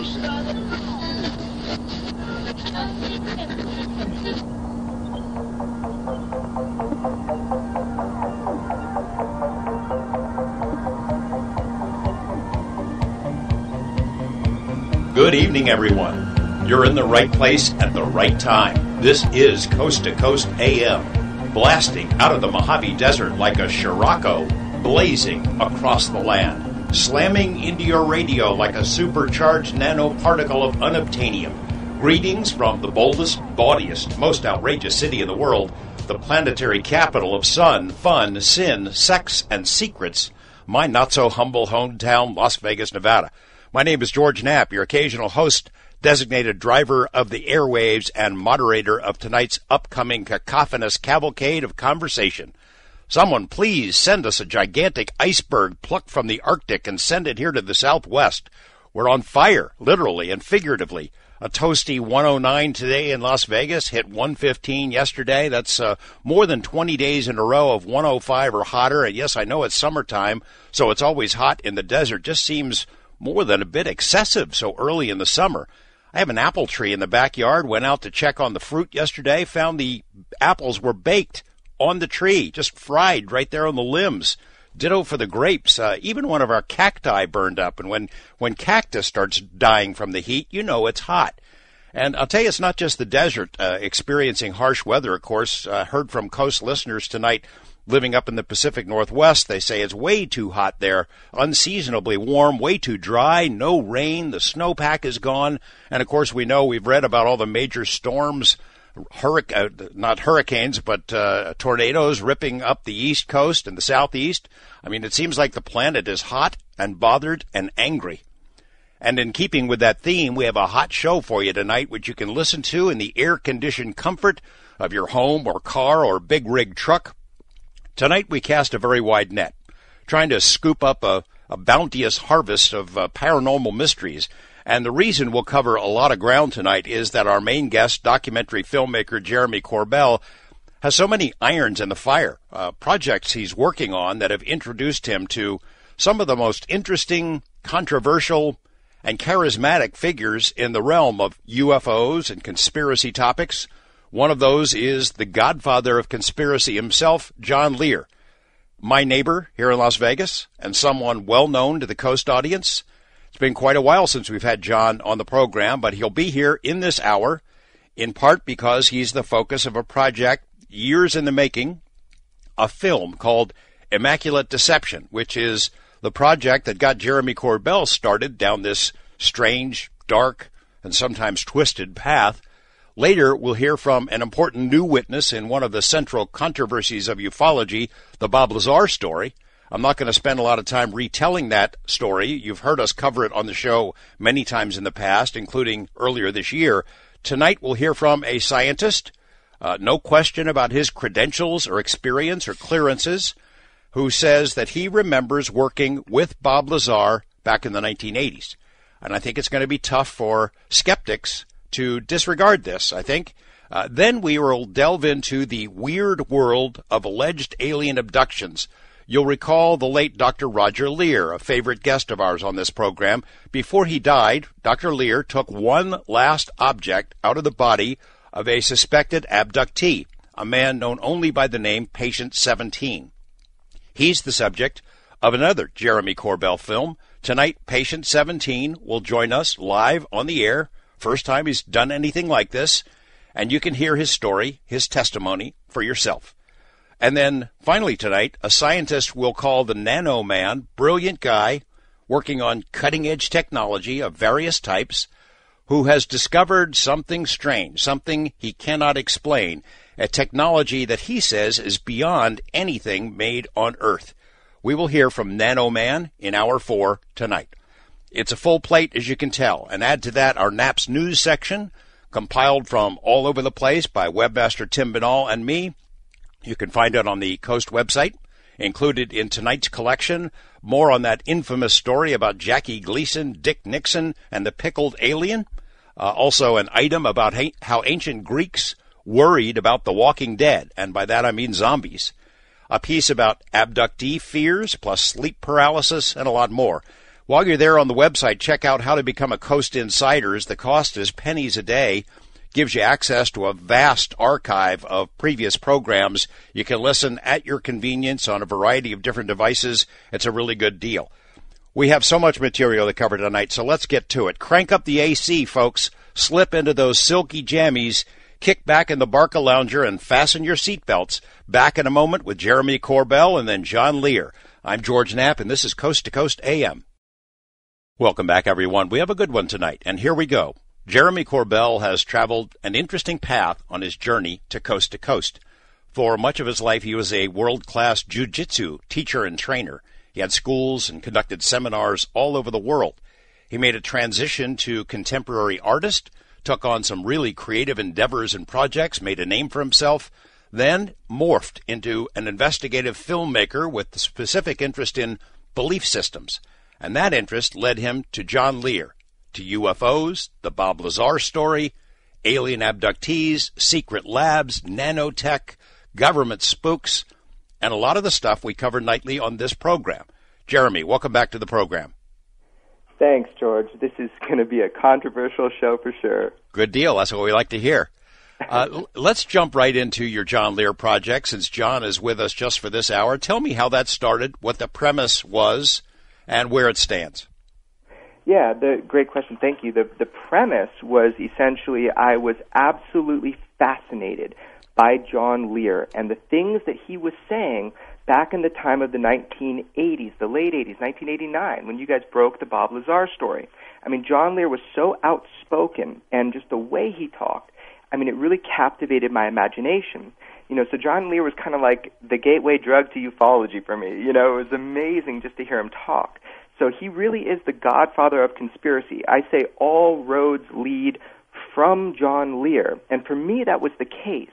Good evening, everyone. You're in the right place at the right time. This is Coast to Coast AM, blasting out of the Mojave Desert like a Scirocco, blazing across the land, slamming into your radio like a supercharged nanoparticle of unobtainium. Greetings from the boldest, bawdiest, most outrageous city in the world, the planetary capital of sun, fun, sin, sex, and secrets, my not-so-humble hometown, Las Vegas, Nevada. My name is George Knapp, your occasional host, designated driver of the airwaves, and moderator of tonight's upcoming cacophonous cavalcade of conversation. Someone please send us a gigantic iceberg plucked from the Arctic and send it here to the Southwest. We're on fire, literally and figuratively. A toasty 109 today in Las Vegas, hit 115 yesterday. That's more than 20 days in a row of 105 or hotter. And yes, I know it's summertime, so it's always hot in the desert. Just seems more than a bit excessive so early in the summer. I have an apple tree in the backyard, went out to check on the fruit yesterday, found the apples were baked on the tree, just fried right there on the limbs. Ditto for the grapes. Even one of our cacti burned up, and when cactus starts dying from the heat, you know it's hot. And I'll tell you, it's not just the desert experiencing harsh weather, of course. Heard from coast listeners tonight living up in the Pacific Northwest. They say it's way too hot there, unseasonably warm, way too dry, no rain, the snowpack is gone. And, of course, we know we've read about all the major storms, not hurricanes, but tornadoes ripping up the East Coast and the Southeast. I mean, it seems like the planet is hot and bothered and angry. And in keeping with that theme, we have a hot show for you tonight, which you can listen to in the air-conditioned comfort of your home or car or big rig truck. Tonight we cast a very wide net, trying to scoop up a bounteous harvest of paranormal mysteries. And the reason we'll cover a lot of ground tonight is that our main guest, documentary filmmaker Jeremy Corbell, has so many irons in the fire, projects he's working on that have introduced him to some of the most interesting, controversial, and charismatic figures in the realm of UFOs and conspiracy topics. One of those is the godfather of conspiracy himself, John Leir, my neighbor here in Las Vegas, and someone well known to the Coast audience. It's been quite a while since we've had John on the program, but he'll be here in this hour, in part because he's the focus of a project years in the making, a film called Immaculate Deception, which is the project that got Jeremy Corbell started down this strange, dark, and sometimes twisted path. Later, we'll hear from an important new witness in one of the central controversies of ufology, the Bob Lazar story. I'm not going to spend a lot of time retelling that story. You've heard us cover it on the show many times in the past, including earlier this year. Tonight, we'll hear from a scientist, no question about his credentials or experience or clearances, who says that he remembers working with Bob Lazar back in the 1980s. And I think it's going to be tough for skeptics to disregard this, I think. Then we will delve into the weird world of alleged alien abductions. You'll recall the late Dr. Roger Lear, a favorite guest of ours on this program. Before he died, Dr. Lear took one last object out of the body of a suspected abductee, a man known only by the name Patient 17. He's the subject of another Jeremy Corbell film. Tonight, Patient 17 will join us live on the air. First time he's done anything like this, and you can hear his story, his testimony, for yourself. And then, finally tonight, a scientist we'll call the Nano Man, brilliant guy, working on cutting-edge technology of various types, who has discovered something strange, something he cannot explain, a technology that he says is beyond anything made on Earth. We will hear from Nano Man in Hour 4 tonight. It's a full plate, as you can tell, and add to that our Knapp's news section, compiled from all over the place by webmaster Tim Binnall and me. You can find it on the Coast website. Included in tonight's collection, more on that infamous story about Jackie Gleason, Dick Nixon, and the pickled alien. Also an item about how ancient Greeks worried about the walking dead, and by that I mean zombies. A piece about abductee fears, plus sleep paralysis, and a lot more. While you're there on the website, check out how to become a Coast Insiders. The cost is pennies a day. Gives you access to a vast archive of previous programs. You can listen at your convenience on a variety of different devices. It's a really good deal. We have so much material to cover tonight, so let's get to it. Crank up the AC, folks. Slip into those silky jammies. Kick back in the Barca Lounger and fasten your seatbelts. Back in a moment with Jeremy Corbell and then John Lear. I'm George Knapp, and this is Coast to Coast AM. Welcome back, everyone. We have a good one tonight, and here we go. Jeremy Corbell has traveled an interesting path on his journey to coast. For much of his life, he was a world-class jiu-jitsu teacher and trainer. He had schools and conducted seminars all over the world. He made a transition to contemporary artist, took on some really creative endeavors and projects, made a name for himself, then morphed into an investigative filmmaker with specific interest in belief systems. And that interest led him to John Lear, to UFOs, the Bob Lazar story, alien abductees, secret labs, nanotech, government spooks, and a lot of the stuff we cover nightly on this program. Jeremy, welcome back to the program. Thanks, George. This is going to be a controversial show for sure. Good deal. That's what we like to hear. Let's jump right into your John Lear project, since John is with us just for this hour. Tell me how that started, what the premise was, and where it stands. Yeah, great question. Thank you. The premise was essentially I was absolutely fascinated by John Lear and the things that he was saying back in the time of the 1980s, the late 80s, 1989, when you guys broke the Bob Lazar story. I mean, John Lear was so outspoken, and just the way he talked, I mean, it really captivated my imagination. So John Lear was kind of like the gateway drug to ufology for me. It was amazing just to hear him talk. So he really is the godfather of conspiracy. I say all roads lead from John Lear. And for me, that was the case.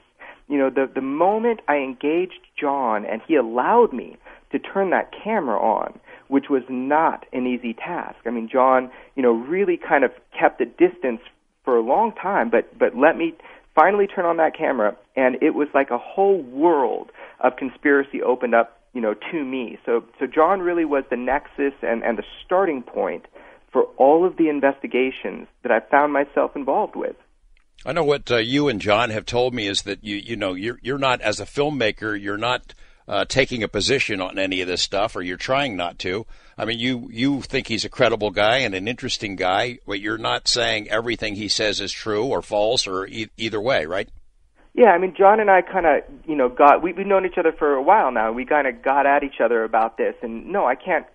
The moment I engaged John and he allowed me to turn that camera on, which was not an easy task. I mean, John, really kind of kept a distance for a long time, but let me finally turn on that camera, and it was like a whole world of conspiracy opened up to me. So John really was the nexus and the starting point for all of the investigations that I found myself involved with. I know what you and John have told me is that you're not, as a filmmaker, you're not taking a position on any of this stuff, or you're trying not to. I mean, you think he's a credible guy and an interesting guy, but you're not saying everything he says is true or false or either way, right? Yeah, I mean, John and I kind of, we've known each other for a while now. We kind of got at each other about this. And no, I can't,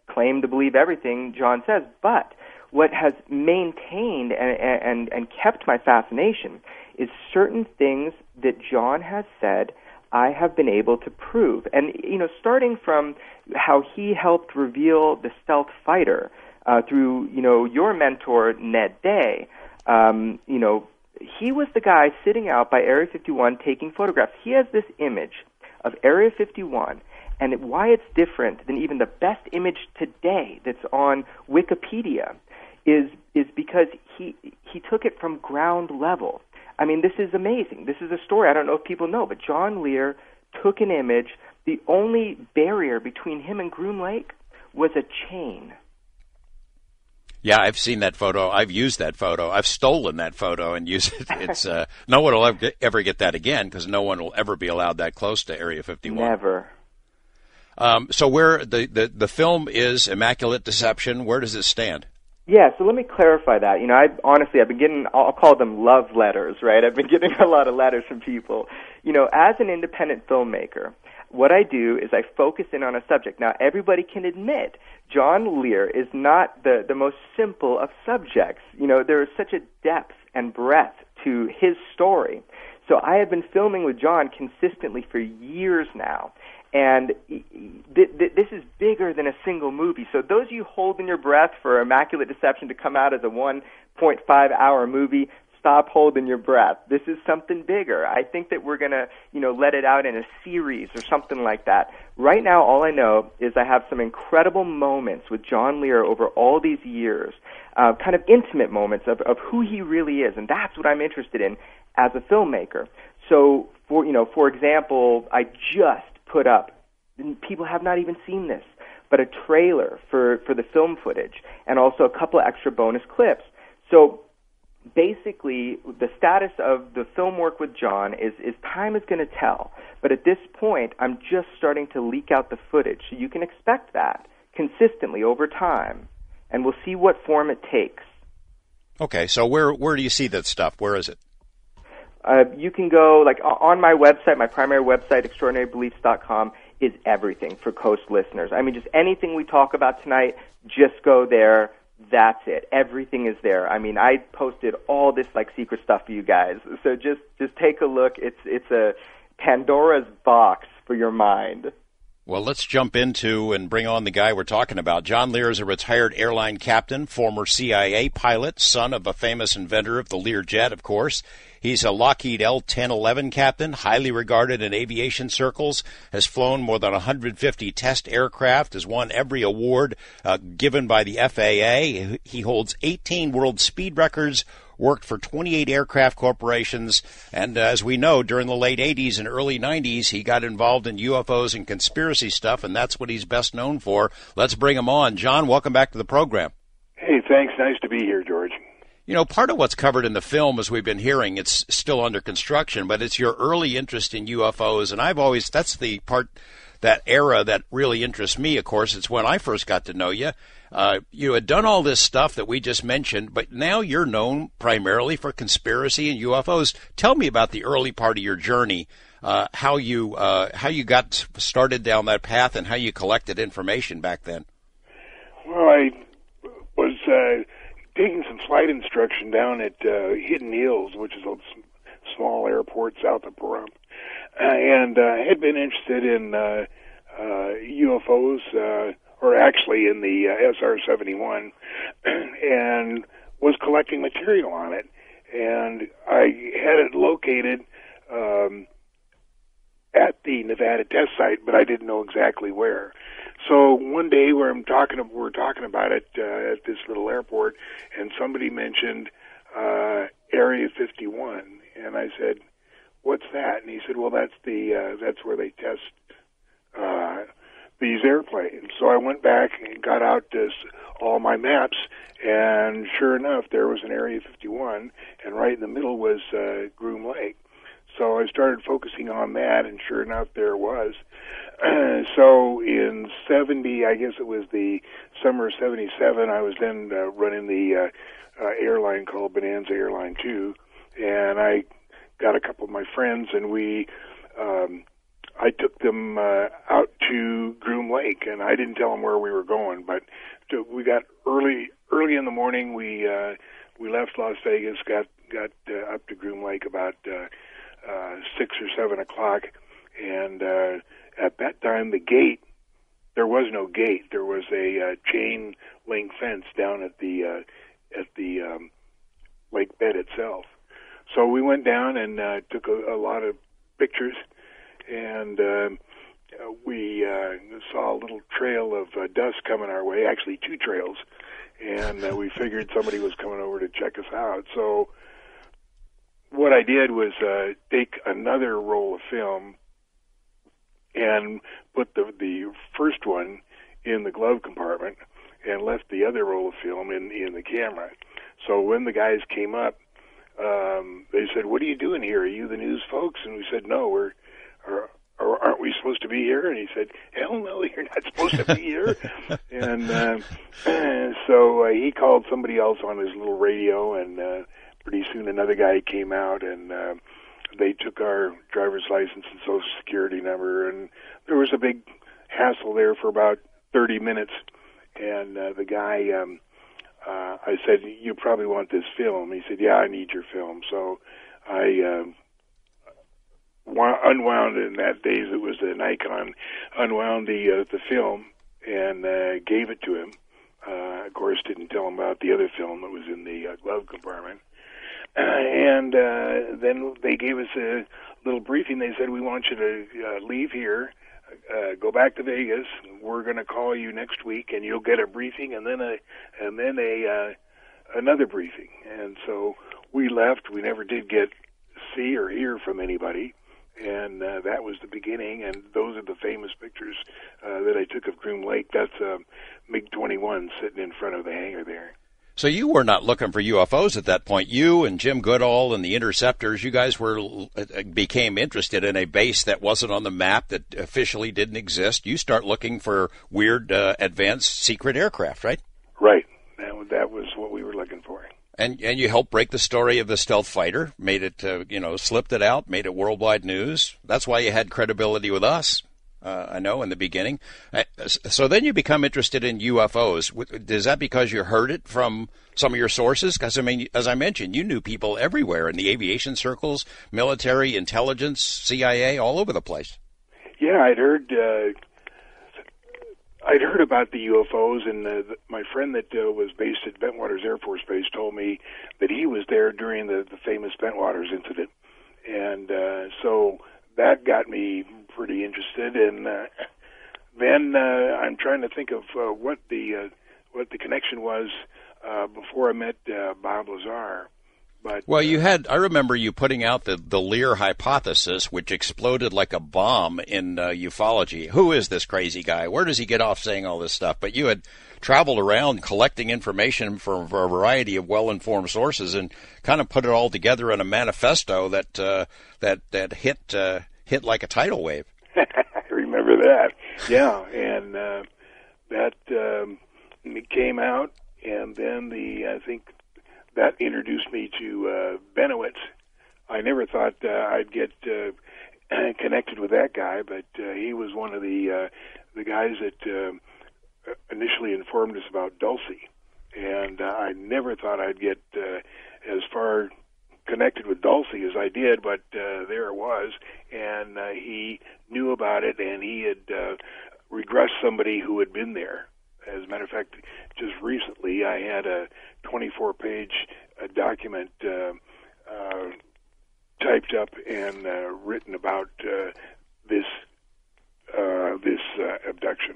claim to believe everything John says. But what has maintained and kept my fascination is certain things that John has said I have been able to prove. And, starting from how he helped reveal the stealth fighter through, your mentor, Ned Day, he was the guy sitting out by Area 51 taking photographs. He has this image of Area 51, and why it's different than even the best image today that's on Wikipedia is because he took it from ground level. I mean, this is amazing. This is a story I don't know if people know, but John Lear took an image. The only barrier between him and Groom Lake was a chain. Yeah, I've seen that photo. I've used that photo. I've stolen that photo and used it. It's no one will ever get that again, because no one will ever be allowed that close to Area 51. Never. So where the film is Immaculate Deception, where does it stand? Yeah, so let me clarify that. I've been getting, I'll call them love letters, right? I've been getting a lot of letters from people. As an independent filmmaker, what I do is I focus in on a subject. Now, everybody can admit John Lear is not the most simple of subjects. There is such a depth and breadth to his story. So I have been filming with John consistently for years now. And this is bigger than a single movie. So those of you holding your breath for Immaculate Deception to come out as a 1.5-hour movie, stop holding your breath. This is something bigger. I think that we're going to, let it out in a series or something like that. Right now, all I know is I have some incredible moments with John Lear over all these years, kind of intimate moments of who he really is, and that's what I'm interested in as a filmmaker. So, for example, I just put up, people have not even seen this, but a trailer for the film footage, and also a couple of extra bonus clips. So basically, the status of the film work with John is time is going to tell. But at this point, I'm just starting to leak out the footage. So you can expect that consistently over time, and we'll see what form it takes. Okay, so where do you see that stuff? Where is it? You can go, like, on my website, my primary website, extraordinarybeliefs.com, is everything for Coast listeners. I mean, just anything we talk about tonight, just go there. That's it. Everything is there. I mean, I posted all this, like, secret stuff for you guys. So just take a look. It's a Pandora's box for your mind. Well, let's jump into and bring on the guy we're talking about. John Lear is a retired airline captain, former CIA pilot, son of a famous inventor of the Lear jet, of course. He's a Lockheed L-1011 captain, highly regarded in aviation circles, has flown more than 150 test aircraft, has won every award given by the FAA. He holds 18 world speed records, worked for 28 aircraft corporations, and as we know, during the late 80s and early 90s, he got involved in UFOs and conspiracy stuff, and that's what he's best known for. Let's bring him on. John, welcome back to the program. Hey, thanks. Nice to be here, George. You know, part of what's covered in the film, as we've been hearing, it's still under construction, but it's your early interest in UFOs, and that's the part, that era that really interests me, of course. It's when I first got to know you. You had done all this stuff that we just mentioned, but now you're known primarily for conspiracy and UFOs. Tell me about the early part of your journey, how you got started down that path and how you collected information back then. Well, I was taking some flight instruction down at Hidden Hills, which is a small airport south of Pahrump, and had been interested in UFOs, or actually in the SR-71, and was collecting material on it. And I had it located at the Nevada test site, but I didn't know exactly where. So one day we're talking about it at this little airport, and somebody mentioned Area 51, and I said, "What's that?" And he said, "Well, that's where they test these airplanes." So I went back and got out all my maps, and sure enough, there was an Area 51, and right in the middle was Groom Lake. So I started focusing on that, and sure enough, there it was. So in 70, I guess it was the summer of 77, I was then running the airline called Bonanza Airline 2, and I got a couple of my friends, and I took them out to Groom Lake, and I didn't tell them where we were going, but we got early in the morning. We left Las Vegas, got up to Groom Lake about 6 or 7 o'clock, and at that time there was no gate. There was a chain link fence down at the lake bed itself. So we went down and took a lot of pictures, and we saw a little trail of dust coming our way, actually 2 trails, and we figured somebody was coming over to check us out. So what I did was take another roll of film and put the first one in the glove compartment and left the other roll of film in the camera. So when the guys came up, they said, "What are you doing here? Are you the news folks?" And we said, "No, aren't we supposed to be here?" And he said, "Hell no, you're not supposed to be here." And so he called somebody else on his little radio, and pretty soon another guy came out, and they took our driver's license and social security number, and there was a big hassle there for about 30 minutes. And the guy, I said, "You probably want this film." He said, "Yeah, I need your film." So I unwound, in that days it was a Nikon, unwound the film and gave it to him. Of course, didn't tell him about the other film that was in the glove compartment. And then they gave us a little briefing. They said, "We want you to leave here, go back to Vegas. We're going to call you next week, and you'll get a briefing, and then another briefing." And so we left. We never did see or hear from anybody. And that was the beginning, and those are the famous pictures that I took of Groom Lake. That's a MiG-21 sitting in front of the hangar there. So you were not looking for UFOs at that point. You and Jim Goodall and the Interceptors, you guys became interested in a base that wasn't on the map, that officially didn't exist. You start looking for weird, advanced secret aircraft, right? Right. That was what we were looking for. And you helped break the story of the stealth fighter, made it, slipped it out, made it worldwide news. That's why you had credibility with us. I know in the beginning. So then you become interested in UFOs. Is that because you heard it from some of your sources? Because, I mean, as I mentioned, you knew people everywhere in the aviation circles, military, intelligence, CIA, all over the place. Yeah, I'd heard about the UFOs, and my friend that was based at Bentwaters Air Force Base told me that he was there during the famous Bentwaters incident. And so that got me pretty interested, and then I'm trying to think of what the connection was before I met Bob Lazar. But I remember you putting out the Lear hypothesis, which exploded like a bomb in ufology. Who is this crazy guy? Where does he get off saying all this stuff? But you had traveled around collecting information from a variety of well-informed sources and kind of put it all together in a manifesto that hit like a tidal wave. I remember that. Yeah, and that came out, and then I think that introduced me to Benowitz. I never thought I'd get connected with that guy, but he was one of the guys that initially informed us about Dulce, and I never thought I'd get as far connected with Dulce as I did, but there it was, and he knew about it, and he had regressed somebody who had been there. As a matter of fact, just recently I had a 24-page document typed up and written about this abduction.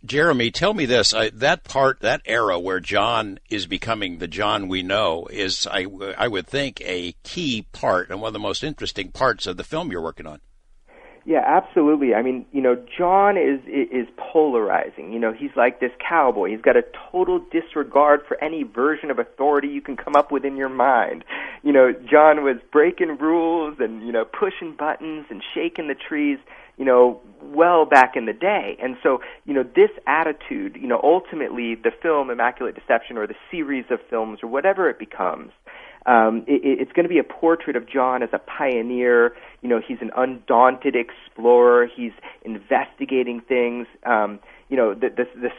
Jeremy, tell me this: that era where John is becoming the John we know is, I would think, a key part and one of the most interesting parts of the film you're working on. Yeah, absolutely. I mean, John is polarizing. He's like this cowboy. He's got a total disregard for any version of authority you can come up with in your mind. John was breaking rules and, pushing buttons and shaking the trees, well back in the day. And so, this attitude, ultimately the film Immaculate Deception, or the series of films, or whatever it becomes, it's going to be a portrait of John as a pioneer. He's an undaunted explorer. He's investigating things, the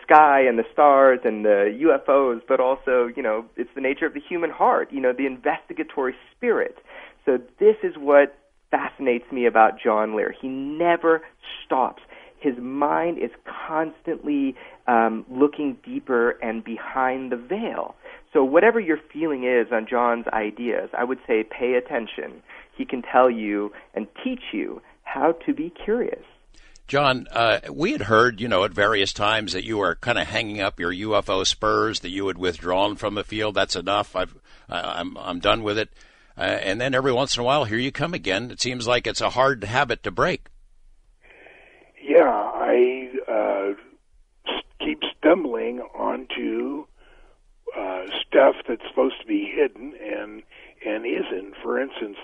sky and the stars and the UFOs, but also, it's the nature of the human heart, the investigatory spirit. So this is what fascinates me about John Leir. He never stops. His mind is constantly looking deeper and behind the veil. So whatever your feeling is on John's ideas, I would say pay attention. He can tell you and teach you how to be curious. John, we had heard, at various times that you were kind of hanging up your UFO spurs, that you had withdrawn from the field. That's enough. I'm done with it. And then every once in a while, here you come again. It seems like it's a hard habit to break. Yeah, I keep stumbling onto stuff that's supposed to be hidden and isn't. For instance,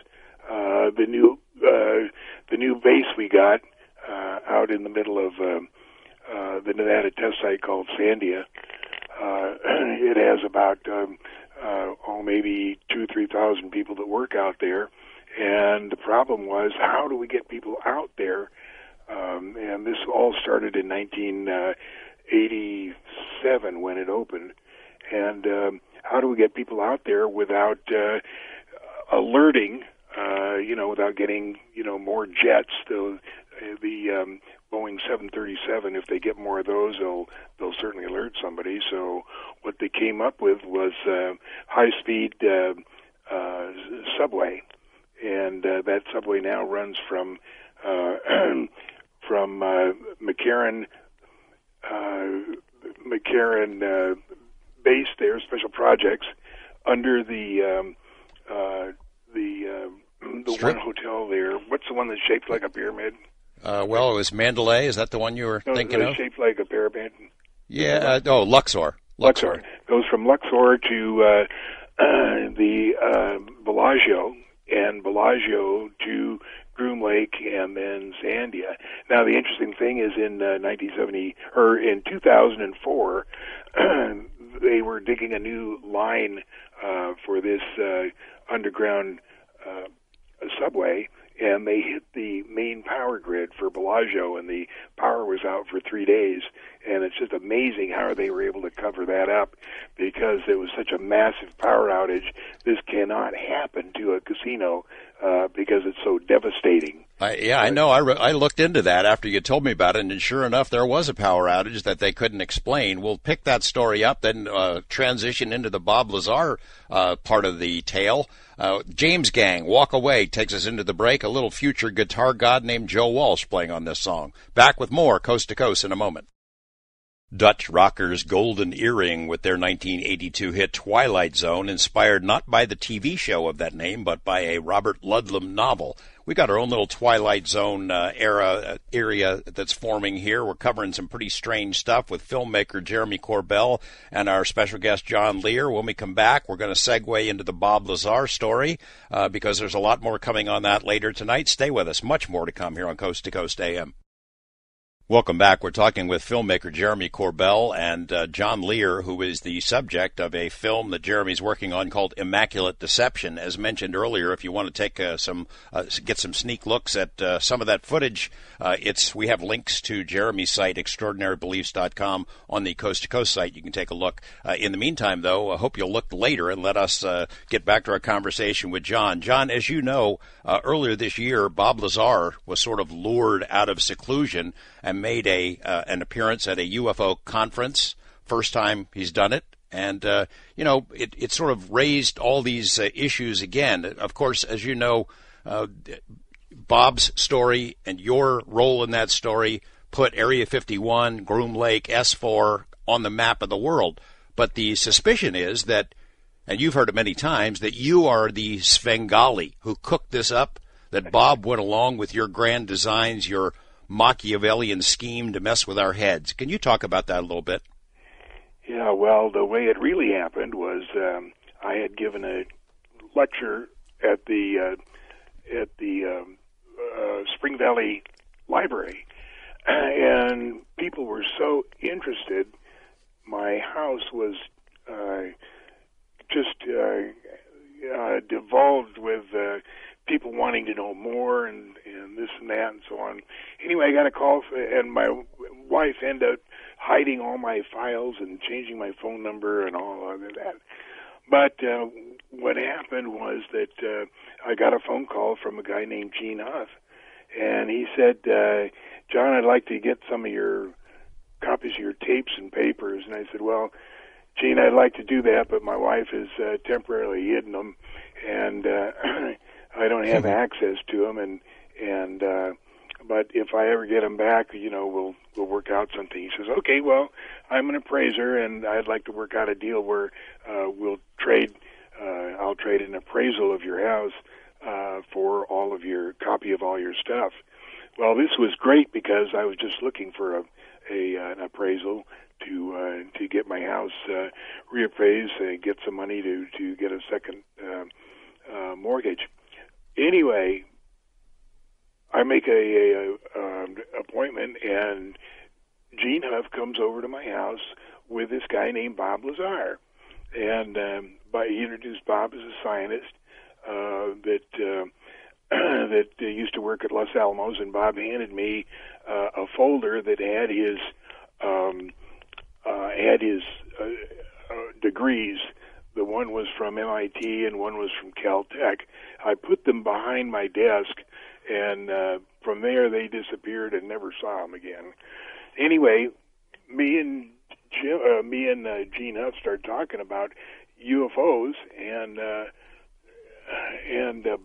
the new base we got out in the middle of the Nevada test site called Sandia. It has about maybe 2,000-3,000 people that work out there, and the problem was, how do we get people out there? And this all started in 1987 when it opened. And how do we get people out there without alerting, without getting, more jets? The Boeing 737, if they get more of those, they'll certainly alert somebody. So what they came up with was high-speed subway, and that subway now runs from McCarran base there, Special Projects, under the The one hotel there. What's the one that's shaped like a pyramid? Well, it was Mandalay. Is that the one you were thinking of? Shaped like a pyramid. Yeah. Luxor. Luxor. Goes from Luxor to the Bellagio, and Bellagio to Groom Lake, and then Sandia. Now, the interesting thing is in 2004, they were digging a new line for this underground subway, and they hit the main power grid for Bellagio, and the power was out for 3 days. And it's just amazing how they were able to cover that up, because it was such a massive power outage. This cannot happen to a casino because it's so devastating. I know. I looked into that after you told me about it, and sure enough, there was a power outage that they couldn't explain. We'll pick that story up, then transition into the Bob Lazar part of the tale. James Gang, Walk Away, takes us into the break. A little future guitar god named Joe Walsh playing on this song. Back with more Coast to Coast in a moment. Dutch rockers Golden Earring with their 1982 hit Twilight Zone, inspired not by the TV show of that name, but by a Robert Ludlum novel. We got our own little Twilight Zone area that's forming here. We're covering some pretty strange stuff with filmmaker Jeremy Corbell and our special guest John Leir. When we come back, we're going to segue into the Bob Lazar story because there's a lot more coming on that later tonight. Stay with us. Much more to come here on Coast to Coast AM. Welcome back. We're talking with filmmaker Jeremy Corbell and John Leir, who is the subject of a film that Jeremy's working on called Immaculate Deception. As mentioned earlier, if you want to take get some sneak looks at some of that footage, we have links to Jeremy's site, extraordinarybeliefs.com, on the Coast to Coast site. You can take a look. In the meantime, though, I hope you'll look later and let us get back to our conversation with John. John, as you know, earlier this year, Bob Lazar was sort of lured out of seclusion and made an appearance at a UFO conference. First time he's done it. And, it sort of raised all these issues again. Of course, as you know, Bob's story and your role in that story put Area 51, Groom Lake, S4 on the map of the world. But the suspicion is that, and you've heard it many times, that you are the Svengali who cooked this up, that Bob went along with your grand designs, your Machiavellian scheme to mess with our heads. Can you talk about that a little bit? Yeah, well, the way it really happened was I had given a lecture at the Spring Valley Library, and people were so interested. My house was just devolved with people wanting to know more and this and that and so on. Anyway, I got a call, and my wife ended up hiding all my files and changing my phone number and all of that. But what happened was that I got a phone call from a guy named Gene Huff, and he said, John, I'd like to get some of your copies of your tapes and papers. And I said, well, Gene, I'd like to do that, but my wife has temporarily hidden them, and I don't have access to them, but if I ever get them back, we'll work out something. He says, okay, well, I'm an appraiser, and I'd like to work out a deal where I'll trade an appraisal of your house for all of your copy of all your stuff. Well, this was great because I was just looking for an appraisal to get my house reappraised and get some money to get a second mortgage. Anyway, I make a appointment, and Gene Huff comes over to my house with this guy named Bob Lazar, and he introduced Bob as a scientist that used to work at Los Alamos, and Bob handed me a folder that had his degrees. The one was from MIT and one was from Caltech. I put them behind my desk, and from there they disappeared and never saw them again. Anyway, me and Gene Huff started talking about UFOs, and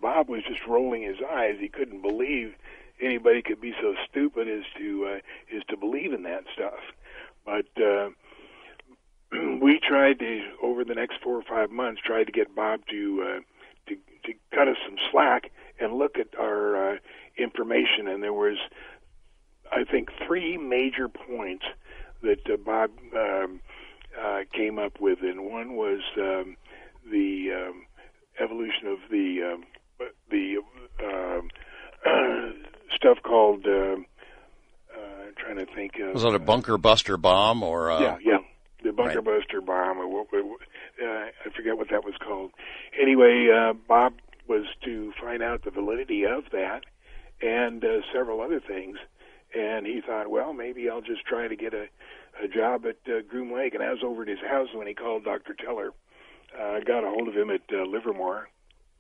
Bob was just rolling his eyes. He couldn't believe anybody could be so stupid as to believe in that stuff. But we tried to, over the next 4 or 5 months, tried to get Bob to cut us some slack and look at our information, and there was, I think, 3 major points that Bob came up with, and one was the evolution of the stuff called. I'm trying to think. Was it a bunker buster bomb or? Yeah, the bunker buster bomb. Or I forget what that was called. Anyway, Bob was to find out the validity of that and several other things. And he thought, well, maybe I'll just try to get a job at Groom Lake. And I was over at his house when he called Dr. Teller. I got a hold of him at Livermore,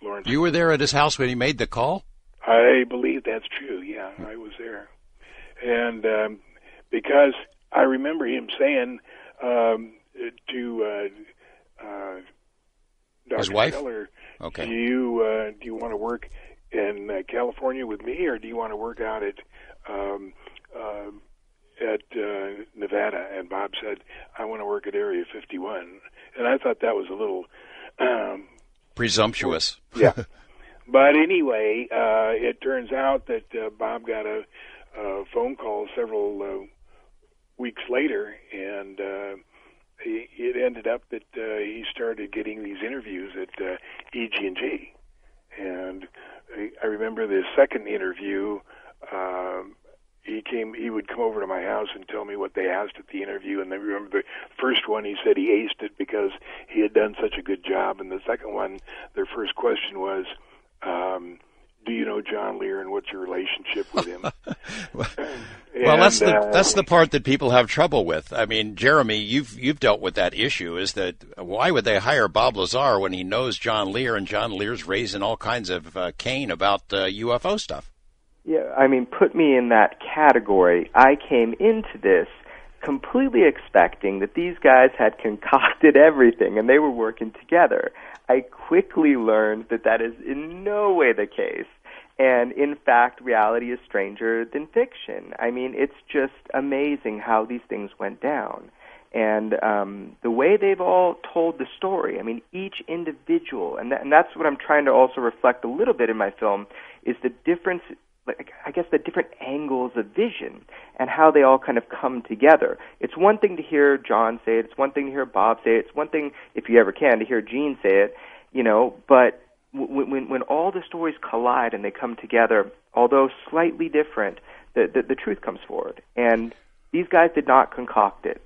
Lawrence. You were there at his house when he made the call? I believe that's true, yeah. I was there. And because I remember him saying to Dr. His wife? Teller, okay. do you want to work in California with me, or do you want to work out at Nevada? And Bob said, I want to work at Area 51. And I thought that was a little presumptuous. Yeah. But anyway, it turns out that Bob got a phone call several weeks later, and it ended up that he started getting these interviews at EG&G. And I remember the second interview, he would come over to my house and tell me what they asked at the interview. And I remember the first one, he said he aced it because he had done such a good job. And the second one, their first question was, do you know John Lear, and what's your relationship with him? Well, that's the part that people have trouble with. I mean, Jeremy, you've dealt with that issue. Is that why would they hire Bob Lazar when he knows John Lear, and John Lear's raising all kinds of cane about UFO stuff? Yeah, I mean, put me in that category. I came into this completely expecting that these guys had concocted everything and they were working together. I quickly learned that that is in no way the case. And in fact, reality is stranger than fiction. I mean, it's just amazing how these things went down. And the way they've all told the story, I mean, each individual, and that's what I'm trying to also reflect a little bit in my film, is the difference, I guess the different angles of vision and how they all kind of come together. It's one thing to hear John say it. It's one thing to hear Bob say it. It's one thing, if you ever can, to hear Gene say it, you know, but when all the stories collide and they come together, although slightly different, the truth comes forward. And these guys did not concoct it.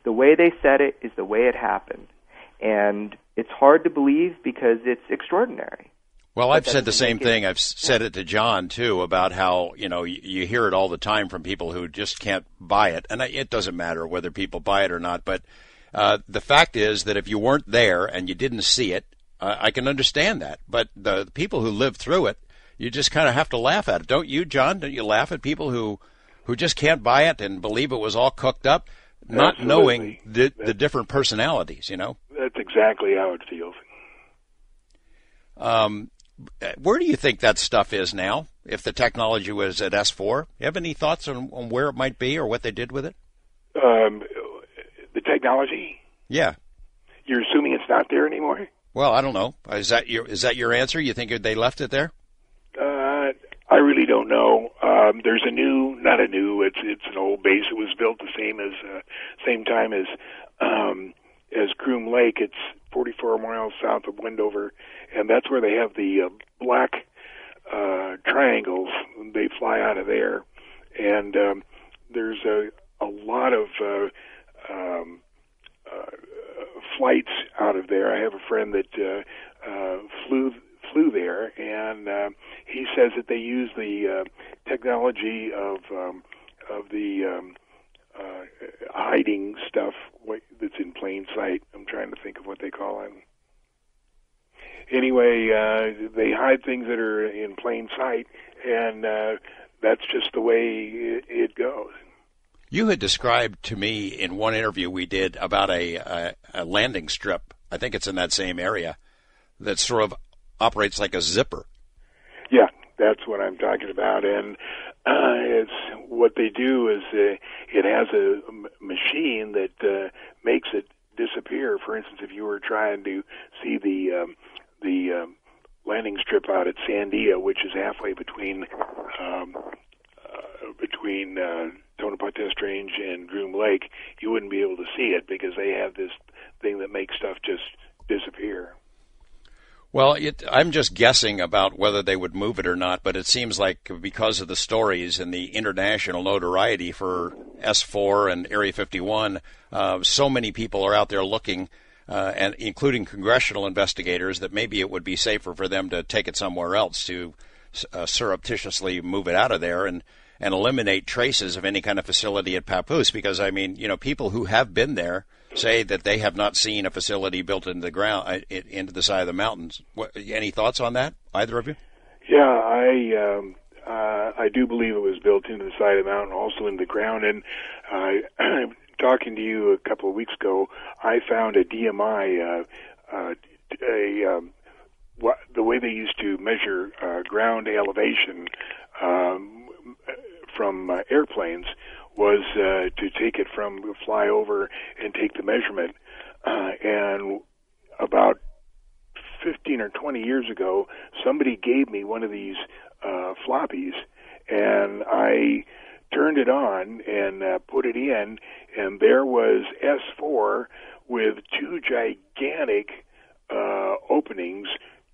The way they said it is the way it happened. And it's hard to believe because it's extraordinary. Well, I've said the same thing. I've said it to John, too, about how, you know, you hear it all the time from people who just can't buy it. And it doesn't matter whether people buy it or not. But the fact is that if you weren't there and you didn't see it, I can understand that. But the people who live through it, you just kind of have to laugh at it. Don't you, John? Don't you laugh at people who just can't buy it and believe it was all cooked up, not knowing the different personalities, you know? That's exactly how it feels. Where do you think that stuff is now, if the technology was at S4? You have any thoughts on where it might be or what they did with it? The technology? Yeah. You're assuming it's not there anymore? Well, I don't know. Is that your answer? You think they left it there? I really don't know. There's it's an old base. It was built the same time as Groom Lake. It's 44 miles south of Wendover, and that's where they have the black triangles. They fly out of there, and there's a lot of flights out of there. I have a friend that flew there, and he says that they use the technology of the hiding stuff that's in plain sight. I'm trying to think of what they call it. Anyway, they hide things that are in plain sight, and that's just the way it goes. You had described to me in one interview we did about a landing strip, I think it's in that same area, that sort of operates like a zipper. Yeah, that's what I'm talking about. And it's what they do is it has a machine that makes it disappear. For instance, if you were trying to see the landing strip out at Sandia, which is halfway between Tonopah Test Range and Groom Lake, you wouldn't be able to see it because they have this thing that makes stuff just disappear. Well, I'm just guessing about whether they would move it or not, but it seems like because of the stories and the international notoriety for S4 and Area 51, so many people are out there looking, and including congressional investigators, that maybe it would be safer for them to take it somewhere else, to surreptitiously move it out of there and eliminate traces of any kind of facility at Papoose. Because, I mean, people who have been there say that they have not seen a facility built into the ground, into the side of the mountains. Any thoughts on that, either of you? Yeah, I do believe it was built into the side of the mountain, also in the ground. And talking to you a couple of weeks ago, I found a DMI, the way they used to measure ground elevation from airplanes was to take it from fly over and take the measurement. And about 15 or 20 years ago, somebody gave me one of these floppies, and I turned it on and put it in, and there was S4 with two gigantic openings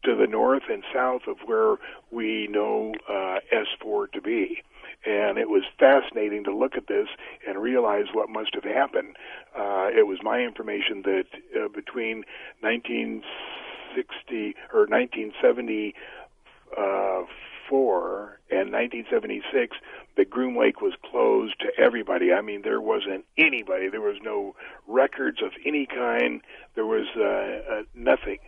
to the north and south of where we know S4 to be. And it was fascinating to look at this and realize what must have happened. It was my information that between 1974 and 1976, the Groom Lake was closed to everybody. I mean, there wasn't anybody. There was no records of any kind. There was nothing.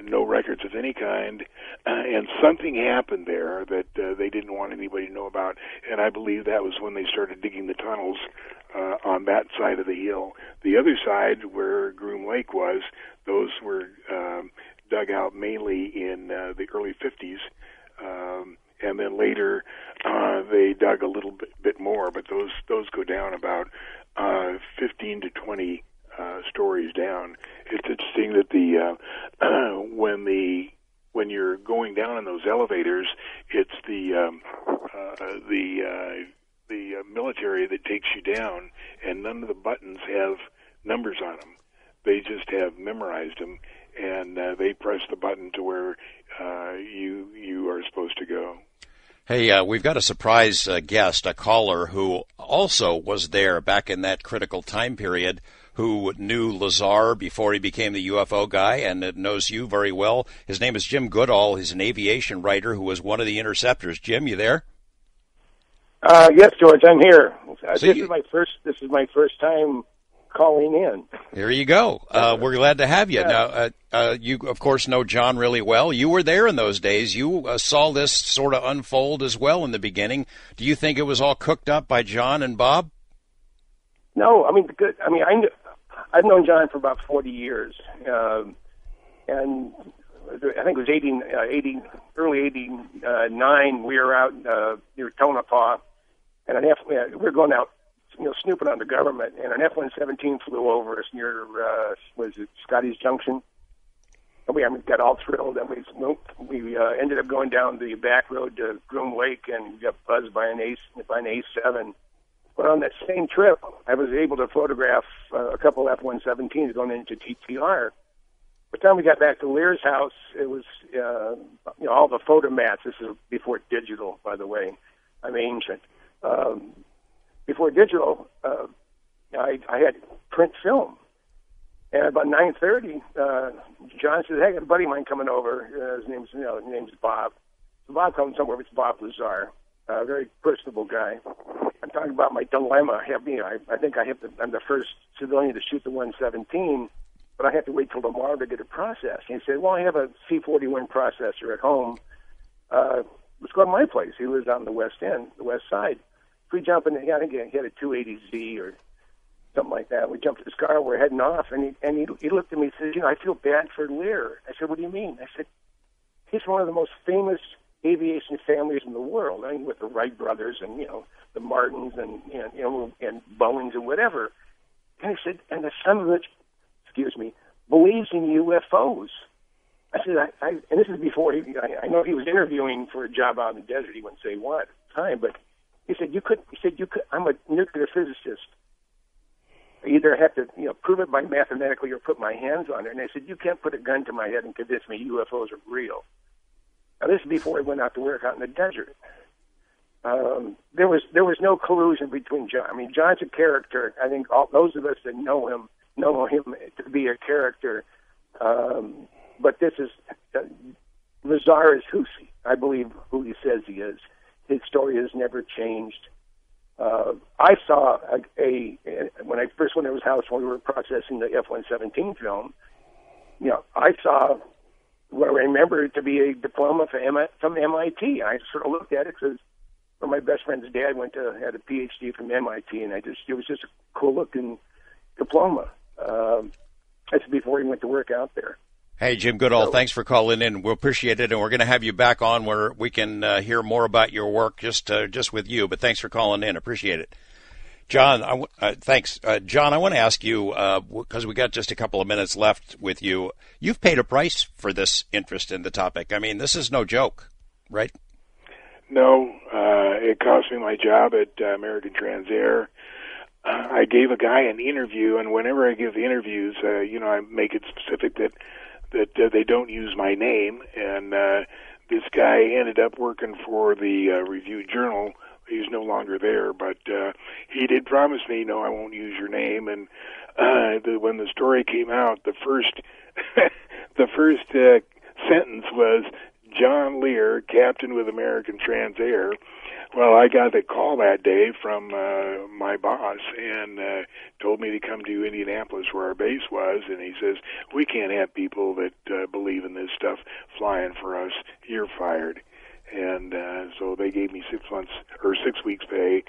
No records of any kind, and something happened there that they didn't want anybody to know about, and I believe that was when they started digging the tunnels on that side of the hill. The other side, where Groom Lake was, those were dug out mainly in the early 50s, and then later they dug a little bit more, but those go down about 15 to 20 stories down. It's interesting that when you're going down in those elevators, it's the military that takes you down, and none of the buttons have numbers on them. They just have memorized them, and they press the button to where you are supposed to go. Hey, we've got a surprise guest, a caller who also was there back in that critical time period, who knew Lazar before he became the UFO guy and knows you very well. His name is Jim Goodall. He's an aviation writer who was one of the interceptors. Jim, you there? Yes, George, I'm here. This is my first time calling in. There you go. We're glad to have you. Yeah. Now, you, of course, know John really well. You were there in those days. You saw this sort of unfold as well in the beginning. Do you think it was all cooked up by John and Bob? No, I've known John for about 40 years, and I think it was early 89, we were out near Tonopah, and we were going out, snooping on the government, and an F-117 flew over us near, Scotty's Junction, and we got all thrilled, and we ended up going down the back road to Groom Lake, and got buzzed by an A7. But on that same trip, I was able to photograph a couple F-117s going into TTR. By the time we got back to Lear's house, it was, all the photo mats. This is before digital, by the way. I'm ancient. Before digital, I had print film. And about 9:30, John said, "Hey, I got a buddy of mine coming over. His name's Bob." So Bob comes somewhere. It's Bob Lazar, a very personable guy. I'm talking about my dilemma. I think I'm the first civilian to shoot the 117, but I have to wait till tomorrow to get it processed. And he said, "Well, I have a C41 processor at home. Let's go to my place." He lives out on the west end, the west side. We jump in. I think he had a 280Z or something like that. We jumped in his car. We're heading off, and he looked at me and said, "I feel bad for Lear." I said, "What do you mean?" I said, "He's one of the most famous aviation families in the world. I mean, with the Wright brothers and the Martins and Boeings and whatever." And he said, "And the son of a believes in UFOs." I said, and this is before I know he was interviewing for a job out in the desert. He wouldn't say what at the time, but he said, I'm a nuclear physicist. I either have to, prove it by mathematically or put my hands on it. And I said, you can't put a gun to my head and convince me UFOs are real. Now, this is before he went out to work out in the desert. There was no collusion between John. I mean, John's a character. I think all those of us that know him to be a character. But this is Lazar is I believe who he says he is. His story has never changed. I saw when I first went to his house when we were processing the F-117 film. I saw what I remember to be a diploma from MIT. I sort of looked at it because my best friend's dad had a PhD from MIT, and it was just a cool looking diploma. That's before he went to work out there. Hey, Jim Goodall, thanks for calling in. We'll appreciate it, and we're going to have you back on where we can hear more about your work just with you. But thanks for calling in. Appreciate it. John, thanks. John, I want to ask you, because we got just a couple of minutes left with you, you've paid a price for this interest in the topic. I mean, this is no joke, right? No, it cost me my job at American Transair. I gave a guy an interview, and whenever I give the interviews, I make it specific that they don't use my name. And this guy ended up working for the Review Journal. He's no longer there, but he did promise me, no, I won't use your name. And when the story came out, the first sentence was, John Lear, captain with American Transair. Well, I got a call that day from my boss and told me to come to Indianapolis where our base was, and he says, we can't have people that believe in this stuff flying for us. You're fired. And so they gave me 6 weeks pay,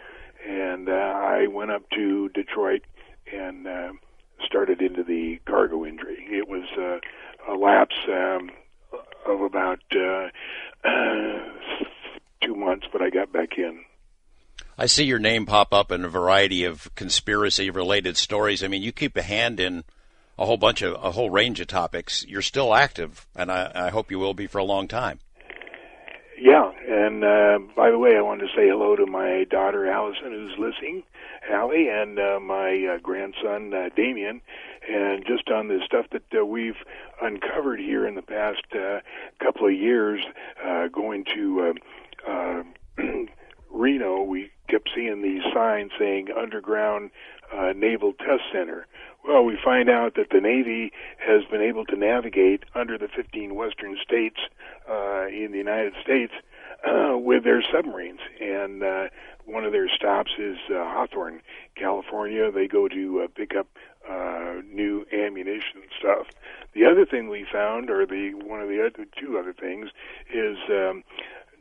and I went up to Detroit and started into the cargo injury. It was a lapse of about 2 months, but I got back in. I see your name pop up in a variety of conspiracy-related stories. I mean, you keep a hand in a whole range of topics. You're still active, and I hope you will be for a long time. Yeah, and by the way, I wanted to say hello to my daughter Allison, who's listening, Allie, and my grandson Damien. And just on the stuff that we've uncovered here in the past couple of years, going to Reno, we kept seeing these signs saying Underground Naval Test Center. Well, we find out that the Navy has been able to navigate under the 15 western states in the United States with their submarines. And one of their stops is Hawthorne, California. They go to pick up new ammunition and stuff. The other thing we found, or two other things, is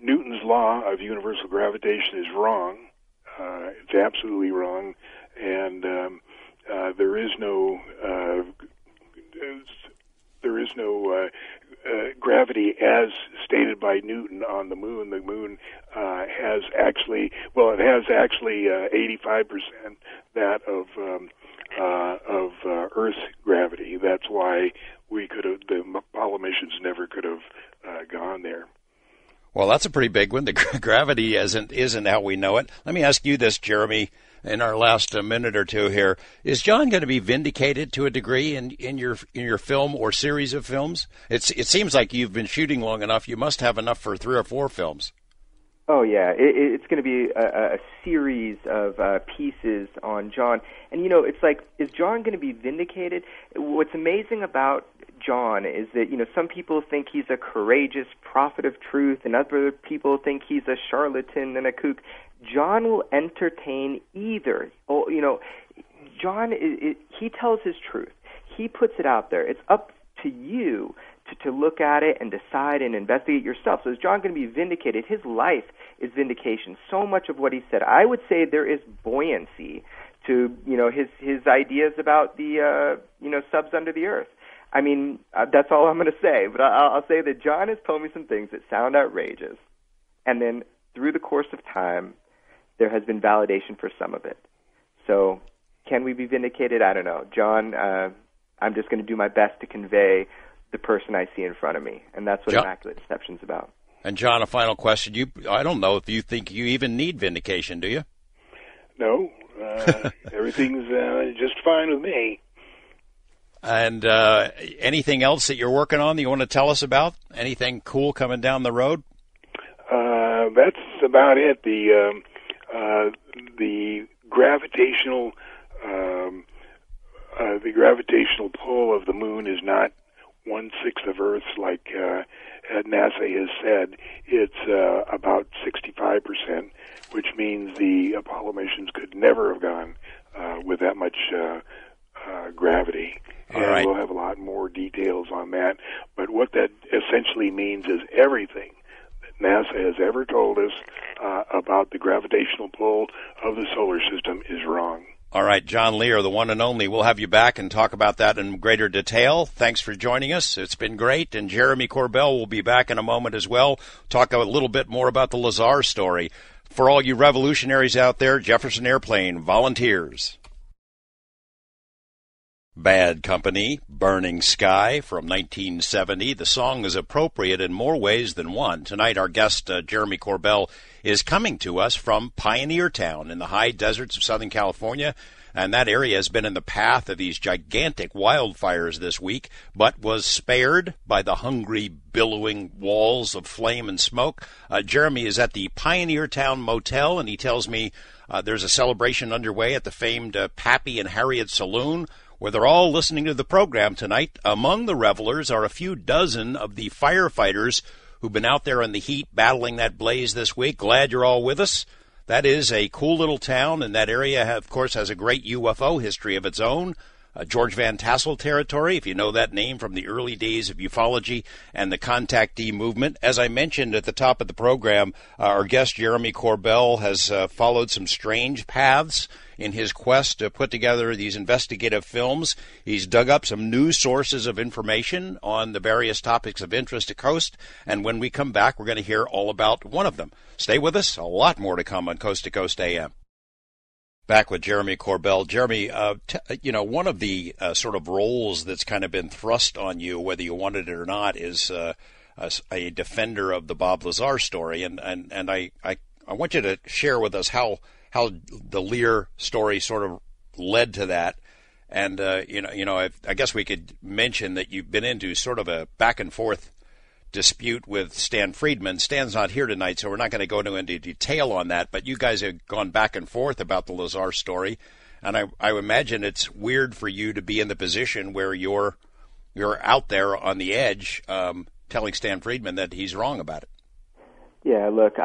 Newton's law of universal gravitation is wrong. It's absolutely wrong, and there is no gravity as stated by Newton on the moon. The moon has actually 85% that of Earth's gravity. That's why the Apollo missions never could have gone there. Well, that's a pretty big one. The gravity isn't how we know it. Let me ask you this, Jeremy, in our last minute or two here. Is John going to be vindicated to a degree in your film or series of films? It seems like you've been shooting long enough. You must have enough for 3 or 4 films. Oh, yeah. It's going to be a series of pieces on John. And, it's like, is John going to be vindicated? What's amazing about John is that, some people think he's a courageous prophet of truth, and other people think he's a charlatan and a kook. John will entertain either. John, he tells his truth. He puts it out there. It's up to you to look at it and decide and investigate yourself. So is John going to be vindicated? His life is vindication. So much of what he said. I would say there is buoyancy to, his ideas about the, subs under the earth. I mean, that's all I'm going to say. But I'll say that John has told me some things that sound outrageous. And then through the course of time, there has been validation for some of it. So can we be vindicated? I don't know. John, I'm just going to do my best to convey the person I see in front of me. And that's what immaculate deception's about. And John, a final question. I don't know if you think you even need vindication, do you? No. Everything's just fine with me. And anything else that you're working on that you want to tell us about? Anything cool coming down the road? That's about it. The gravitational pull of the moon is not 1/6 of Earth's like NASA has said. It's about 65%, which means the Apollo missions could never have gone with that much gravity. And right. We'll have a lot more details on that. But what that essentially means is everything that NASA has ever told us about the gravitational pull of the solar system is wrong. All right, John Leir, the one and only. We'll have you back and talk about that in greater detail. Thanks for joining us. It's been great. And Jeremy Corbell will be back in a moment as well. Talk a little bit more about the Lazar story. For all you revolutionaries out there, Jefferson Airplane volunteers. Bad Company, Burning Sky from 1970. The song is appropriate in more ways than one. Tonight, our guest, Jeremy Corbell, is coming to us from Pioneer Town in the high deserts of Southern California. And that area has been in the path of these gigantic wildfires this week, but was spared by the hungry, billowing walls of flame and smoke. Jeremy is at the Pioneer Town Motel, and he tells me there's a celebration underway at the famed Pappy and Harriet Saloon, where they're all listening to the program tonight. Among the revelers are a few dozen of the firefighters who've been out there in the heat battling that blaze this week. Glad you're all with us. That is a cool little town, and that area, of course, has a great UFO history of its own. George Van Tassel territory, if you know that name from the early days of ufology and the contactee movement. As I mentioned at the top of the program, our guest Jeremy Corbell has followed some strange paths in his quest to put together these investigative films. He's dug up some new sources of information on the various topics of interest to Coast, and when we come back, we're going to hear all about one of them. Stay with us. A lot more to come on Coast to Coast AM. Back with Jeremy Corbell. Jeremy, one of the sort of roles that's kind of been thrust on you, whether you wanted it or not, is a defender of the Bob Lazar story. And I want you to share with us how the Lear story sort of led to that. And, I guess we could mention that you've been into sort of a back and forth dispute with Stanton Friedman. Stan's not here tonight, so we're not going to go into detail on that, but you guys have gone back and forth about the Lazar story, and I imagine it's weird for you to be in the position where you're out there on the edge telling Stanton Friedman that he's wrong about it. Yeah, look,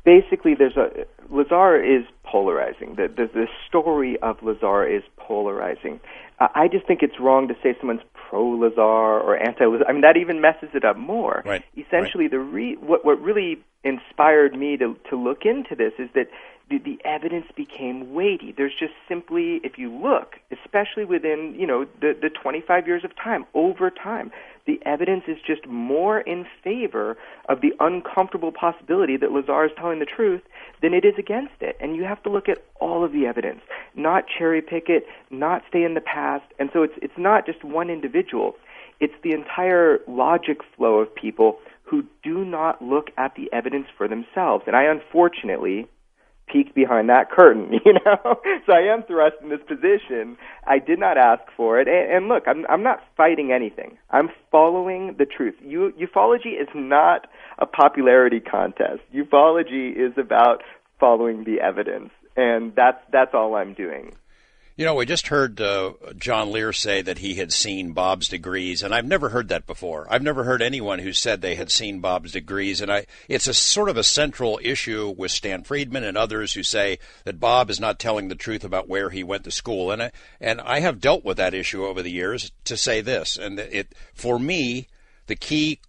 basically Lazar is polarizing. The story of Lazar is polarizing. I just think it's wrong to say someone's pro-Lazar or anti-Lazar. I mean, that even messes it up more. Right. Essentially, what really inspired me to look into this is that the evidence became weighty. There's just simply, if you look, especially within the 25 years of time, over time, the evidence is just more in favor of the uncomfortable possibility that Lazar is telling the truth than it is against it. And you have to look at all of the evidence, not cherry pick it, not stay in the past. And so it's not just one individual. It's the entire logic flow of people who do not look at the evidence for themselves. And I unfortunately peeked behind that curtain, So I am thrust in this position. I did not ask for it. And look, I'm not fighting anything. I'm following the truth. Ufology is not a popularity contest. Ufology is about following the evidence, and that's all I'm doing. We just heard John Lear say that he had seen Bob's degrees, and I've never heard that before. I've never heard anyone who said they had seen Bob's degrees, and it's a sort of a central issue with Stan Friedman and others who say that Bob is not telling the truth about where he went to school, and I have dealt with that issue over the years to say this, and for me, the key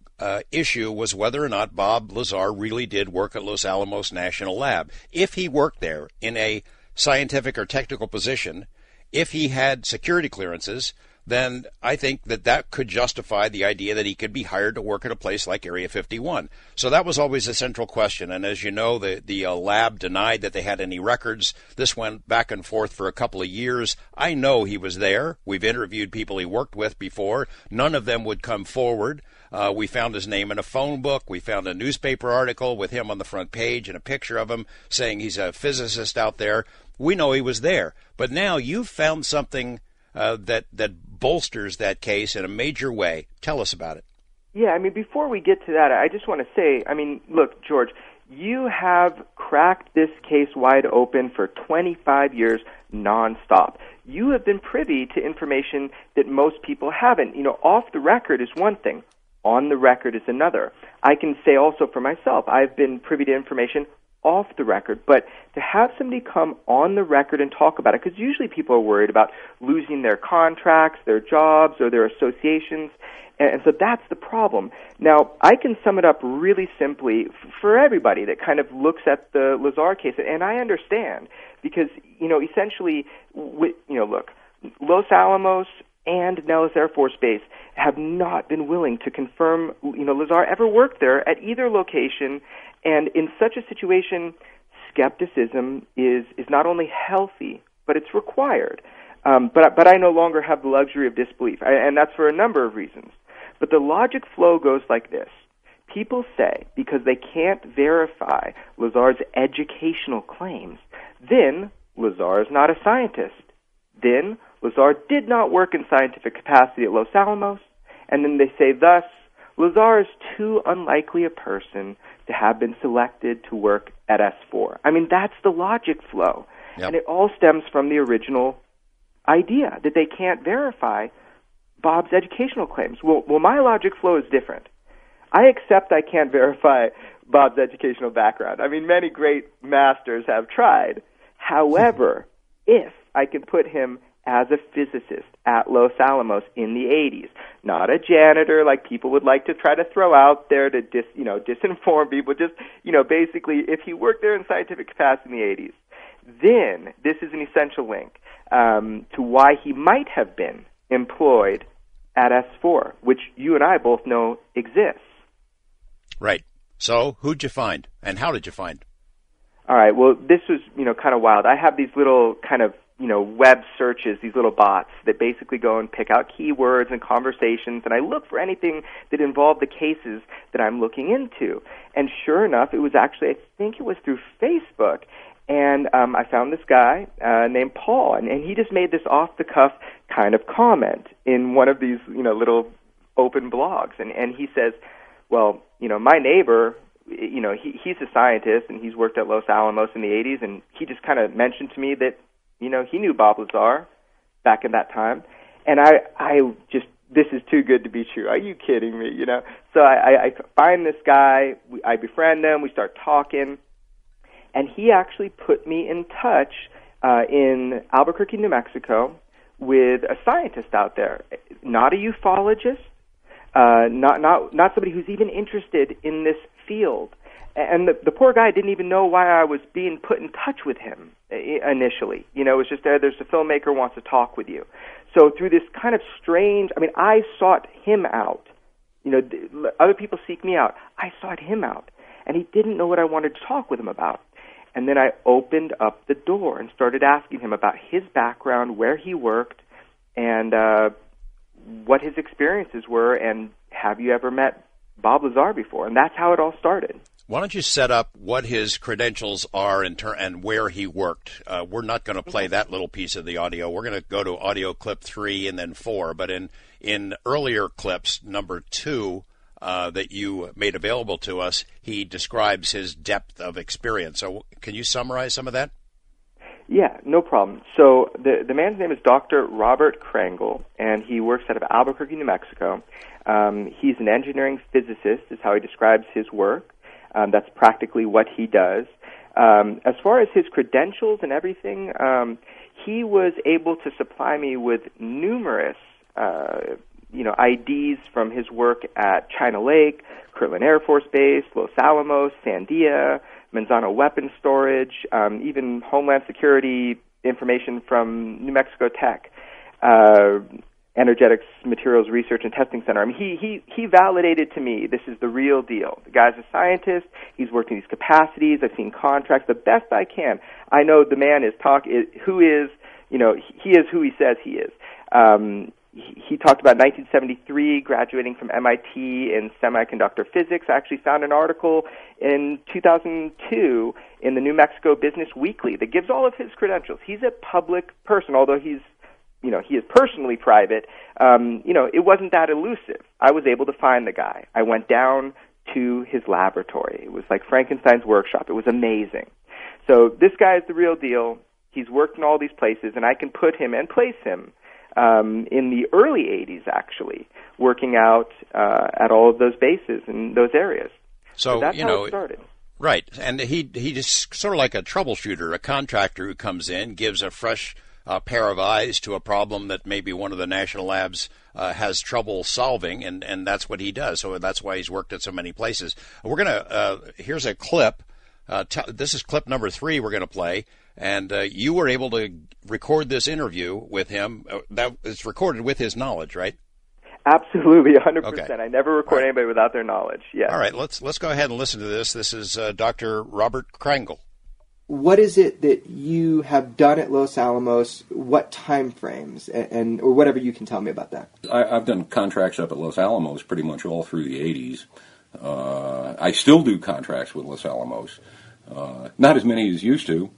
issue was whether or not Bob Lazar really did work at Los Alamos National Lab. If he worked there in a scientific or technical position, if he had security clearances, then I think that could justify the idea that he could be hired to work at a place like Area 51. So that was always a central question. And as you know, the lab denied that they had any records. This went back and forth for a couple of years. I know he was there. We've interviewed people he worked with before. None of them would come forward. We found his name in a phone book. We found a newspaper article with him on the front page and a picture of him saying he's a physicist out there. We know he was there. But now you've found something that bolsters that case in a major way. Tell us about it. Yeah, I mean, before we get to that, I just want to say, I mean, look, George, you have cracked this case wide open for 25 years nonstop. You have been privy to information that most people haven't. You know, off the record is one thing. On the record is another. I can say also for myself, I've been privy to information off the record, but to have somebody come on the record and talk about it, because usually people are worried about losing their contracts, their jobs, or their associations, and so that's the problem. Now, I can sum it up really simply for everybody that kind of looks at the Lazar case, and I understand, because, you know, essentially, look, Los Alamos and Nellis Air Force Base have not been willing to confirm, you know, Lazar ever worked there at either location. And in such a situation, skepticism is not only healthy, but it's required. But I no longer have the luxury of disbelief, and that's for a number of reasons. But the logic flow goes like this. People say because they can't verify Lazar's educational claims, then Lazar is not a scientist. Then Lazar did not work in scientific capacity at Los Alamos, and then they say thus, Lazar is too unlikely a person to have been selected to work at S4. I mean, that's the logic flow. Yep. And it all stems from the original idea that they can't verify Bob's educational claims. Well, my logic flow is different. I accept I can't verify Bob's educational background. I mean, many great masters have tried. However, if I could put him as a physicist at Los Alamos in the 80s, not a janitor like people would like to try to throw out there to disinform people, just, basically if he worked there in scientific capacity in the 80s, then this is an essential link to why he might have been employed at S4, which you and I both know exists. Right. So who'd you find, and how did you find? All right, well, this was, kind of wild. I have these little kind of web searches, these little bots that basically go and pick out keywords and conversations, and I look for anything that involved the cases that I'm looking into. And sure enough, it was actually, I think it was through Facebook, and I found this guy named Paul, and he just made this off-the-cuff kind of comment in one of these, little open blogs, and he says, well, my neighbor, he's a scientist, and he's worked at Los Alamos in the 80s, and he just kind of mentioned to me that he knew Bob Lazar back in that time. And I just, this is too good to be true. Are you kidding me, So I find this guy, I befriend him, we start talking, and he actually put me in touch in Albuquerque, New Mexico, with a scientist out there, not a ufologist, not somebody who's even interested in this field. And the poor guy didn't even know why I was being put in touch with him initially. It was just there's a filmmaker who wants to talk with you. So through this kind of strange, I sought him out. Other people seek me out. I sought him out. And he didn't know what I wanted to talk with him about. And then I opened up the door and started asking him about his background, where he worked, and what his experiences were, and have you ever met Bob Lazar before? And that's how it all started. Why don't you set up what his credentials are and where he worked? We're not going to play that little piece of the audio. We're going to go to audio clip 3 and then 4. But in earlier clips, number 2, that you made available to us, he describes his depth of experience. So can you summarize some of that? Yeah, no problem. So the man's name is Dr. Robert Krangle, and he works out of Albuquerque, New Mexico. He's an engineering physicist, is how he describes his work. That's practically what he does. As far as his credentials and everything, he was able to supply me with numerous, IDs from his work at China Lake, Kirtland Air Force Base, Los Alamos, Sandia, Manzano Weapons Storage, even Homeland Security information from New Mexico Tech. Energetics Materials Research and Testing Center. I mean, he validated to me this is the real deal. The guy's a scientist. He's worked in these capacities. I've seen contracts the best I can. I know the man is he is who he says he is. He talked about 1973 graduating from MIT in semiconductor physics. I actually found an article in 2002 in the New Mexico Business Weekly that gives all of his credentials. He's a public person, although he is personally private. It wasn't that elusive. I was able to find the guy. I went down to his laboratory. It was like Frankenstein's workshop. It was amazing. So this guy is the real deal. He's worked in all these places, and I can put him and place him in the early 80s, actually, working out at all of those bases in those areas. So that's how it started. Right, and he just sort of like a troubleshooter, a contractor who comes in, gives a fresh pair of eyes to a problem that maybe one of the national labs has trouble solving, and that's what he does. So that's why he's worked at so many places. We're going to, here's a clip. This is clip number 3 we're going to play, and you were able to record this interview with him. That it's recorded with his knowledge, right? Absolutely, 100%. Okay. I never record anybody without their knowledge. Yeah. All right, let's go ahead and listen to this. This is Dr. Robert Krangle. What is it that you have done at Los Alamos? What time frames, and or whatever you can tell me about that? I've done contracts up at Los Alamos pretty much all through the 80s. I still do contracts with Los Alamos. Not as many as used to,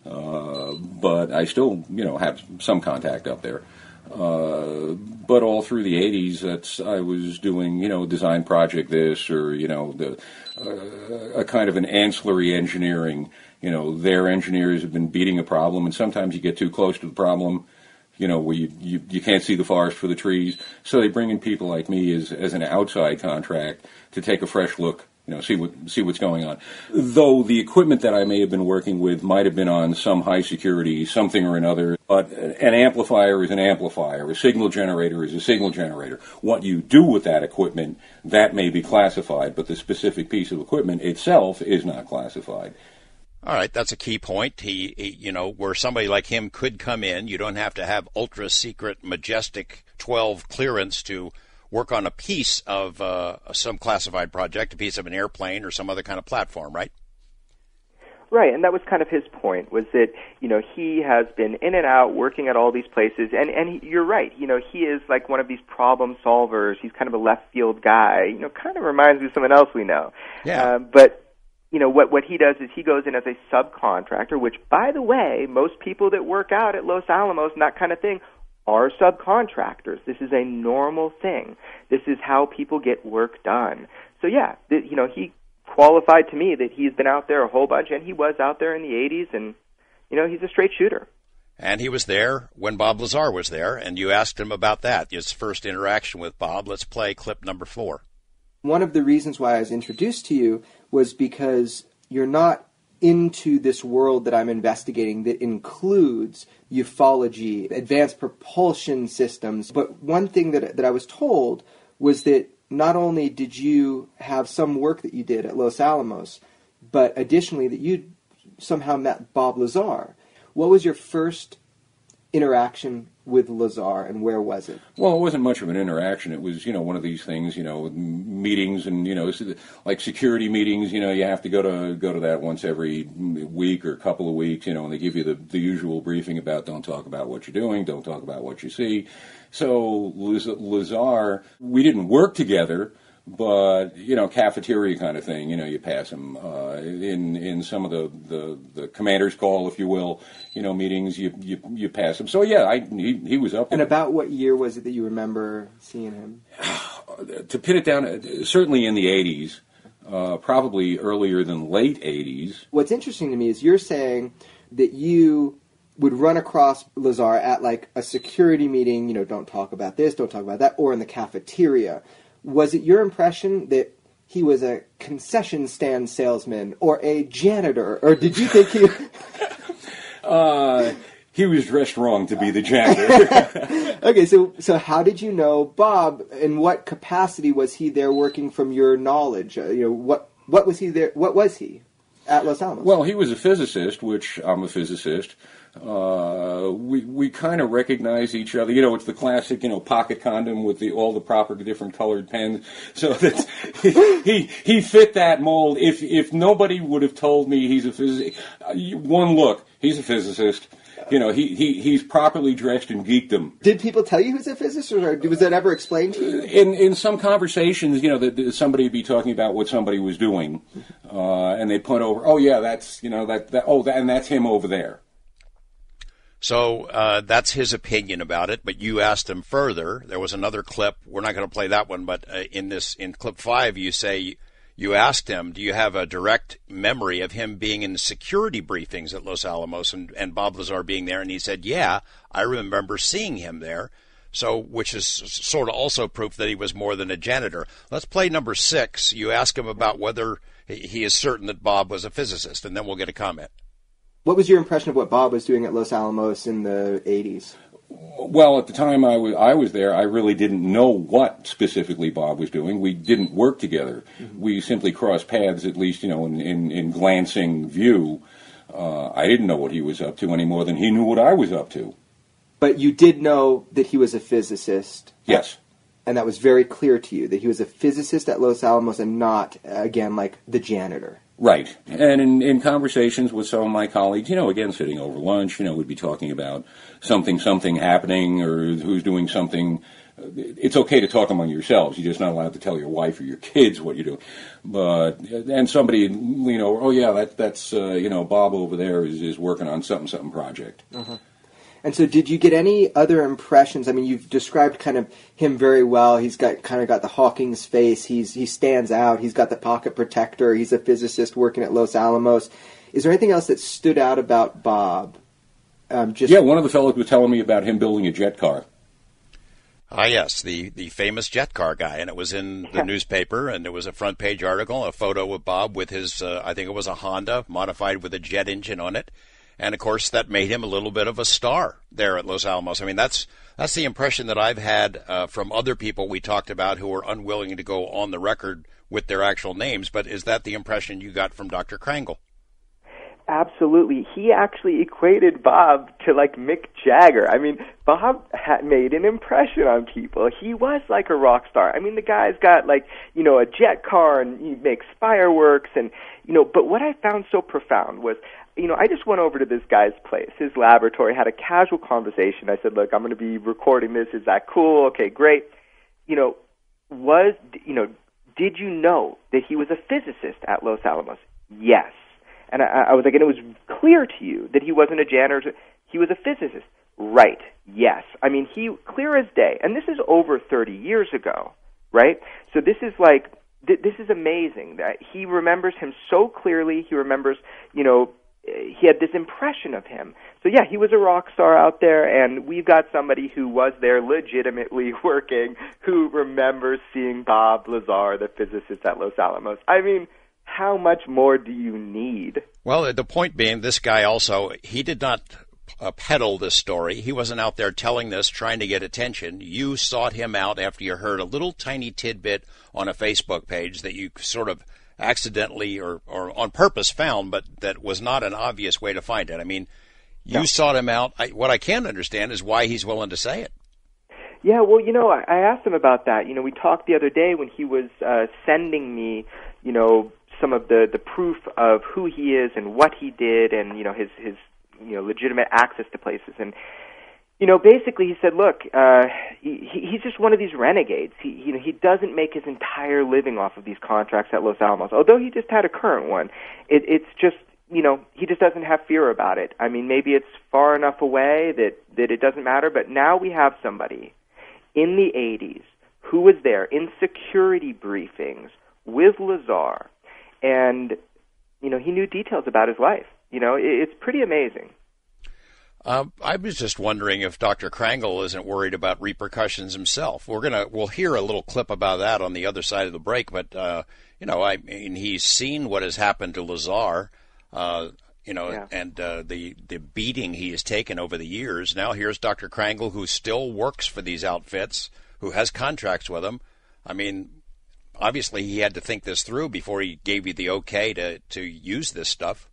but I still, have some contact up there. But all through the 80s, I was doing, a design project this or, a kind of an ancillary engineering. Their engineers have been beating a problem, and sometimes you get too close to the problem, where you can't see the forest for the trees. So they bring in people like me as an outside contract to take a fresh look, see what's going on. Though the equipment that I may have been working with might have been on some high security something or another, but an amplifier is an amplifier, a signal generator is a signal generator. What you do with that equipment, that may be classified, but the specific piece of equipment itself is not classified. All right, that's a key point. He where somebody like him could come in, you don't have to have ultra-secret, majestic 12 clearance to work on a piece of some classified project, a piece of an airplane or some other kind of platform, right? Right, and that was kind of his point, was that, he has been in and out working at all these places, and you're right, he is like one of these problem solvers. He's kind of a left field guy, kind of reminds me of someone else we know. Yeah. But what he does is he goes in as a subcontractor, which, by the way, most people that work out at Los Alamos and that kind of thing are subcontractors. This is a normal thing. This is how people get work done. So, yeah, he qualified to me that he's been out there a whole bunch, and he was out there in the 80s, and, he's a straight shooter. And he was there when Bob Lazar was there, and you asked him about that, his first interaction with Bob. Let's play clip number 4. One of the reasons why I was introduced to you was because you're not into this world that I'm investigating that includes ufology, advanced propulsion systems. But one thing that I was told was that not only did you have some work that you did at Los Alamos, but additionally that you somehow met Bob Lazar. What was your first interaction with Lazar, and where was it? Well, it wasn't much of an interaction. It was, one of these things, meetings and, like security meetings, you have to go to that once every week or couple of weeks, and they give you the usual briefing about don't talk about what you're doing, don't talk about what you see. So Lazar, we didn't work together, but, cafeteria kind of thing, you pass him in some of the commander's call, if you will, meetings, you pass him. So, yeah, he was up there. And about what year was it that you remember seeing him? To pin it down, certainly in the 80s, probably earlier than late 80s. What's interesting to me is you're saying that you would run across Lazar at, like, a security meeting, don't talk about this, don't talk about that, or in the cafeteria. Was it your impression that he was a concession stand salesman or a janitor, or did you think he... He was dressed wrong to be the janitor. Okay, so how did you know Bob? In what capacity was he there working from your knowledge? What was he there? What was he at Los Alamos? Well, he was a physicist, which I'm a physicist. we kind of recognize each other. It's the classic, pocket condom with all the proper different colored pens. So that's, he fit that mold. If nobody would have told me he's a physicist, one look, he's a physicist. He's properly dressed in geekdom. Did people tell you he was a physicist, or was that ever explained to you? In some conversations, that somebody would be talking about what somebody was doing, and they'd point over, oh yeah, that's, and that's him over there. So that's his opinion about it, but you asked him further. There was another clip. We're not going to play that one, but in clip 5, you say you asked him, do you have a direct memory of him being in security briefings at Los Alamos and Bob Lazar being there? And he said, yeah, I remember seeing him there. So, which is sort of also proof that he was more than a janitor. Let's play number 6. You ask him about whether he is certain that Bob was a physicist, and then we'll get a comment. What was your impression of what Bob was doing at Los Alamos in the 80s? Well, at the time I was there, I really didn't know what specifically Bob was doing. We didn't work together. Mm-hmm. We simply crossed paths, at least, in glancing view. I didn't know what he was up to any more than he knew what I was up to. But you did know that he was a physicist. Yes. And that was very clear to you, that he was a physicist at Los Alamos and not, again, like the janitor. Right. And in conversations with some of my colleagues, again, sitting over lunch, we'd be talking about something happening or who's doing something. It's okay to talk among yourselves. You're just not allowed to tell your wife or your kids what you're doing. And somebody, oh yeah, that's Bob over there is working on something project. Uh-huh. And so did you get any other impressions? I mean, you've described kind of him very well. He's got the Hawking's face. He stands out. He's got the pocket protector. He's a physicist working at Los Alamos. Is there anything else that stood out about Bob? One of the fellows was telling me about him building a jet car. Ah, yes, the famous jet car guy, and it was in the newspaper, and there was a front page article, a photo of Bob with his, I think it was a Honda, modified with a jet engine on it. And, of course, that made him a little bit of a star there at Los Alamos. I mean, that's the impression that I've had from other people we talked about who were unwilling to go on the record with their actual names. But is that the impression you got from Dr. Krangle? Absolutely. He actually equated Bob to, like, Mick Jagger. I mean, Bob had made an impression on people. He was like a rock star. I mean, the guy's got, like, a jet car, and he makes fireworks. And, but what I found so profound was, I just went over to this guy's place, his laboratory, had a casual conversation. I said, look, I'm going to be recording this. Is that cool? Okay, great. Did you know that he was a physicist at Los Alamos? Yes. And I was like, and it was clear to you that he wasn't a janitor. He was a physicist. Right. Yes. I mean, he, clear as day. And this is over 30 years ago, right? So this is like, this is amazing that he remembers him so clearly. He remembers, he had this impression of him. So, yeah, he was a rock star out there, and we've got somebody who was there legitimately working who remembers seeing Bob Lazar, the physicist at Los Alamos. I mean, how much more do you need? Well, the point being, this guy also, he did not peddle this story. He wasn't out there telling this, trying to get attention. You sought him out after you heard a little tiny tidbit on a Facebook page that you sort of accidentally or on purpose found, but that was not an obvious way to find it. I mean, you sought him out. What I can't understand is why he's willing to say it. Yeah, well, I asked him about that. We talked the other day when he was sending me, some of the proof of who he is and what he did and, his legitimate access to places. And, basically he said, look, he's just one of these renegades. He doesn't make his entire living off of these contracts at Los Alamos, although he just had a current one. It's just, he just doesn't have fear about it. I mean, maybe it's far enough away that it doesn't matter, but now we have somebody in the 80s who was there in security briefings with Lazar, and, he knew details about his life. It's pretty amazing. I was just wondering if Dr. Krangle isn't worried about repercussions himself. We'll hear a little clip about that on the other side of the break, but, I mean, he's seen what has happened to Lazar, and the beating he has taken over the years. Now here's Dr. Krangle, who still works for these outfits, who has contracts with them. I mean, obviously he had to think this through before he gave you the okay to use this stuff.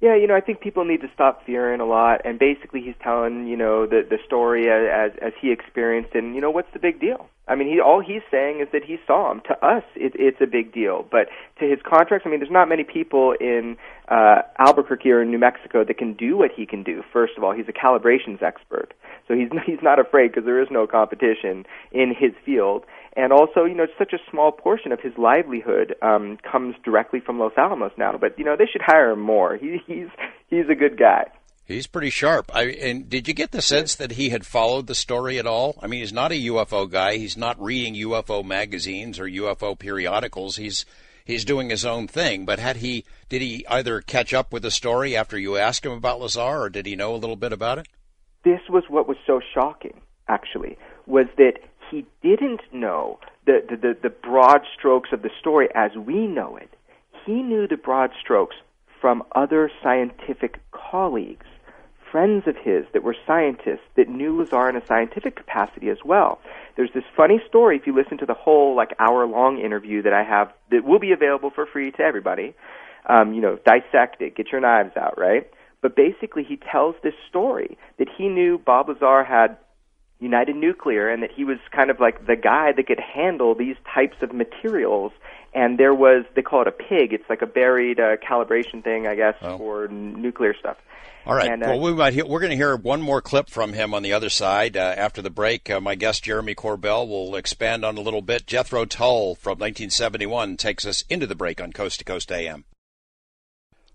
Yeah, I think people need to stop fearing a lot, and basically he's telling, the story as he experienced it, and, what's the big deal? I mean, all he's saying is that he saw him. To us, it's a big deal, but to his contracts, I mean, there's not many people in Albuquerque or in New Mexico that can do what he can do. First of all, he's a calibrations expert, so he's not afraid because there is no competition in his field. And also, such a small portion of his livelihood comes directly from Los Alamos now. But they should hire him more. He's a good guy. He's pretty sharp. And did you get the sense that he had followed the story at all? I mean, he's not a UFO guy. He's not reading UFO magazines or UFO periodicals. He's doing his own thing. But did he either catch up with the story after you asked him about Lazar, or did he know a little bit about it? This was what was so shocking, actually, was that he didn't know the broad strokes of the story as we know it. He knew the broad strokes from other scientific colleagues, friends of his that were scientists that knew Lazar in a scientific capacity as well. There's this funny story, if you listen to the whole hour-long interview that I have that will be available for free to everybody. Dissect it, get your knives out, right? But basically he tells this story that he knew Bob Lazar had United Nuclear, and that he was kind of like the guy that could handle these types of materials. And there was, they call it a pig. It's like a buried calibration thing, I guess, for nuclear stuff. All right. And, we're going to hear one more clip from him on the other side. After the break, my guest, Jeremy Corbell, will expand on a little bit. Jethro Tull from 1971 takes us into the break on Coast to Coast AM.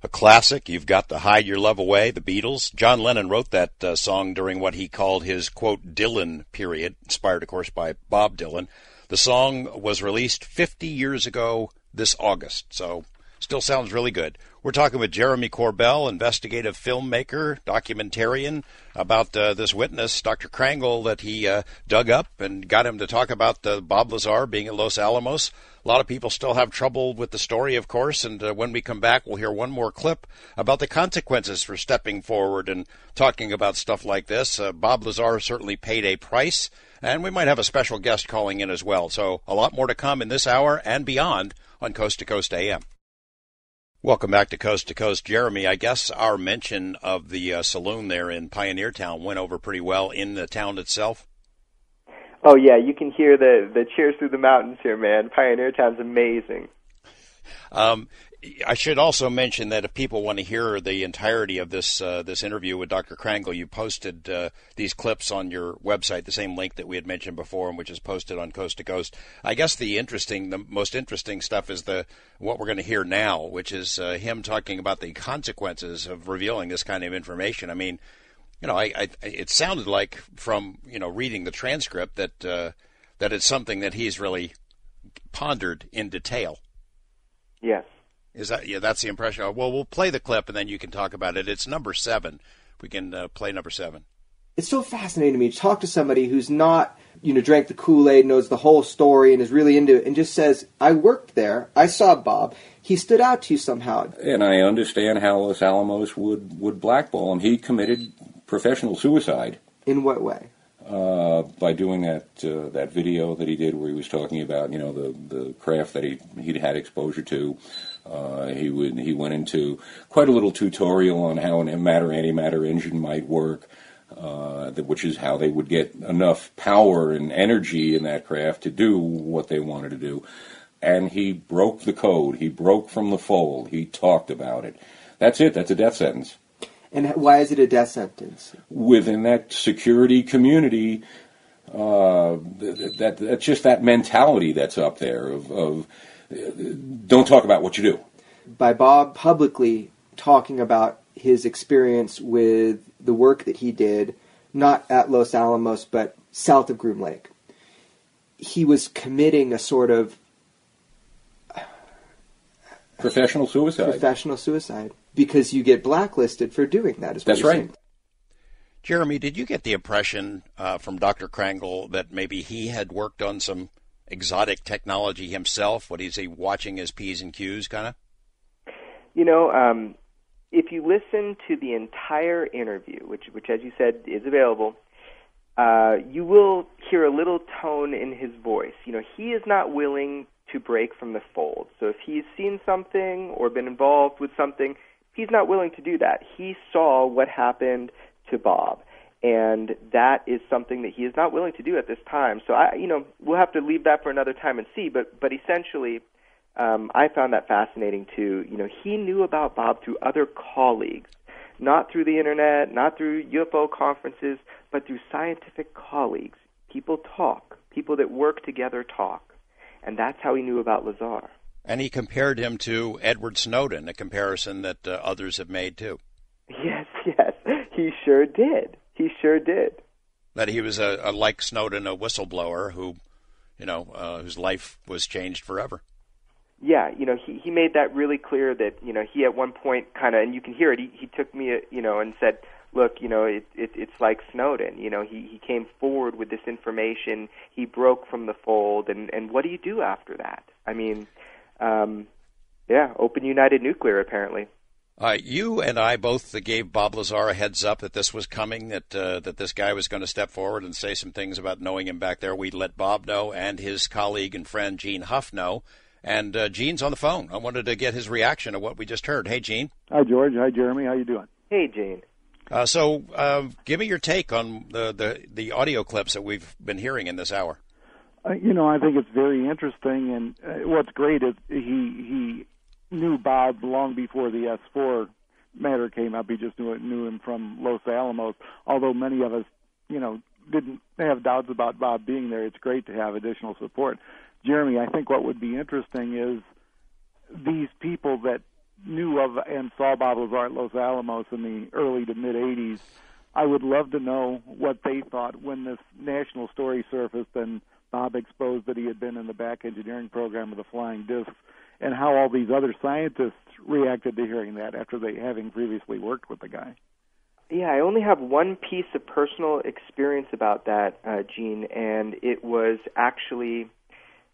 A classic, You've Got to Hide Your Love Away, the Beatles. John Lennon wrote that song during what he called his, quote, Dylan period, inspired, of course, by Bob Dylan. The song was released 50 years ago this August, so still sounds really good. We're talking with Jeremy Corbell, investigative filmmaker, documentarian, about this witness, Dr. Krangle, that he dug up and got him to talk about Bob Lazar being in Los Alamos. A lot of people still have trouble with the story, of course, and when we come back, we'll hear one more clip about the consequences for stepping forward and talking about stuff like this. Bob Lazar certainly paid a price, and we might have a special guest calling in as well. So a lot more to come in this hour and beyond on Coast to Coast AM. Welcome back to Coast. Jeremy, I guess our mention of the saloon there in Pioneer Town went over pretty well in the town itself. Oh, yeah, you can hear the cheers through the mountains here, man. Pioneer Town's amazing. I should also mention that if people want to hear the entirety of this interview with Dr. Krangle, you posted these clips on your website, the same link that we had mentioned before, and which is posted on Coast to Coast. I guess the most interesting stuff is what we're going to hear now, which is him talking about the consequences of revealing this kind of information. I mean, it sounded like from reading the transcript that it's something that he's really pondered in detail. Yes. That's the impression. Well, we'll play the clip and then you can talk about it. It's number 7. We can play number 7. It's so fascinating to me to talk to somebody who's not, drank the Kool-Aid, knows the whole story, and is really into it, and just says, I worked there, I saw Bob, he stood out to you somehow. And I understand how Los Alamos would blackball him. He committed professional suicide. In what way? By doing that video that he did where he was talking about, the craft that he'd had exposure to. He went into quite a little tutorial on how an antimatter engine might work, which is how they would get enough power and energy in that craft to do what they wanted to do. And he broke the code. He broke from the fold. He talked about it. That's it. That's a death sentence. And why is it a death sentence? Within that security community, that's just that mentality that's up there of don't talk about what you do. By Bob publicly talking about his experience with the work that he did, not at Los Alamos, but south of Groom Lake, he was committing a sort of professional suicide. Because you get blacklisted for doing that. That's right. Saying. Jeremy, did you get the impression from Dr. Krangle that maybe he had worked on some exotic technology himself? What is he watching his P's and Q's, kind of? If you listen to the entire interview, which as you said is available, you will hear a little tone in his voice. He is not willing to break from the fold. So if he's seen something or been involved with something, he's not willing to do that. He saw what happened to Bob, and that is something that he is not willing to do at this time. So we'll have to leave that for another time and see. But essentially, I found that fascinating too. He knew about Bob through other colleagues, not through the internet, not through UFO conferences, but through scientific colleagues. People talk. People that work together talk. And that's how he knew about Lazar. And he compared him to Edward Snowden, a comparison that others have made too. Yes, he sure did. That he was like Snowden, a whistleblower who, whose life was changed forever. Yeah, he made that really clear that, he at one point kind of, and you can hear it, he took me, and said, look, it's like Snowden. He came forward with this information, he broke from the fold, and what do you do after that? I mean, open United Nuclear, apparently. You and I both gave Bob Lazar a heads up that this was coming, that this guy was going to step forward and say some things about knowing him back there. We let Bob know and his colleague and friend Gene Huff know. And Gene's on the phone. I wanted to get his reaction to what we just heard. Hey, Gene. Hi, George. Hi, Jeremy. How you doing? Hey, Gene. So give me your take on the audio clips that we've been hearing in this hour. I think it's very interesting. And what's great is he knew Bob long before the S4 matter came up. He just knew him from Los Alamos. Although many of us, didn't have doubts about Bob being there, it's great to have additional support. Jeremy, I think what would be interesting is these people that knew of and saw Bob Lazar at Los Alamos in the early to mid-'80s, I would love to know what they thought when this national story surfaced and Bob exposed that he had been in the back engineering program of the flying discs, and how all these other scientists reacted to hearing that after having previously worked with the guy. Yeah, I only have one piece of personal experience about that, Gene, and it was actually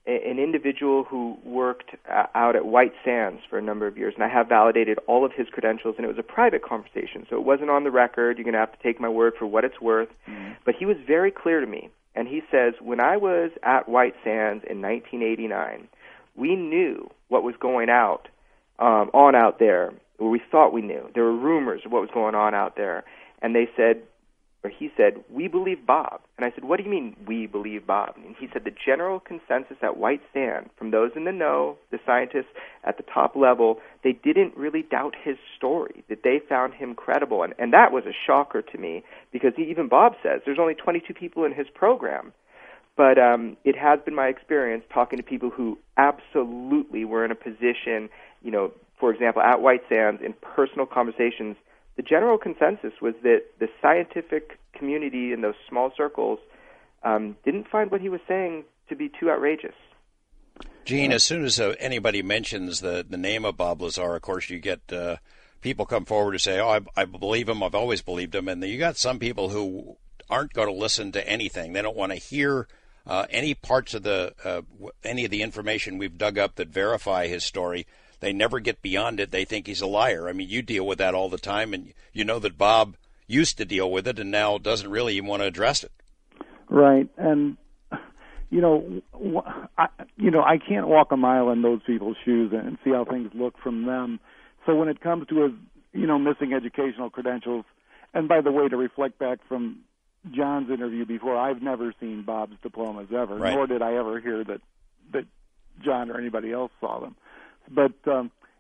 an individual who worked out at White Sands for a number of years, and I have validated all of his credentials, and it was a private conversation, so it wasn't on the record. You're going to have to take my word for what it's worth. Mm-hmm. But he was very clear to me, and he says, when I was at White Sands in 1989, we knew what was going on out there, or we thought we knew. There were rumors of what was going on out there, and he said, we believe Bob. And I said, what do you mean, we believe Bob? And he said, the general consensus at White Sand, from those in the know, the scientists at the top level, they didn't really doubt his story, that they found him credible. And that was a shocker to me, because even Bob says there's only 22 people in his program. But it has been my experience talking to people who absolutely were in a position, for example, at White Sands, in personal conversations. The general consensus was that the scientific community in those small circles didn't find what he was saying to be too outrageous. Gene, as soon as anybody mentions the name of Bob Lazar, of course, you get people come forward and say, oh, I believe him, I've always believed him. And you got some people who aren't going to listen to anything. They don't want to hear any parts of any of the information we've dug up that verify his story. They never get beyond it. They think he's a liar. I mean, you deal with that all the time, and you know that Bob used to deal with it and now doesn't really even want to address it. Right. And, I can't walk a mile in those people's shoes and see how things look from them. So when it comes to his, missing educational credentials, and by the way, to reflect back from John's interview before, I've never seen Bob's diplomas ever, right. Nor did I ever hear that John or anybody else saw them. But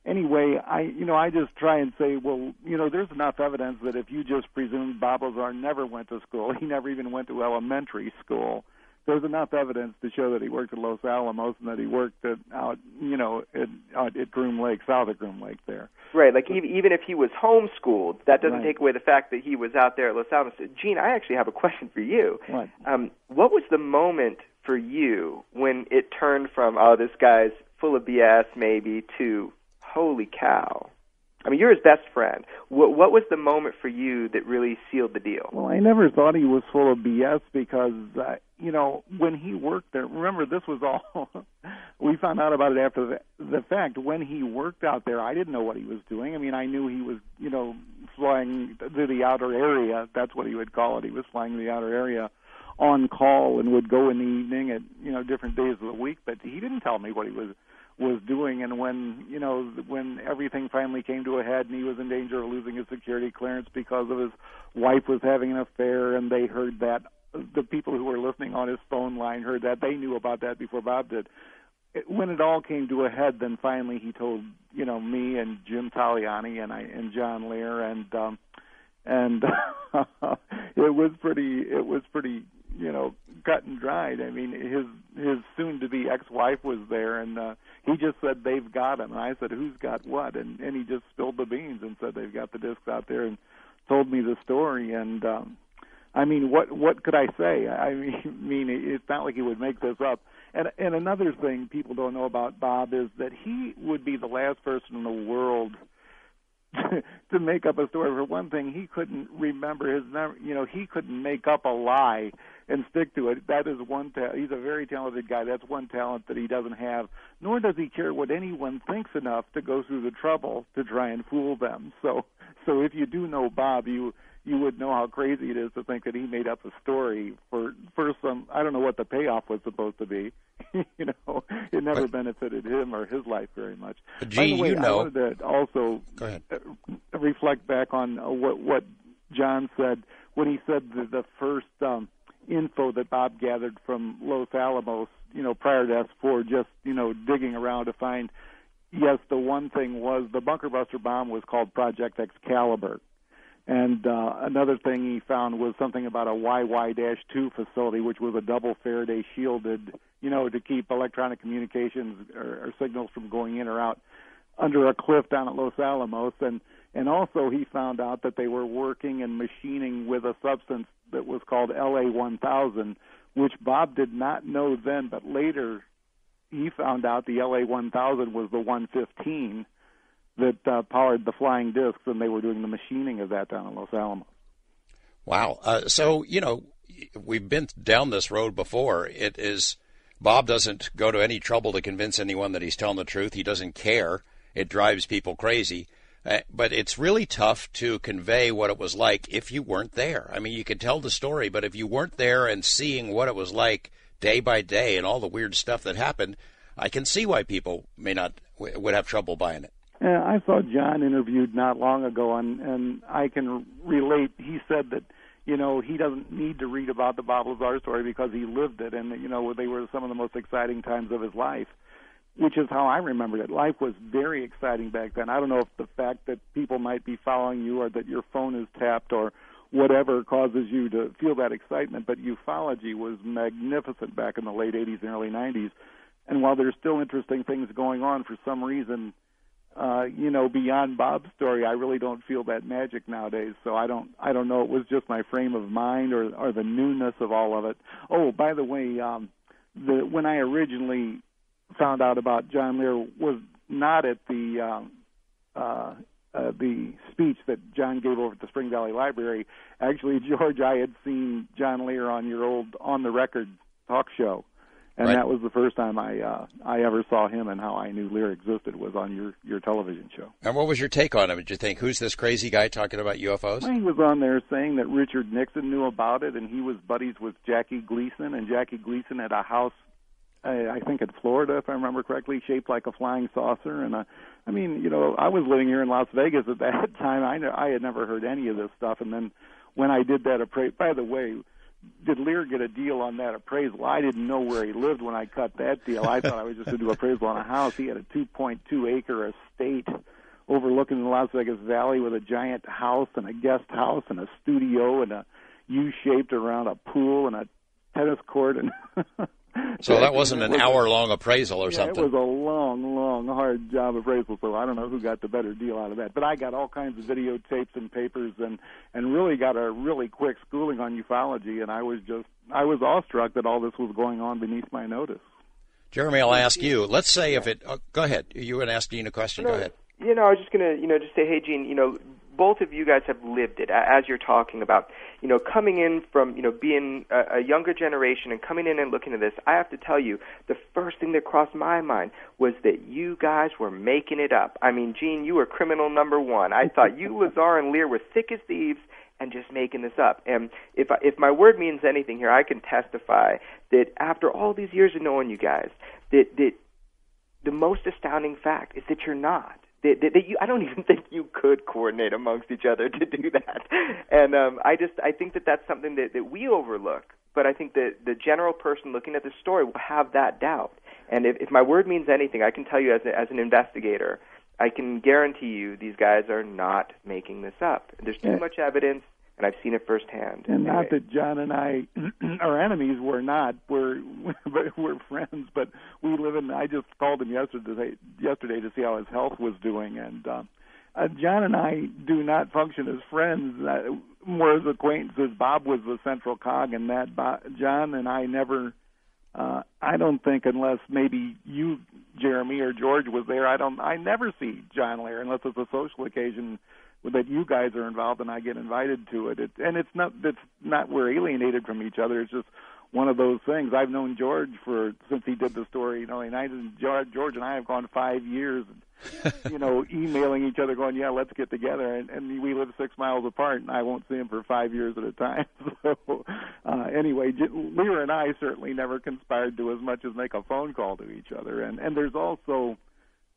anyway, I just try and say, well, there's enough evidence that if you just presume Bob Lazar never went to school, he never even went to elementary school, there's enough evidence to show that he worked at Los Alamos and that he worked out at Groom Lake, south of Groom Lake there. Right, like even if he was homeschooled, that doesn't take away the fact that he was out there at Los Alamos. Gene, I actually have a question for you. What? What was the moment for you when it turned from, oh, this guy's full of BS maybe, to holy cow? I mean, you're his best friend. What was the moment for you that really sealed the deal? Well, I never thought he was full of BS because, when he worked there, remember, this was all, we found out about it after the fact. When he worked out there, I didn't know what he was doing. I mean, I knew he was, flying to the outer area. That's what he would call it. He was flying to the outer area on call and would go in the evening at different days of the week. But he didn't tell me what he was doing. And when everything finally came to a head and he was in danger of losing his security clearance because of his wife was having an affair, and they heard that, the people who were listening on his phone line heard that, they knew about that before Bob did. When it all came to a head, then finally he told me and Jim Taliani and John Leir, and it was pretty cut and dried. I mean, his soon-to-be ex-wife was there, and he just said they've got him. And I said, who's got what? And he just spilled the beans and said they've got the discs out there, and told me the story. And I mean, what could I say? I mean, it's not like he would make this up. And another thing people don't know about Bob is that he would be the last person in the world to make up a story. For one thing, he couldn't remember he couldn't make up a lie and stick to it. That is one he's a very talented guy. That's one talent that he doesn't have, nor does he care what anyone thinks enough to go through the trouble to try and fool them. So if you do know Bob, you would know how crazy it is to think that he made up a story for some, I don't know what the payoff was supposed to be. It never benefited him or his life very much. But Gene, by the way, I wanted to also go ahead. Reflect back on what John said when he said the first info that Bob gathered from Los Alamos, prior to S4, just, digging around to find, yes, the one thing was the bunker buster bomb was called Project Excalibur. And another thing he found was something about a YY-2 facility, which was a double Faraday shielded, to keep electronic communications or signals from going in or out under a cliff down at Los Alamos. And also he found out that they were working and machining with a substance that was called LA-1000, which Bob did not know then, but later he found out the LA-1000 was the 115 that powered the flying discs, and they were doing the machining of that down in Los Alamos. Wow. So, we've been down this road before. Bob doesn't go to any trouble to convince anyone that he's telling the truth. He doesn't care. It drives people crazy. But it's really tough to convey what it was like if you weren't there. I mean, you could tell the story, but if you weren't there and seeing what it was like day by day and all the weird stuff that happened, I can see why people would have trouble buying it. I saw John interviewed not long ago, and I can relate. He said that, he doesn't need to read about the Bob Lazar story because he lived it, and, they were some of the most exciting times of his life, which is how I remembered it. Life was very exciting back then. I don't know if the fact that people might be following you or that your phone is tapped or whatever causes you to feel that excitement, but ufology was magnificent back in the late 80s and early 90s. And while there's still interesting things going on, for some reason, beyond Bob's story, I really don't feel that magic nowadays. So I don't know. It was just my frame of mind or the newness of all of it. Oh, by the way, when I originally found out about John Lear was not at the speech that John gave over at the Spring Valley Library. Actually, George, I had seen John Lear on your old On the Record talk show. And right. That was the first time I ever saw him, and how I knew Lear existed was on your television show. And what was your take on him? Did you think, who's this crazy guy talking about UFOs? Well, he was on there saying that Richard Nixon knew about it, and he was buddies with Jackie Gleason, and Jackie Gleason had a house, I think in Florida, if I remember correctly, shaped like a flying saucer. And I was living here in Las Vegas at that time. I had never heard any of this stuff. And then when I did that appraisal, by the way, did Lear get a deal on that appraisal? I didn't know where he lived when I cut that deal. I thought I was just going to do appraisal on a house. He had a 2.2-acre estate overlooking the Las Vegas Valley with a giant house and a guest house and a studio and a U-shaped around a pool and a tennis court. And so that wasn't an hour-long appraisal or something? It was a long, hard job appraisal, so I don't know who got the better deal out of that. But I got all kinds of videotapes and papers and really got a really quick schooling on ufology, and I was awestruck that all this was going on beneath my notice. Jeremy, I'll ask you. Let's say if it... go ahead. You were going to ask Gene a question. Go ahead. I was just going to, just say, hey, Gene, both of you guys have lived it, as you're talking about, coming in from, being a younger generation and coming in and looking at this. I have to tell you, the first thing that crossed my mind was that you guys were making it up. I mean, Gene, you were criminal number one. I thought you, Lazar, and Lear were thick as thieves, and just making this up. And if my word means anything here, I can testify that after all these years of knowing you guys, that the most astounding fact is that you're not. That you, I don't even think you could coordinate amongst each other to do that. And I think that that's something that we overlook. But I think that the general person looking at the story will have that doubt. And if my word means anything, I can tell you as an investigator, I can guarantee you these guys are not making this up. There's too much evidence, and I've seen it firsthand. And not that John and I are enemies. We're not. We're friends. But we live in. I just called him yesterday to see how his health was doing, and John and I do not function as friends. More as acquaintances. Bob was the central cog in that. John and I never. I don't think, unless maybe you, Jeremy, or George was there. I never see John Leir unless it's a social occasion that you guys are involved and I get invited to it. It's not we're alienated from each other. It's just one of those things. I've known George since he did the story. George and I have gone 5 years, emailing each other, going, yeah, let's get together. And we live 6 miles apart, and I won't see him for 5 years at a time. So anyway, Lear and I certainly never conspired to as much as make a phone call to each other. And there's also,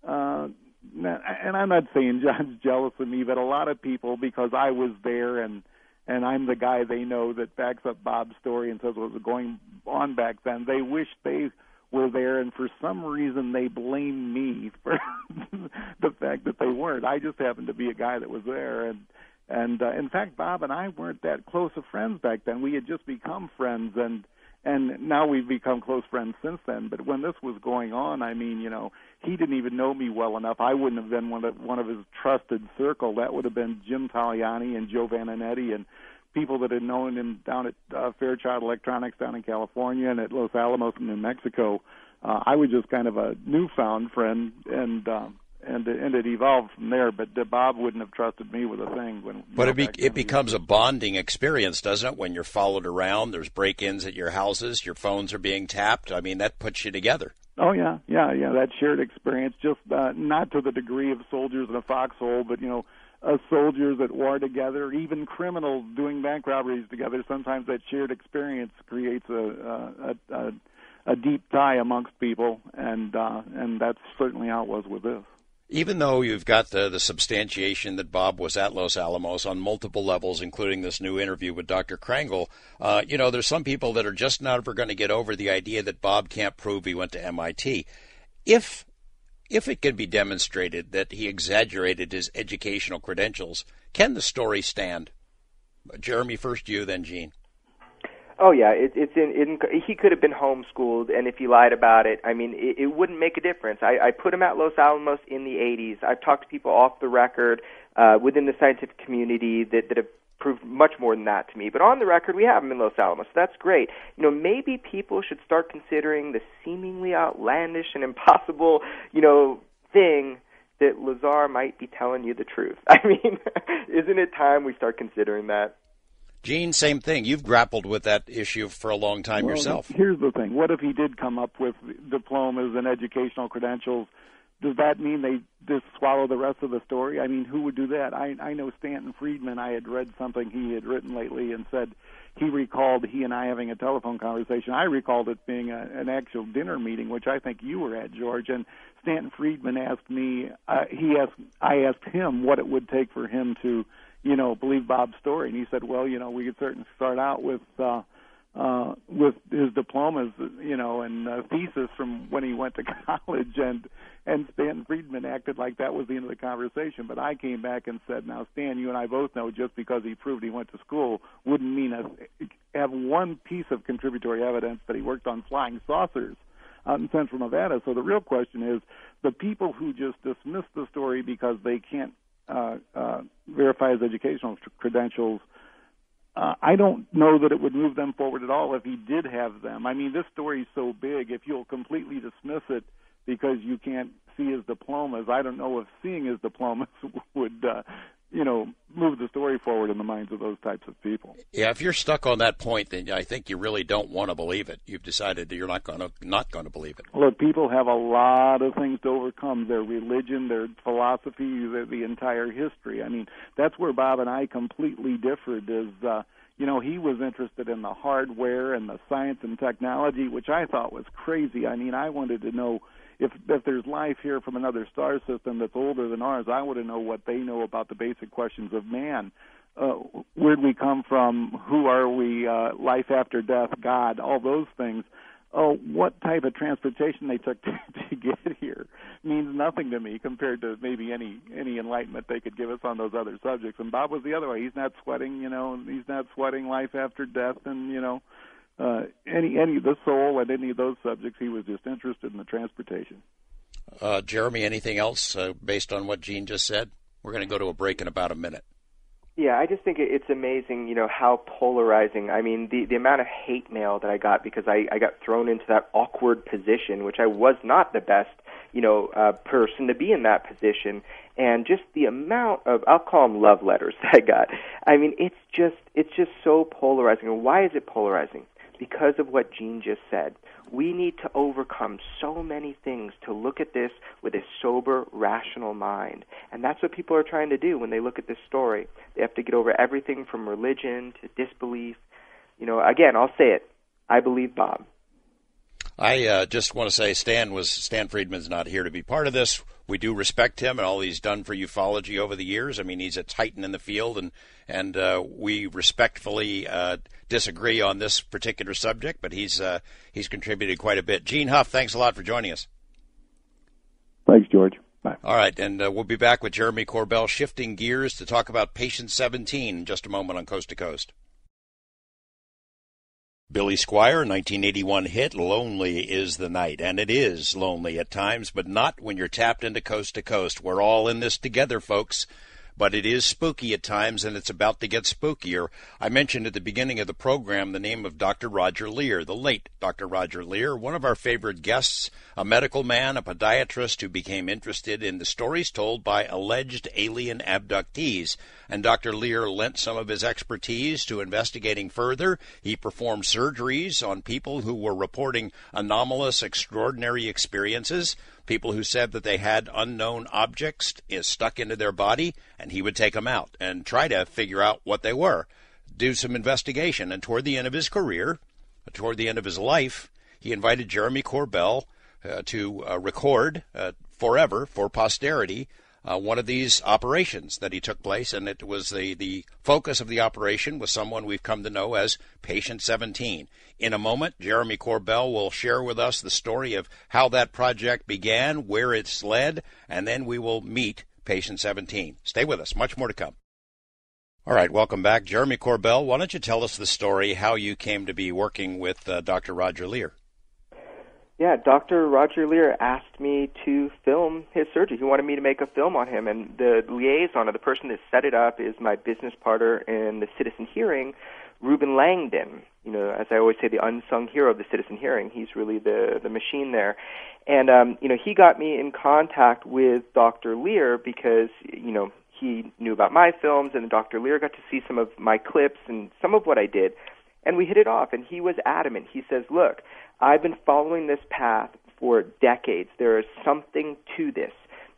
and I'm not saying John's jealous of me, but a lot of people, because I was there and I'm the guy they know that backs up Bob's story and says what was going on back then, they wish they were there, and for some reason they blame me for the fact that they weren't. I just happened to be a guy that was there, and in fact, Bob and I weren't that close of friends back then. We had just become friends, and now we've become close friends since then. But when this was going on, I mean, he didn't even know me well enough. I wouldn't have been one of his trusted circle. That would have been Jim Taliani and Joe Vananetti and people that had known him down at Fairchild Electronics down in California and at Los Alamos in New Mexico. I was just kind of a newfound friend, and it evolved from there. But Bob wouldn't have trusted me with a thing. But it becomes a bonding experience, doesn't it? When you're followed around, there's break-ins at your houses, your phones are being tapped. I mean, that puts you together. Oh yeah. That shared experience, just not to the degree of soldiers in a foxhole, but soldiers at war together, even criminals doing bank robberies together. Sometimes that shared experience creates a deep tie amongst people, and that's certainly how it was with this. Even though you've got the substantiation that Bob was at Los Alamos on multiple levels, including this new interview with Dr. Krangle, there's some people that are just never going to get over the idea that Bob can't prove he went to MIT. If it can be demonstrated that he exaggerated his educational credentials, can the story stand? Jeremy, first you, then Gene. Oh yeah, he could have been homeschooled, and if he lied about it, I mean, it wouldn't make a difference. I put him at Los Alamos in the 80s. I've talked to people off the record within the scientific community that have proved much more than that to me. But on the record, we have him in Los Alamos, so that's great. Maybe people should start considering the seemingly outlandish and impossible, thing that Lazar might be telling you the truth. I mean, isn't it time we start considering that? Gene, same thing. You've grappled with that issue for a long time yourself. Here's the thing. What if he did come up with diplomas and educational credentials? Does that mean they just swallow the rest of the story? I mean, who would do that? I know Stanton Friedman. I had read something he had written lately and said he recalled he and I having a telephone conversation. I recalled it being an actual dinner meeting, which I think you were at, George. And Stanton Friedman asked me, I asked him what it would take for him to, believe Bob's story. And he said, well, we could certainly start out with his diplomas, and thesis from when he went to college. And Stanton Friedman acted like that was the end of the conversation. But I came back and said, now, Stan, you and I both know just because he proved he went to school wouldn't mean have one piece of contributory evidence that he worked on flying saucers out in Central Nevada. So the real question is, the people who just dismiss the story because they can't verify his educational credentials, I don't know that it would move them forward at all if he did have them. I mean, this story is so big, if you'll completely dismiss it because you can't see his diplomas, I don't know if seeing his diplomas would, move the story forward in the minds of those types of people. Yeah, if you're stuck on that point, then I think you really don't want to believe it. You've decided that you're not going to believe it. Look, people have a lot of things to overcome: their religion, their philosophy, the entire history. I mean, that's where Bob and I completely differed. He was interested in the hardware and the science and technology, which I thought was crazy. I mean, I wanted to know if there's life here from another star system that's older than ours. I want to know what they know about the basic questions of man. Where'd we come from? Who are we? Life after death, God, all those things. What type of transportation they took to get here means nothing to me compared to maybe any enlightenment they could give us on those other subjects. And Bob was the other way. He's not sweating, he's not sweating life after death and, any the soul and any of those subjects. He was just interested in the transportation. Jeremy, anything else based on what Gene just said? We're going to go to a break in about a minute. Yeah, I just think it's amazing, how polarizing. I mean, the amount of hate mail that I got because I got thrown into that awkward position, which I was not the best, person to be in that position, and just the amount of, I'll call them love letters that I got. I mean, it's just so polarizing. And why is it polarizing? Because of what Gene just said. We need to overcome so many things to look at this with a sober, rational mind. And that's what people are trying to do when they look at this story. They have to get over everything from religion to disbelief. Again, I'll say it. I believe Bob. I just want to say Stan Friedman's not here to be part of this. We do respect him and all he's done for ufology over the years. I mean, he's a titan in the field, and we respectfully disagree on this particular subject, but he's contributed quite a bit. Gene Huff, thanks a lot for joining us. Thanks, George. Bye. All right, and we'll be back with Jeremy Corbell, shifting gears to talk about Patient 17 in just a moment on Coast to Coast. Billy Squier, 1981 hit, Lonely is the Night. And it is lonely at times, but not when you're tapped into Coast to Coast. We're all in this together, folks. But it is spooky at times, and it's about to get spookier. I mentioned at the beginning of the program the name of Dr. Roger Leir, the late Dr. Roger Leir, one of our favorite guests, a medical man, a podiatrist who became interested in the stories told by alleged alien abductees. And Dr. Leir lent some of his expertise to investigating further. He performed surgeries on people who were reporting anomalous, extraordinary experiences, people who said that they had unknown objects stuck into their body, and he would take them out and try to figure out what they were, do some investigation. And toward the end of his career, toward the end of his life, he invited Jeremy Corbell to record forever, for posterity, one of these operations that he took place, and it was the focus of the operation was someone we've come to know as Patient 17. In a moment, Jeremy Corbell will share with us the story of how that project began, where it's led, and then we will meet Patient 17. Stay with us. Much more to come. All right, welcome back. Jeremy Corbell, why don't you tell us the story, how you came to be working with Dr. Roger Leir? Yeah, Dr. Roger Leir asked me to film his surgery. He wanted me to make a film on him, and the liaison, or the person that set it up, is my business partner in the Citizen Hearing, Ruben Langdon. As I always say, the unsung hero of the Citizen Hearing. He's really the machine there. And, he got me in contact with Dr. Leir because, he knew about my films, and Dr. Leir got to see some of my clips and some of what I did. And we hit it off, and he was adamant. He says, look, I've been following this path for decades. There is something to this.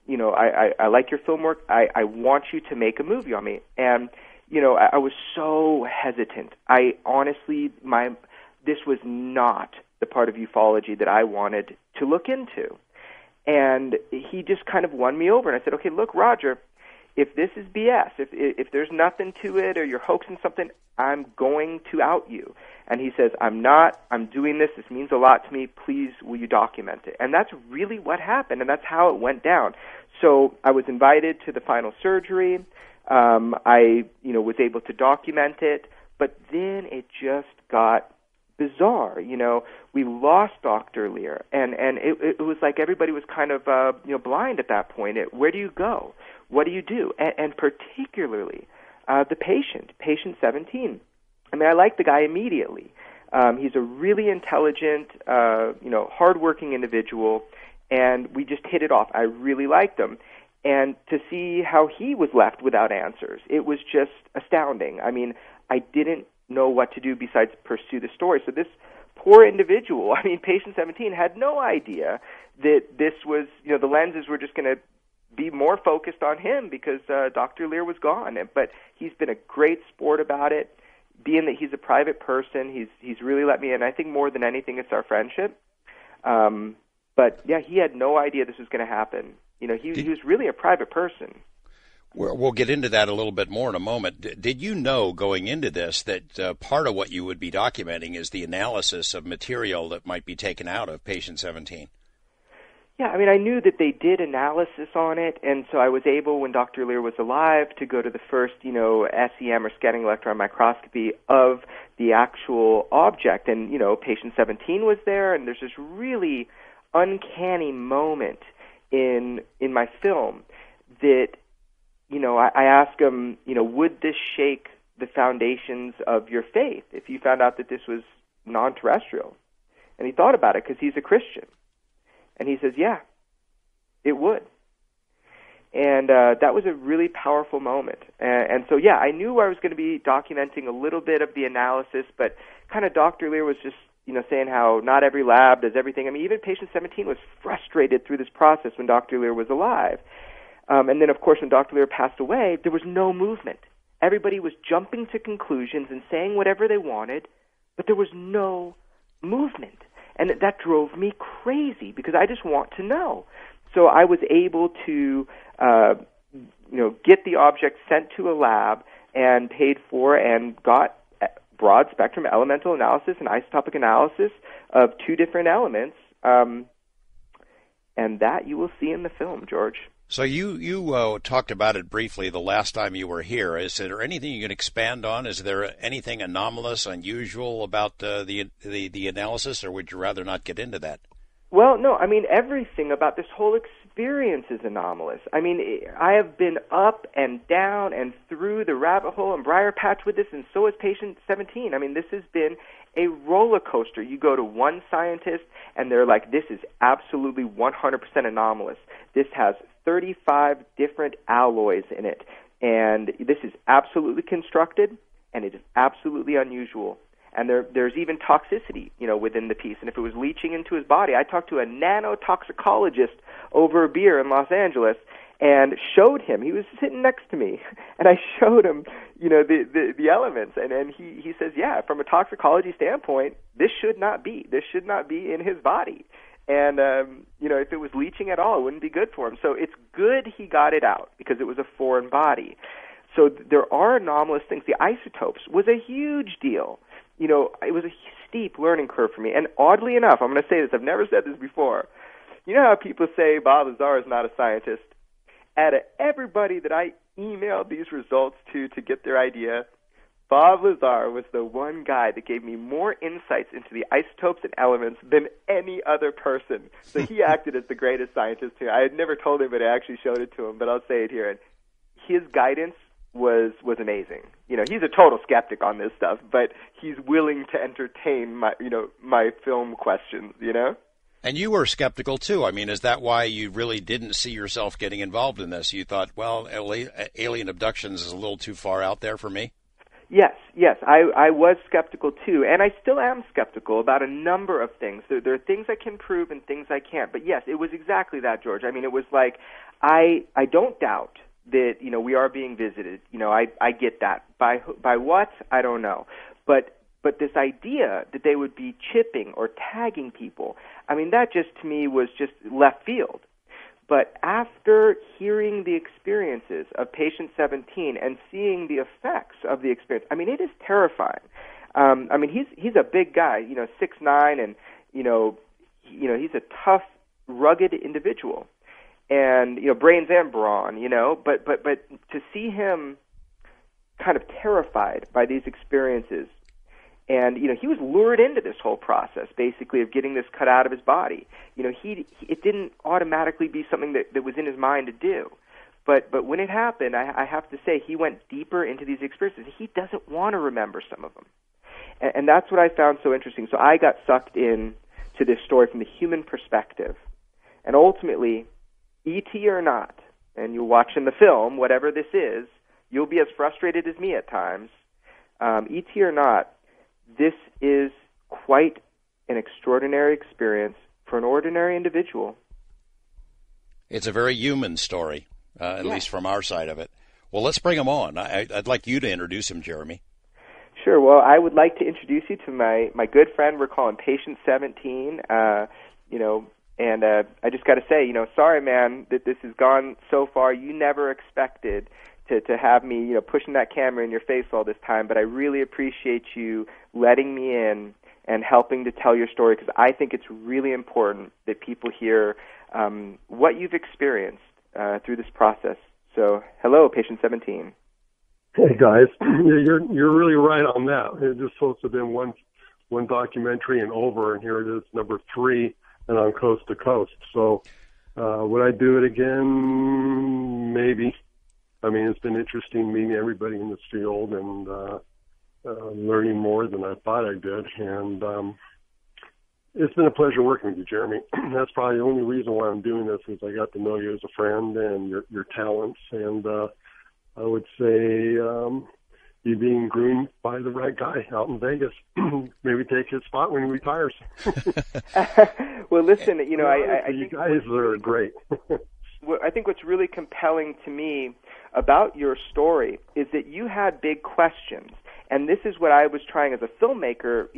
I like your film work. I want you to make a movie on me. And, I was so hesitant. I honestly, this was not the part of ufology that I wanted to look into. And he just kind of won me over. And I said, okay, look, Roger, if this is BS, if there's nothing to it or you're hoaxing something, I'm going to out you. And he says, I'm doing this. This means a lot to me. Please, will you document it? And that's really what happened, and that's how it went down. So I was invited to the final surgery. I was able to document it, but then it just got bizarre. We lost Dr. Leir, and it was like everybody was kind of blind at that point. Where do you go? What do you do? And particularly the patient 17. I mean, I like the guy immediately. He's a really intelligent, hardworking individual, and we just hit it off. I really liked him. and to see how he was left without answers. It was just astounding. I mean, I didn't know what to do besides pursue the story. So this poor individual, I mean, patient 17, had no idea that this was, the lenses were just going to be more focused on him because Dr. Lear was gone. But he's been a great sport about it. Being that he's a private person, he's really let me in. I think more than anything, it's our friendship. But yeah, he had no idea this was going to happen. He was really a private person. We'll get into that a little bit more in a moment. Did you know going into this that part of what you would be documenting is the analysis of material that might be taken out of patient 17? Yeah, I mean, I knew that they did analysis on it, and so I was able, when Dr. Lear was alive, to go to the first, SEM or scanning electron microscopy of the actual object. And, patient 17 was there, and there's this really uncanny moment in my film that, I ask him, would this shake the foundations of your faith if you found out that this was non-terrestrial? And he thought about it because he's a Christian. And he says, yeah, it would. And that was a really powerful moment. And so, yeah, I knew I was going to be documenting a little bit of the analysis, but kind of Dr. Lear was just, saying how not every lab does everything. I mean, even patient 17 was frustrated through this process when Dr. Lear was alive. And then, of course, when Dr. Lear passed away, there was no movement. Everybody was jumping to conclusions and saying whatever they wanted, but there was no movement. And that drove me crazy because I just want to know. So I was able to, get the object sent to a lab and paid for and got broad spectrum elemental analysis and isotopic analysis of two different elements. And that you will see in the film, George. So you talked about it briefly the last time you were here. Is there anything you can expand on? Is there anything anomalous, unusual about the analysis, or would you rather not get into that? Well, no. I mean, everything about this whole experience is anomalous. I mean, I have been up and down and through the rabbit hole and briar patch with this, and so has patient 17. I mean, this has been a roller coaster. You go to one scientist, and they're like, this is absolutely 100% anomalous. This has 35 different alloys in it, and this is absolutely constructed, and it is absolutely unusual. And there's even toxicity, within the piece. And if it was leaching into his body, I talked to a nanotoxicologist over a beer in Los Angeles and showed him. He was sitting next to me, and I showed him, the elements. And he says, yeah, from a toxicology standpoint, this should not be in his body. And, if it was leaching at all, it wouldn't be good for him. So it's good he got it out because it was a foreign body. So there are anomalous things. The isotopes was a huge deal. It was a steep learning curve for me. And oddly enough, I'm going to say this, I've never said this before. You know how people say Bob Lazar is not a scientist? Out of everybody that I emailed these results to get their idea, Bob Lazar was the one guy that gave me more insights into the isotopes and elements than any other person. So he acted as the greatest scientist here. I had never told him, but I actually showed it to him, but I'll say it here. And his guidance was amazing. He's a total skeptic on this stuff, but he's willing to entertain my film questions, And you were skeptical, too. I mean, is that why you really didn't see yourself getting involved in this? You thought, well, alien abductions is a little too far out there for me? Yes, I was skeptical, too, and I still am skeptical about a number of things. There are things I can prove and things I can't, but yes, it was exactly that, George. I mean, it was like, I don't doubt that, we are being visited. I get that. By what? I don't know. But this idea that they would be chipping or tagging people, I mean, that just, to me, was just left field. But after hearing the experiences of patient 17 and seeing the effects of the experience, I mean, it is terrifying. I mean, he's a big guy, 6'9", and he's a tough, rugged individual, and brains and brawn, But to see him kind of terrified by these experiences. And, he was lured into this whole process, basically, of getting this cut out of his body. It didn't automatically be something that was in his mind to do. But when it happened, I have to say, he went deeper into these experiences. He doesn't want to remember some of them. And that's what I found so interesting. So I got sucked in to this story from the human perspective. And ultimately, E.T. or not, and you'll watch in the film, whatever this is, you'll be as frustrated as me at times. ET or not, this is quite an extraordinary experience for an ordinary individual. It's a very human story, at least from our side of it. Well, let's bring him on. I'd like you to introduce him, Jeremy. Sure. Well, I would like to introduce you to my good friend. We're calling Patient 17. And I just got to say, sorry, man, that this has gone so far. You never expected to have me, pushing that camera in your face all this time. But I really appreciate you letting me in and helping to tell your story, because I think it's really important that people hear what you've experienced through this process. So, hello, Patient 17. Hey guys, you're really right on that. It's just supposed to have been one documentary and over, and here it is, number 3, and on coast to coast. So, would I do it again? Maybe. I mean, it's been interesting meeting everybody in this field and learning more than I thought I did. And it's been a pleasure working with you, Jeremy. That's probably the only reason why I'm doing this, is I got to know you as a friend and your talents. And I would say you being groomed by the right guy out in Vegas. Maybe take his spot when he retires. Well, listen, I you think guys are great. I think what's really compelling to me about your story is that you had big questions. And this is what I was trying as a filmmaker,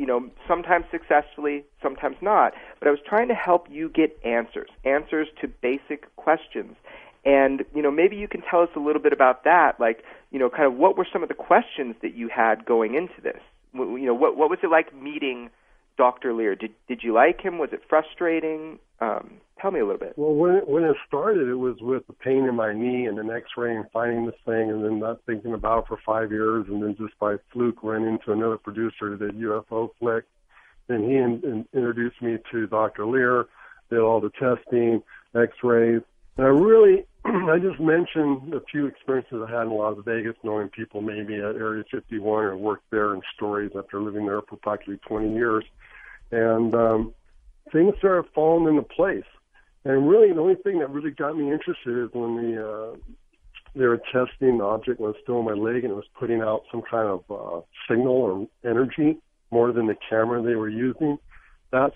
sometimes successfully, sometimes not. But I was trying to help you get answers to basic questions. And, maybe you can tell us a little bit about that, like, kind of what were some of the questions that you had going into this? What was it like meeting Dr. Lear? Did you like him? Was it frustrating? Tell me a little bit. Well, when it started, it was with the pain in my knee and an X-ray and finding this thing and then not thinking about it for 5 years, and then just by fluke ran into another producer that did UFO flick. Then he introduced me to Dr. Lear, did all the testing, X-rays. And I just mentioned a few experiences I had in Las Vegas, knowing people maybe at Area 51 or worked there, and stories after living there for practically 20 years. And things started falling into place. And really, the only thing that really got me interested is when they were testing the object when it was still in my leg, and it was putting out some kind of signal or energy more than the camera they were using. That's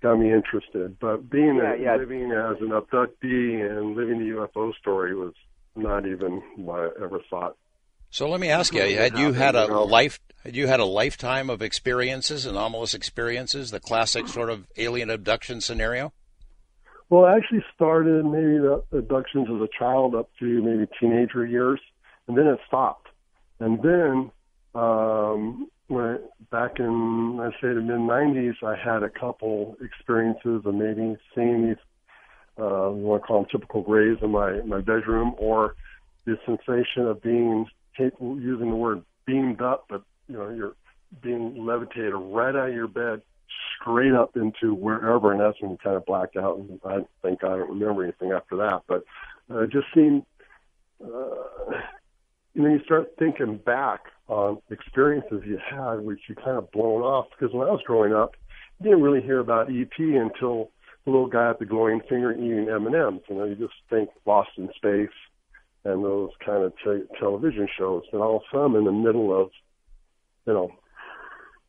got me interested. But living as an abductee and living the UFO story was not even what I ever thought. So let me ask you: had you had a lifetime of experiences, anomalous experiences, the classic sort of alien abduction scenario? Well, I actually started maybe the abductions as a child up to maybe teenager years, and then it stopped. And then back in, I'd say, the mid-'90s, I had a couple experiences of maybe seeing these, you want to call them typical grays in my bedroom, or the sensation of being, using the word beamed up, but you're being levitated right out of your bed straight up into wherever, and that's when you kind of blacked out, and I don't remember anything after that. But it just seemed, you start thinking back on experiences you had, which you kind of blown off, because when I was growing up, you didn't really hear about ET until the little guy with the glowing finger eating M&Ms. You just think Lost in Space and those kind of television shows. And all of a sudden, in the middle of,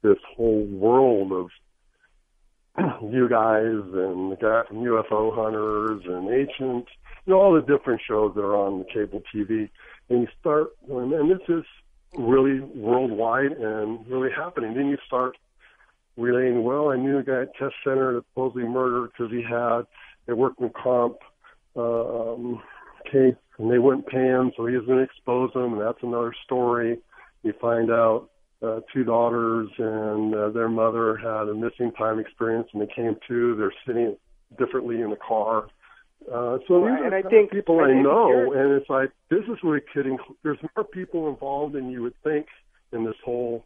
this whole world of you guys and the guy from UFO Hunters and Ancient, all the different shows that are on the cable TV, and you start going, man, this is really worldwide and really happening. Then you start relating, well, I knew a guy at Test Center that supposedly murdered because he had a workman comp case, and they wouldn't pay him, so he was going to expose them, and that's another story. You find out 2 daughters and their mother had a missing time experience, and they came to. They're sitting differently in the car. So these are people I know, and it's like, this is really kidding. There's more people involved than you would think in this whole.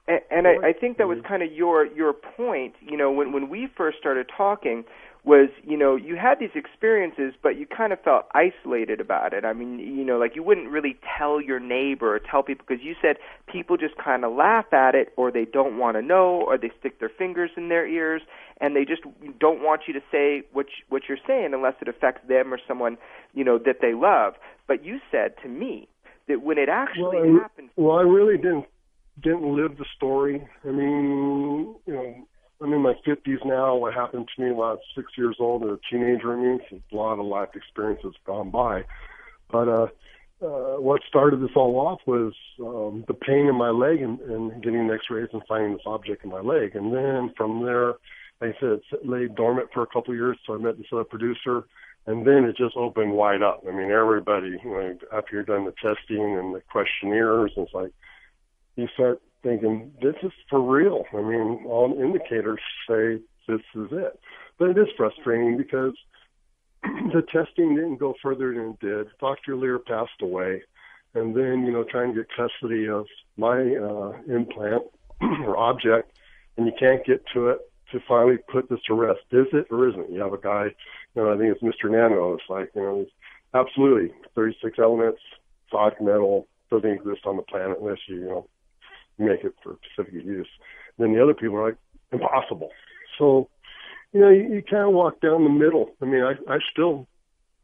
And I think that was kind of your point. When we first started talking, was, you had these experiences, but you kind of felt isolated about it. I mean, like you wouldn't really tell your neighbor or tell people, because you said people just kind of laugh at it, or they don't want to know, or they stick their fingers in their ears, and they just don't want you to say what you're saying unless it affects them or someone, that they love. But you said to me that when it actually happened... Well, I really didn't live the story. I mean, I'm in my 50s now. What happened to me when I was 6 years old as a teenager, a lot of life experiences gone by. But what started this all off was the pain in my leg and getting x-rays and finding this object in my leg. And then from there, like I said, it lay dormant for a couple of years, so I met this other producer, and then it just opened wide up. I mean, everybody, after you're done the testing and the questionnaires, it's like you start thinking, this is for real. I mean, all indicators say this is it. But it is frustrating because the testing didn't go further than it did. Dr. Lear passed away. And then, trying to get custody of my implant or object, and you can't get to it to finally put this to rest. Is it or isn't? You have a guy, I think it's Mr. Nano. It's like, absolutely, 36 elements, solid metal, doesn't exist on the planet unless you, make it for specific use. Then the other people are like, impossible. So, you kind of walk down the middle. I mean, I still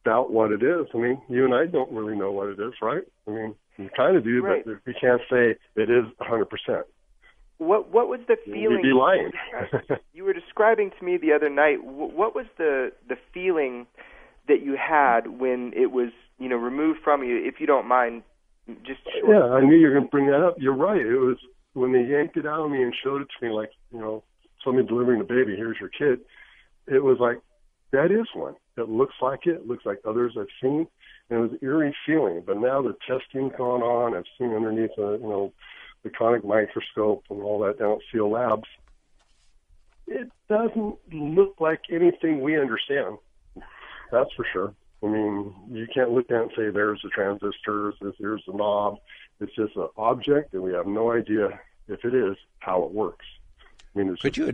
doubt what it is. I mean, you and I don't really know what it is, right? I mean, you kind of do, right. But you can't say it is 100%. What was the feeling? You'd be lying. You were describing to me the other night. What was the feeling that you had when it was, removed from you? If you don't mind, just short. Yeah, I knew you were going to bring that up. You're right. It was when they yanked it out of me and showed it to me, like somebody delivering a baby. Here's your kid. It was like, that is one. It looks like it. It looks like others I've seen. And it was an eerie feeling. But now the testing's gone on. I've seen underneath the conic microscope and all that down at Seal Labs. It doesn't look like anything we understand. That's for sure. I mean, you can't look at it and say there's the transistors, here's the knob. It's just an object, and we have no idea if it is how it works. I mean, could you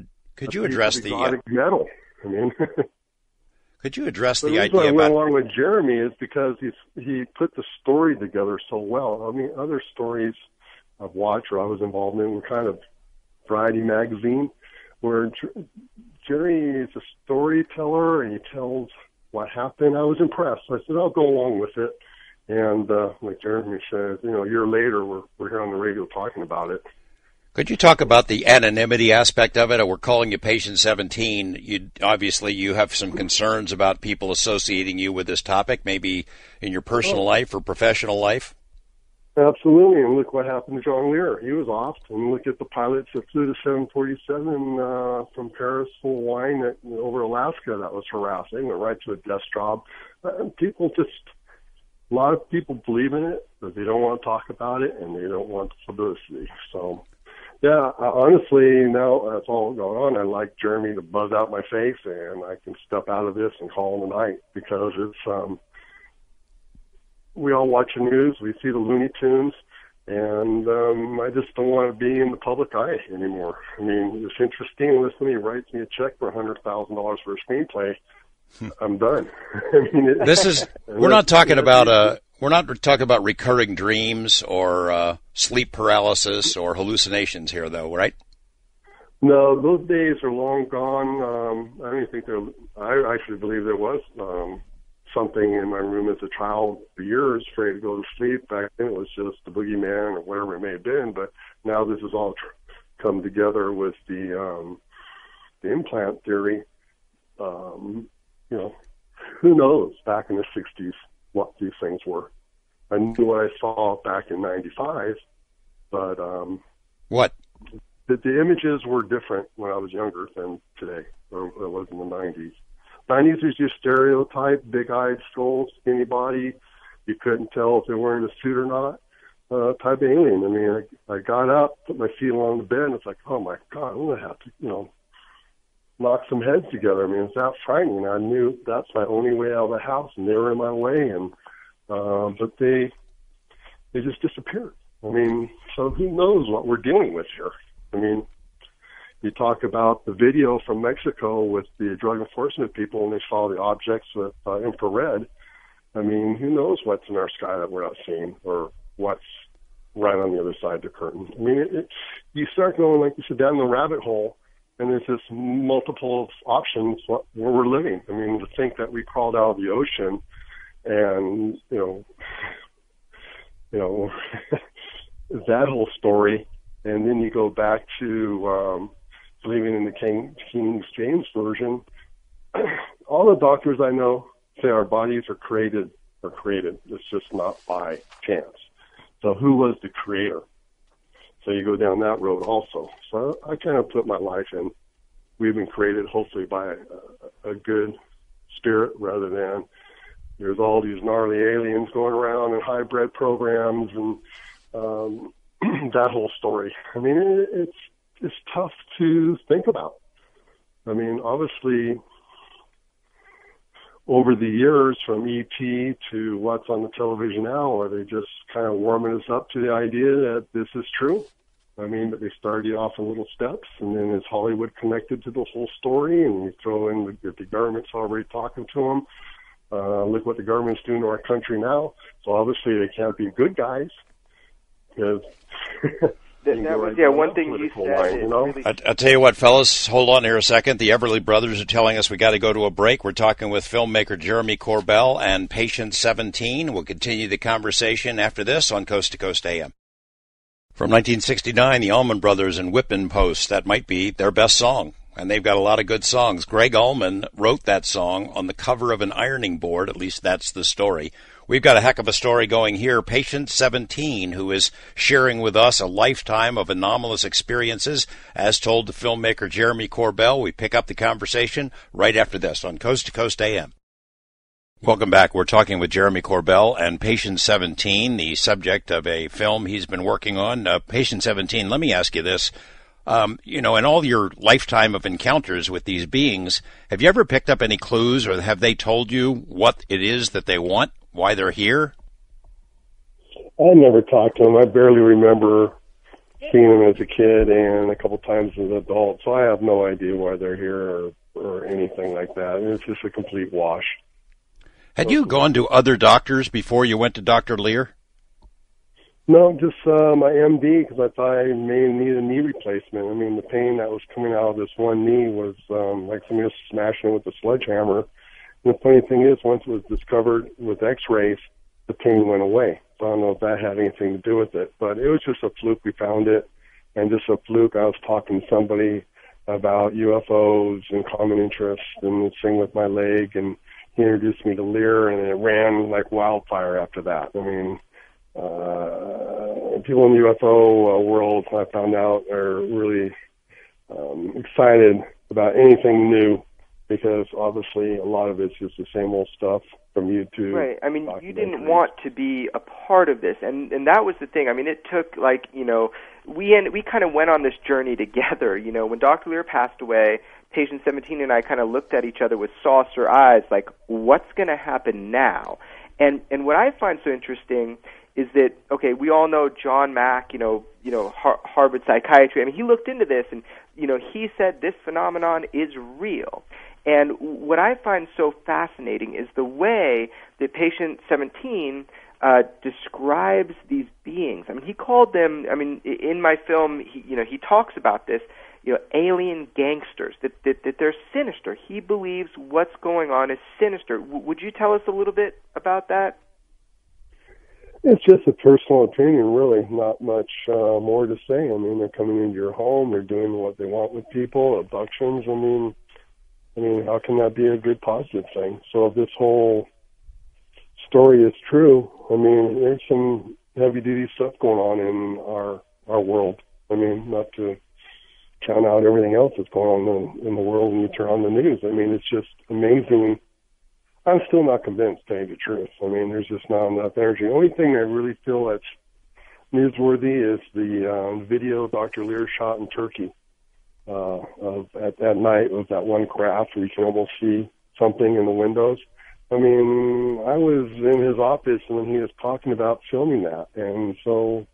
address the exotic metal? I mean, could you address the idea? idea I about went along with Jeremy is because he put the story together so well. I mean, other stories I've watched or I was involved in were kind of Variety magazine, where Jerry is a storyteller and he tells what happened. I was impressed. I said, I'll go along with it. And like Jeremy says, a year later, we're here on the radio talking about it. Could you talk about the anonymity aspect of it? We're calling you Patient 17. You have some concerns about people associating you with this topic, maybe in your personal life or professional life? Absolutely, and look what happened to John Lear. He was off, and look at the pilots that flew the 747 from Paris full of wine over Alaska that was harassed. They went right to a desk job. A lot of people believe in it, but they don't want to talk about it, and they don't want the publicity. So, yeah, honestly, now that's all going on. I like Jeremy to buzz out my face, and I can step out of this and call it a night because it's we all watch the news, we see the Looney Tunes, and I just don't want to be in the public eye anymore. I mean, it's interesting. Listen, he writes me a check for $100,000 for a screenplay. I'm done. I mean, we're not talking about recurring dreams or sleep paralysis or hallucinations here, though, right? No, those days are long gone. I don't even think I actually believe there was something in my room as a child for years, afraid to go to sleep. Back then it was just the boogeyman or whatever it may have been, but now this has all come together with the implant theory. Who knows back in the 60s what these things were. I knew what I saw back in 95, but what? The images were different when I was younger than today, or it was in the 90s. 90s was just stereotype, big-eyed, skull, skinny body. You couldn't tell if they were wearing a suit or not, type of alien. I mean, I got up, put my feet along the bed, and it's like, oh, my God, I'm going to have to, knock some heads together. I mean, it's that frightening. I knew that's my only way out of the house, and they were in my way, and but they just disappeared. I mean, so who knows what we're dealing with here? I mean, You talk about the video from Mexico with the drug enforcement people, and they saw the objects with infrared. I mean, who knows what's in our sky that we're not seeing, or what's right on the other side of the curtain. I mean, you start going, like you said, down the rabbit hole, and there's just multiple options where we're living. I mean, to think that we crawled out of the ocean and, you know, that whole story, and then you go back to believing in the King James Version. All the doctors I know say our bodies are created. It's just not by chance. So who was the creator? So you go down that road also. So I kind of put my life in. We've been created hopefully by a good spirit, rather than there's all these gnarly aliens going around and hybrid programs and that whole story. I mean, it's tough to think about. I mean, obviously, over the years, from E.T. to what's on the television now, are they just kind of warming us up to the idea that this is true? I mean, but they started you off in little steps, and then is Hollywood connected to the whole story? And you throw in the government's already talking to them. Look what the government's doing to our country now. So obviously they can't be good guys, because that was one thing you said. Line, you know? Really... I'll tell you what, fellas, hold on here a second. The Everly brothers are telling us we got to go to a break. We're talking with filmmaker Jeremy Corbell and Patient 17. We'll continue the conversation after this on Coast to Coast AM. From 1969, the Allman Brothers and Whippin' Post. That might be their best song, and they've got a lot of good songs. Greg Allman wrote that song on the cover of an ironing board. At least that's the story. We've got a heck of a story going here. Patient 17, who is sharing with us a lifetime of anomalous experiences, as told to filmmaker Jeremy Corbell. We pick up the conversation right after this on Coast to Coast AM. Welcome back. We're talking with Jeremy Corbell and Patient 17, the subject of a film he's been working on. Patient 17, let me ask you this. In all your lifetime of encounters with these beings, have you ever picked up any clues, or have they told you what it is that they want, why they're here? I never talked to them. I barely remember seeing them as a kid and a couple times as an adult, so I have no idea why they're here or anything like that. It's just a complete wash. Had you gone to other doctors before you went to Dr. Lear? No, just my MD, because I thought I may need a knee replacement. I mean, the pain that was coming out of this one knee was like somebody was smashing it with a sledgehammer. And the funny thing is, once it was discovered with x-rays, the pain went away. So I don't know if that had anything to do with it. But it was just a fluke we found it, and just a fluke. I was talking to somebody about UFOs and common interest and this thing with my leg, and he introduced me to Lear, and it ran like wildfire after that. I mean, people in the UFO world, I found out, are really excited about anything new, because obviously a lot of it's just the same old stuff from YouTube. Right. I mean, you didn't want to be a part of this, and that was the thing. I mean, it took, like, we kind of went on this journey together. When Dr. Lear passed away, Patient 17 and I kind of looked at each other with saucer eyes, like, what's going to happen now? And what I find so interesting is that, okay, we all know John Mack, Harvard psychiatry. I mean, he looked into this, and, he said this phenomenon is real. And what I find so fascinating is the way that Patient 17 describes these beings. I mean, he called them, in my film, he talks about this, alien gangsters, that they're sinister. He believes what's going on is sinister. Would you tell us a little bit about that? It's just a personal opinion, really. Not much more to say. I mean, they're coming into your home. They're doing what they want with people, abductions. I mean, how can that be a good positive thing? So if this whole story is true, I mean, there's some heavy-duty stuff going on in our world. I mean, not to count out everything else that's going on in the world when you turn on the news. I mean, it's just amazing. I'm still not convinced, to tell you the truth. I mean, there's just not enough energy. The only thing I really feel that's newsworthy is the video Dr. Lear shot in Turkey at night with that one craft where you can almost see something in the windows. I mean, I was in his office when he was talking about filming that, and so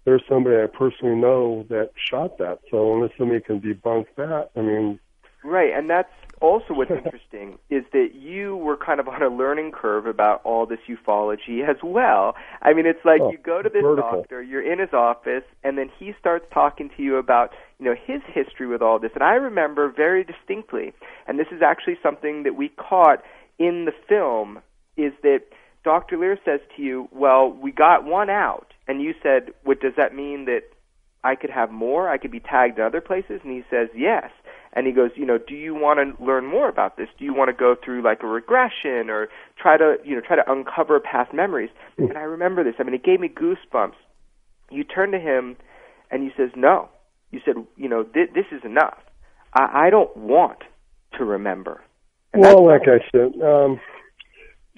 there's somebody I personally know that shot that. So unless somebody can debunk that, I mean... Right, and that's also what's interesting, is that you were kind of on a learning curve about all this ufology as well. I mean, it's like you go to this doctor, you're in his office, and then he starts talking to you about, you know, his history with all this. And I remember very distinctly, and this is actually something that we caught in the film, is that Dr. Lear says to you, well, we got one out. And you said, what, does that mean that I could have more? I could be tagged in other places? And he says, yes. And he goes, you know, do you want to learn more about this? Do you want to go through like a regression or try to uncover past memories? And I remember this. I mean, it gave me goosebumps. You turn to him and he says, no. You said, you know, this is enough. I don't want to remember. And well, like I said,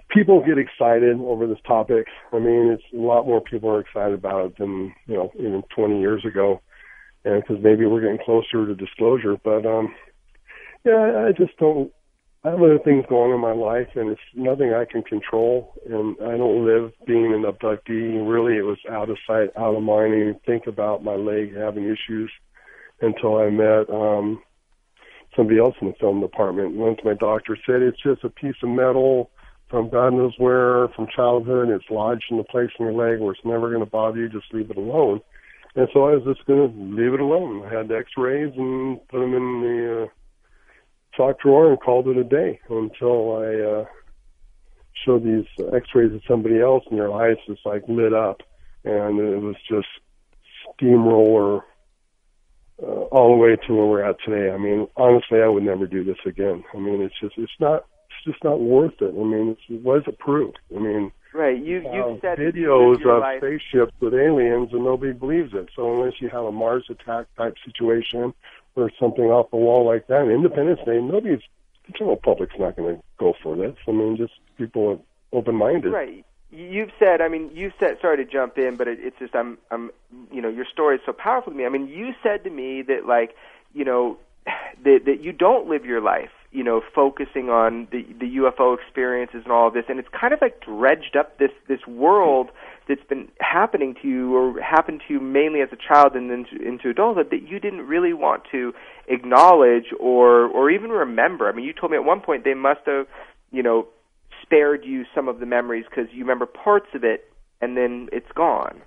people get excited over this topic. I mean, it's a lot more people are excited about it than, you know, even 20 years ago. And because maybe we're getting closer to disclosure, but yeah, I just don't. I have other things going on in my life, and it's nothing I can control. And I don't live being an abductee. Really, it was out of sight, out of mind. I didn't think about my leg having issues until I met somebody else in the film department. Once my doctor said it's just a piece of metal from God knows where, from childhood. It's lodged in the place in your leg where it's never going to bother you. Just leave it alone. And so I was just going to leave it alone. I had the x-rays and put them in the sock drawer and called it a day until I showed these x-rays to somebody else, and their eyes just like lit up. And it was just steamroller all the way to where we're at today. I mean, honestly, I would never do this again. I mean, it's just not worth it. I mean, what does it prove? I mean, right. You've said videos of spaceships with aliens, and nobody believes it. So unless you have a Mars attack type situation or something off the wall like that, Independence Day, the general public's not going to go for this. I mean, just people are open-minded. Right. You've said, sorry to jump in, but it's just, I'm, you know, your story is so powerful to me. I mean, you said to me that, like, you know, that you don't live your life, you know, focusing on the UFO experiences and all of this, and it's kind of like dredged up this world that's been happening to you, or happened to you mainly as a child and then into adulthood, that you didn't really want to acknowledge or even remember. I mean, you told me at one point they must have, you know, spared you some of the memories because you remember parts of it and then it's gone.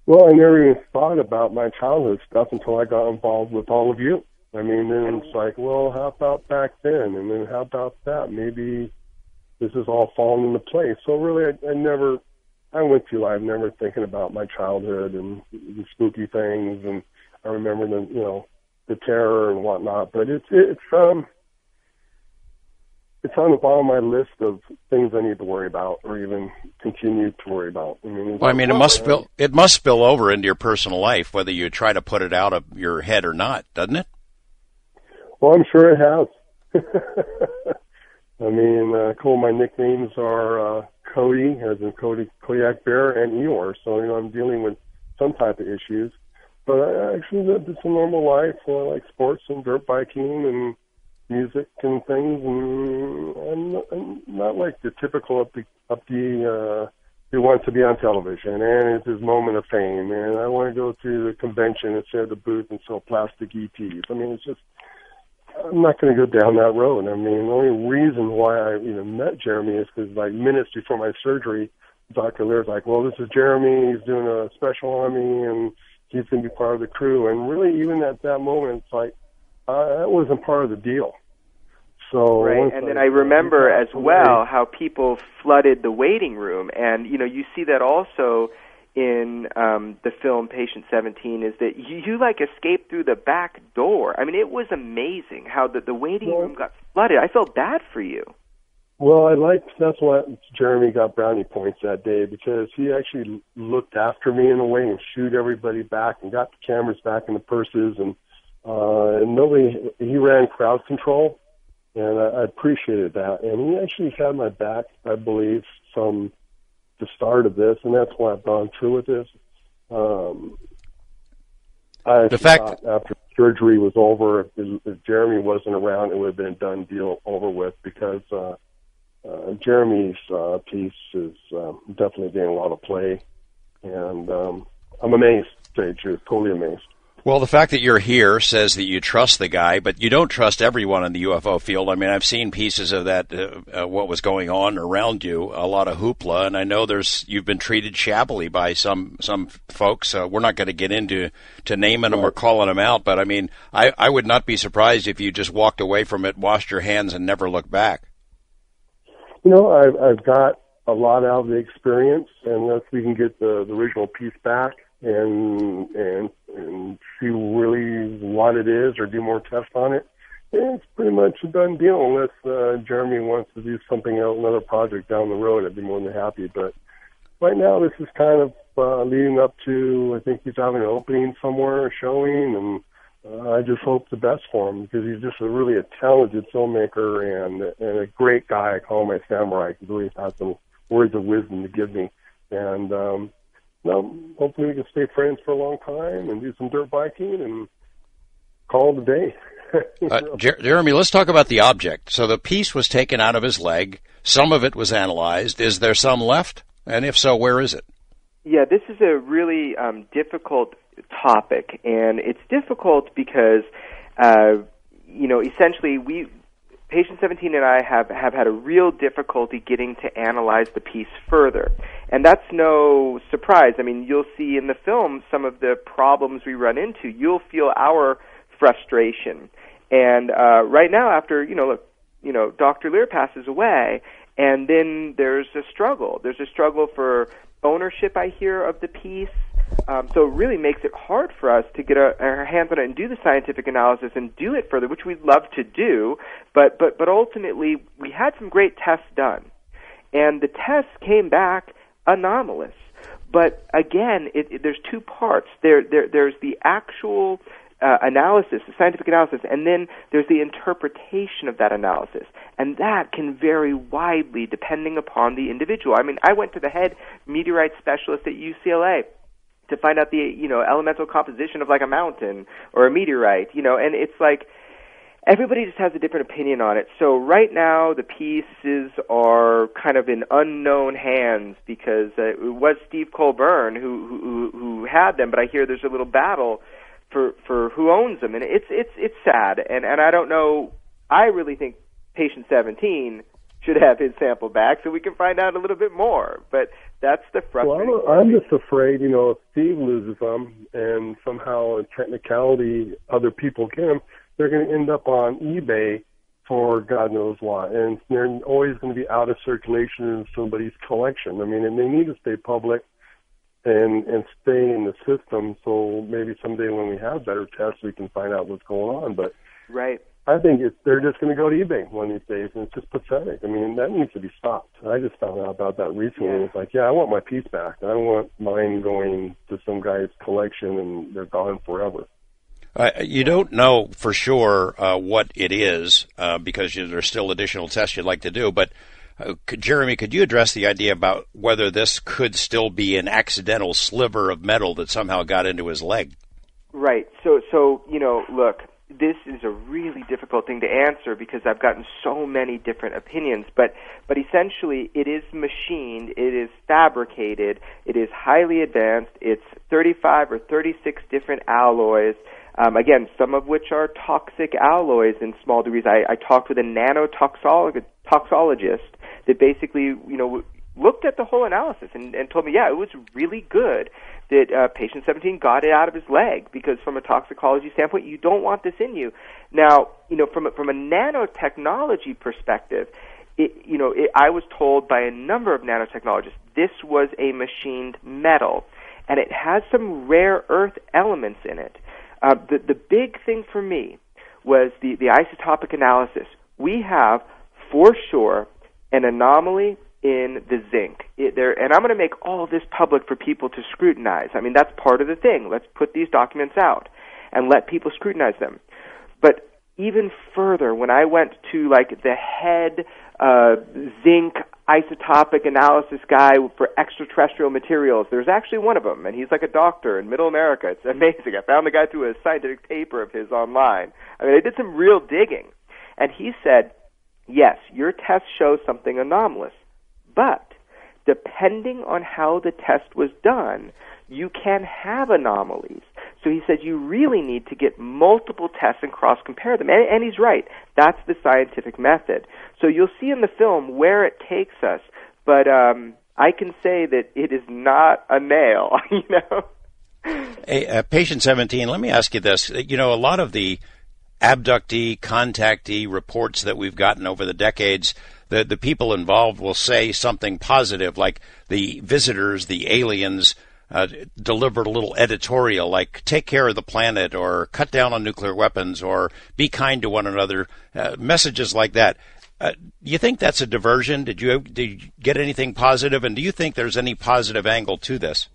Well, I never even thought about my childhood stuff until I got involved with all of you. I mean, then it's like, well, how about back then? And then how about that? Maybe this is all falling into place. So really, I went through life never thinking about my childhood and the spooky things. And I remember the terror and whatnot. But it's on the bottom of my list of things I need to worry about, or even continue to worry about. It must spill over into your personal life, whether you try to put it out of your head or not, doesn't it? Well, I'm sure it has. I mean, my nicknames are Cody, as in Kodiak Bear, and Eeyore. So, you know, I'm dealing with some type of issues. But I actually lived just a normal life. I like sports and dirt biking and music and things, and I'm not like the typical upbeat who wants to be on television and it's his moment of fame, and I want to go to the convention and sit at the booth and sell plastic ETs. I mean, it's just, I'm not going to go down that road. I mean, the only reason why I even met Jeremy is because, like, minutes before my surgery, Dr. Lear's like, well, this is Jeremy, he's doing a special on me, and he's going to be part of the crew. And really, even at that moment, it's like, that wasn't part of the deal. So right, and then I remember as well how people flooded the waiting room, and you know, you see that also in the film Patient 17, is that you like escaped through the back door. I mean, it was amazing how the waiting room got flooded. I felt bad for you. Well, that's why Jeremy got brownie points that day, because he actually looked after me in a way and shooed everybody back and got the cameras back in the purses, and he ran crowd control. And I appreciated that. And he actually had my back, I believe, from the start of this, and that's why I've gone through with this. Thought after surgery was over, if Jeremy wasn't around, it would have been a done deal over with, because Jeremy's piece is definitely getting a lot of play. And And I'm amazed, to tell you the truth, totally amazed. Well, the fact that you're here says that you trust the guy, but you don't trust everyone in the UFO field. I mean, I've seen pieces of that, what was going on around you, a lot of hoopla, and I know you've been treated shabbily by some folks. We're not going to get into naming them or calling them out, but I mean, I would not be surprised if you just walked away from it, washed your hands, and never looked back. You know, I've got a lot out of the experience, and unless we can get the original piece back and see really what it is or do more tests on it, it's pretty much a done deal unless Jeremy wants to do something else, another project down the road. I'd be more than happy. But right now this is kind of leading up to, I think he's having an opening somewhere, a showing, and I just hope the best for him because he's just a talented filmmaker and a great guy. I call him my samurai. He really has some words of wisdom to give me. And hopefully we can stay friends for a long time and do some dirt biking and call it a day. Jeremy, let's talk about the object. So the piece was taken out of his leg. Some of it was analyzed. Is there some left? And if so, where is it? Yeah, this is a really difficult topic, and it's difficult because, essentially Patient 17 and I have had a real difficulty getting to analyze the piece further. And that's no surprise. I mean, you'll see in the film some of the problems we run into. You'll feel our frustration. And right now, after, Dr. Lear passes away, and then there's a struggle. There's a struggle for ownership, I hear, of the piece. So it really makes it hard for us to get our hands on it and do the scientific analysis and do it further, which we'd love to do. But ultimately, we had some great tests done. And the tests came back anomalous. But again, there's two parts. There's the actual analysis, the scientific analysis, and then there's the interpretation of that analysis. And that can vary widely depending upon the individual. I mean, I went to the head meteorite specialist at UCLA to find out the, elemental composition of like a mountain or a meteorite, and it's like everybody just has a different opinion on it. So right now the pieces are kind of in unknown hands because it was Steve Colburn who had them, but I hear there's a little battle for who owns them, and it's sad, and I don't know. I really think Patient 17 should have his sample back so we can find out a little bit more. But that's the frustrating part. I'm just afraid, if Steve loses them and somehow in technicality other people get them, they're going to end up on eBay for God knows what. And they're always going to be out of circulation in somebody's collection. I mean, and they need to stay public and stay in the system so maybe someday when we have better tests we can find out what's going on. But right. I think they're just going to go to eBay one of these days, and it's just pathetic. I mean, that needs to be stopped. I just found out about that recently. Yeah. It's like, I want my piece back. I don't want mine going to some guy's collection and they're gone forever. You don't know for sure what it is because there's still additional tests you'd like to do. But, Jeremy, could you address the idea about whether this could still be an accidental sliver of metal that somehow got into his leg? Right. So look, this is a really difficult thing to answer because I've gotten so many different opinions, but essentially it is machined, it is fabricated, it is highly advanced, it's 35 or 36 different alloys, again, some of which are toxic alloys in small degrees. I talked with a nanotoxologist that basically, looked at the whole analysis and told me, it was really good that Patient 17 got it out of his leg because from a toxicology standpoint, you don't want this in you. Now, from a nanotechnology perspective, I was told by a number of nanotechnologists this was a machined metal, and it has some rare earth elements in it. The big thing for me was the isotopic analysis. We have, for sure, an anomaly in the zinc. And I'm going to make all of this public for people to scrutinize. I mean, that's part of the thing. Let's put these documents out and let people scrutinize them. But even further, when I went to the head zinc isotopic analysis guy for extraterrestrial materials, there's actually one of them, and he's like a doctor in Middle America. It's amazing. I found the guy through a scientific paper of his online. I mean, I did some real digging. And he said, yes, your test shows something anomalous. But depending on how the test was done, you can have anomalies. So he says you really need to get multiple tests and cross-compare them. And he's right. That's the scientific method. So you'll see in the film where it takes us, but I can say that it is not a nail, you know? Hey, Patient 17, let me ask you this. You know, a lot of the abductee, contactee reports that we've gotten over the decades, the people involved will say something positive, like the visitors, the aliens, delivered a little editorial, like take care of the planet, or cut down on nuclear weapons, or be kind to one another, messages like that. Do you think that's a diversion? Did you get anything positive, and do you think there's any positive angle to this?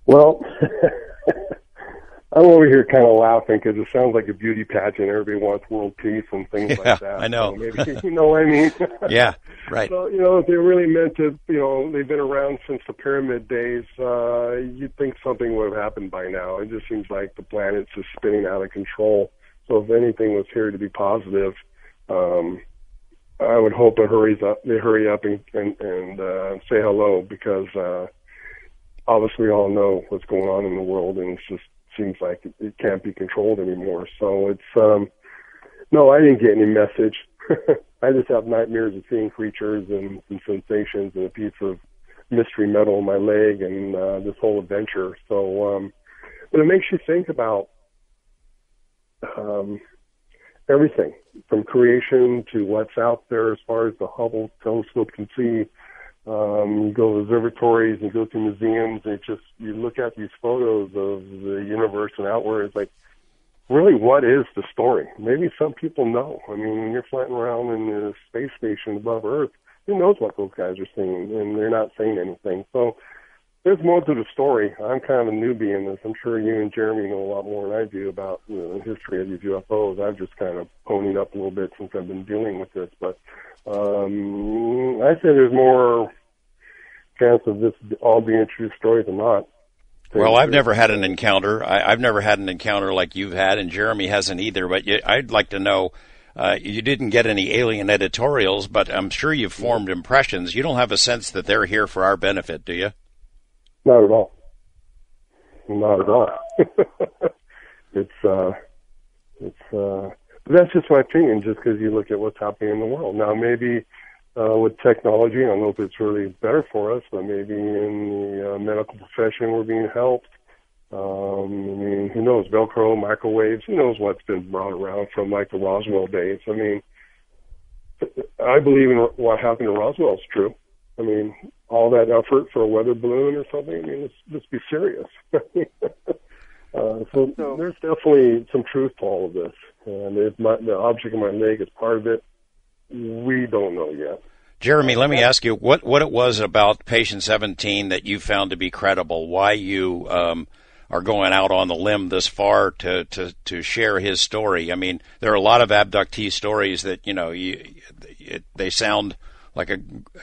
Well, I'm over here kind of laughing because it sounds like a beauty pageant. Everybody wants world peace and things like that. I know. So maybe, you know what I mean? Yeah, right. So, you know, if they're really meant to, you know, they've been around since the pyramid days, you'd think something would have happened by now. It just seems like the planet's just spinning out of control. So if anything was here to be positive, I would hope they hurry up and say hello, because obviously we all know what's going on in the world, and it just seems like it can't be controlled anymore. So it's no, I didn't get any message. I just have nightmares of seeing creatures and sensations and a piece of mystery metal in my leg and this whole adventure. So, but it makes you think about everything from creation to what's out there as far as the Hubble telescope can see. You go to observatories and go to museums, and you look at these photos of the universe and outward. It's like, really, what is the story? Maybe some people know. I mean, when you're flying around in the space station above Earth, who knows what those guys are seeing, and they're not saying anything. So there's more to the story. I'm kind of a newbie in this. I'm sure you and Jeremy know a lot more than I do about the history of these UFOs. I've just kind of ponied up a little bit since I've been dealing with this. But I say there's more chance of this all being true stories than not. Well, I've never had an encounter. I've never had an encounter like you've had, and Jeremy hasn't either. But I'd like to know, you didn't get any alien editorials, but I'm sure you've formed impressions. You don't have a sense that they're here for our benefit, do you? Not at all. Not at all. But that's just my opinion, just because you look at what's happening in the world. Now, maybe with technology, I don't know if it's really better for us, but maybe in the medical profession we're being helped. I mean, who knows? Velcro, microwaves, who knows what's been brought around from like the Roswell days. I mean, I believe in what happened to Roswell is true. I mean, all that effort for a weather balloon or something, I mean, let's be serious. So there's definitely some truth to all of this. And if the object in my leg is part of it, we don't know yet. Jeremy, let me ask you what it was about Patient 17 that you found to be credible, why you are going out on the limb this far to share his story. I mean, there are a lot of abductee stories that, you know, they sound like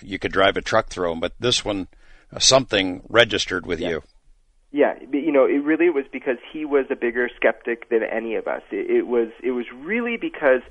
you could drive a truck through them, but this one, something registered with you. Yeah, you know, it really was because he was a bigger skeptic than any of us. It was really because,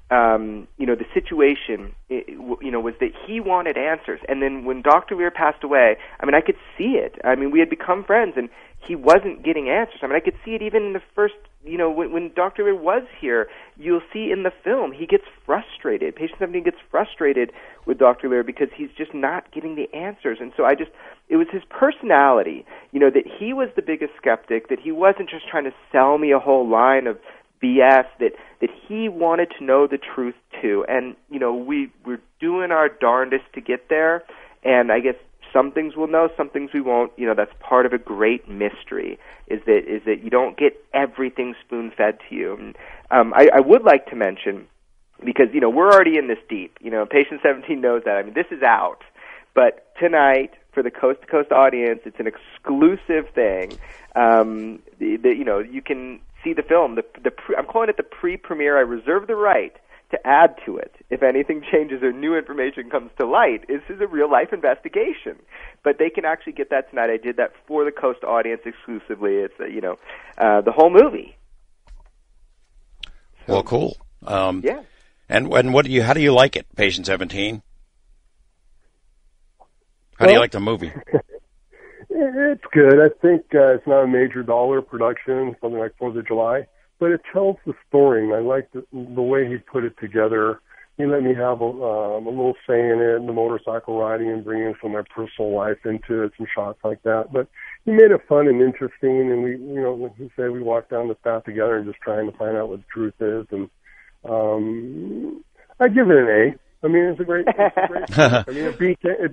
you know, the situation, you know, was that he wanted answers. And then when Dr. Lear passed away, I mean, I could see it. I mean, we had become friends, and he wasn't getting answers. I mean, I could see it even in the first, you know, when Dr. Lear was here. You'll see in the film, he gets frustrated. Patient 17 gets frustrated with Dr. Lear because he's just not getting the answers. And so it was his personality, you know, that he was the biggest skeptic, that he wasn't just trying to sell me a whole line of BS, that he wanted to know the truth too. And, you know, we're doing our darndest to get there, and I guess some things we'll know, some things we won't. You know, that's part of a great mystery, is that you don't get everything spoon-fed to you. And, I would like to mention, because, you know, we're already in this deep. You know, Patient 17 knows that. I mean, this is out. But tonight, for the coast-to-coast audience, it's an exclusive thing. You know, you can see the film. I'm calling it the pre-premiere. I reserve the right to add to it if anything changes or new information comes to light. This is a real-life investigation. But they can actually get that tonight. I did that for the Coast audience exclusively. It's, you know, the whole movie. Well, cool. Yeah. And how do you like it, Patient 17? How do you like the movie? It's good. I think it's not a major dollar production, something like 4th of July, but it tells the story, and I like the way he put it together. He let me have a little say in it, the motorcycle riding, and bringing some of my personal life into it, some shots like that. But he made it fun and interesting, and we, like he said, we walked down this path together and just trying to find out what the truth is. And I give it an A. I mean, it's a great. I mean, it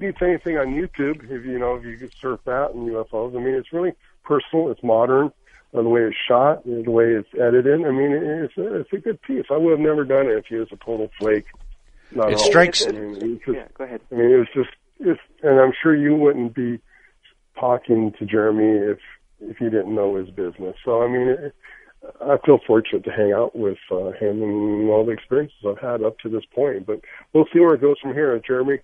beats anything on YouTube if you could surf that and UFOs. I mean, it's really personal. It's modern. The way it's shot, the way it's edited. I mean, it's a good piece. I would have never done it if he was a total flake. It strikes. I mean, yeah, go ahead. I mean, and I'm sure you wouldn't be talking to Jeremy if you didn't know his business. So, I mean, I feel fortunate to hang out with him and all the experiences I've had up to this point. But we'll see where it goes from here, Jeremy.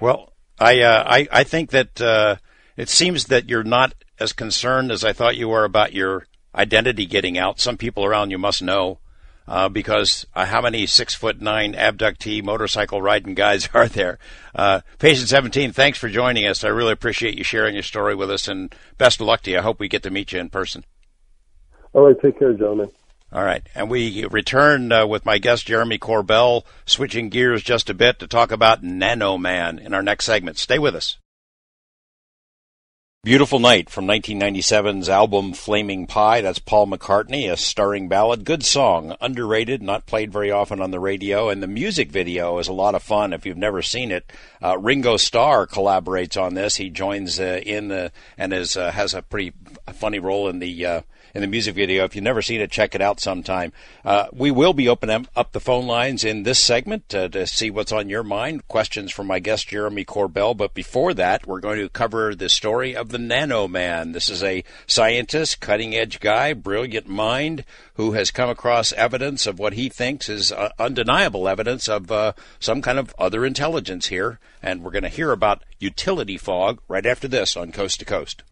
Well, I think that it seems that you're not as concerned as I thought you were about your identity getting out. Some people around you must know, because how many 6'9" abductee motorcycle riding guys are there? Patient 17, thanks for joining us. I really appreciate you sharing your story with us, and best of luck to you. I hope we get to meet you in person. All right, take care, gentlemen. All right, and we return with my guest, Jeremy Corbell, switching gears just a bit to talk about Nano Man in our next segment. Stay with us. Beautiful Night from 1997's album Flaming Pie. That's Paul McCartney, a starring ballad. Good song, underrated, not played very often on the radio. And the music video is a lot of fun if you've never seen it. Ringo Starr collaborates on this. He joins and has a pretty funny role in the music video. If you've never seen it, check it out sometime. We will be opening up the phone lines in this segment to see what's on your mind. Questions from my guest, Jeremy Corbell. But before that, we're going to cover the story of the Nano Man. This is a scientist, cutting-edge guy, brilliant mind, who has come across evidence of what he thinks is undeniable evidence of some kind of other intelligence here. And we're going to hear about utility fog right after this on Coast to Coast.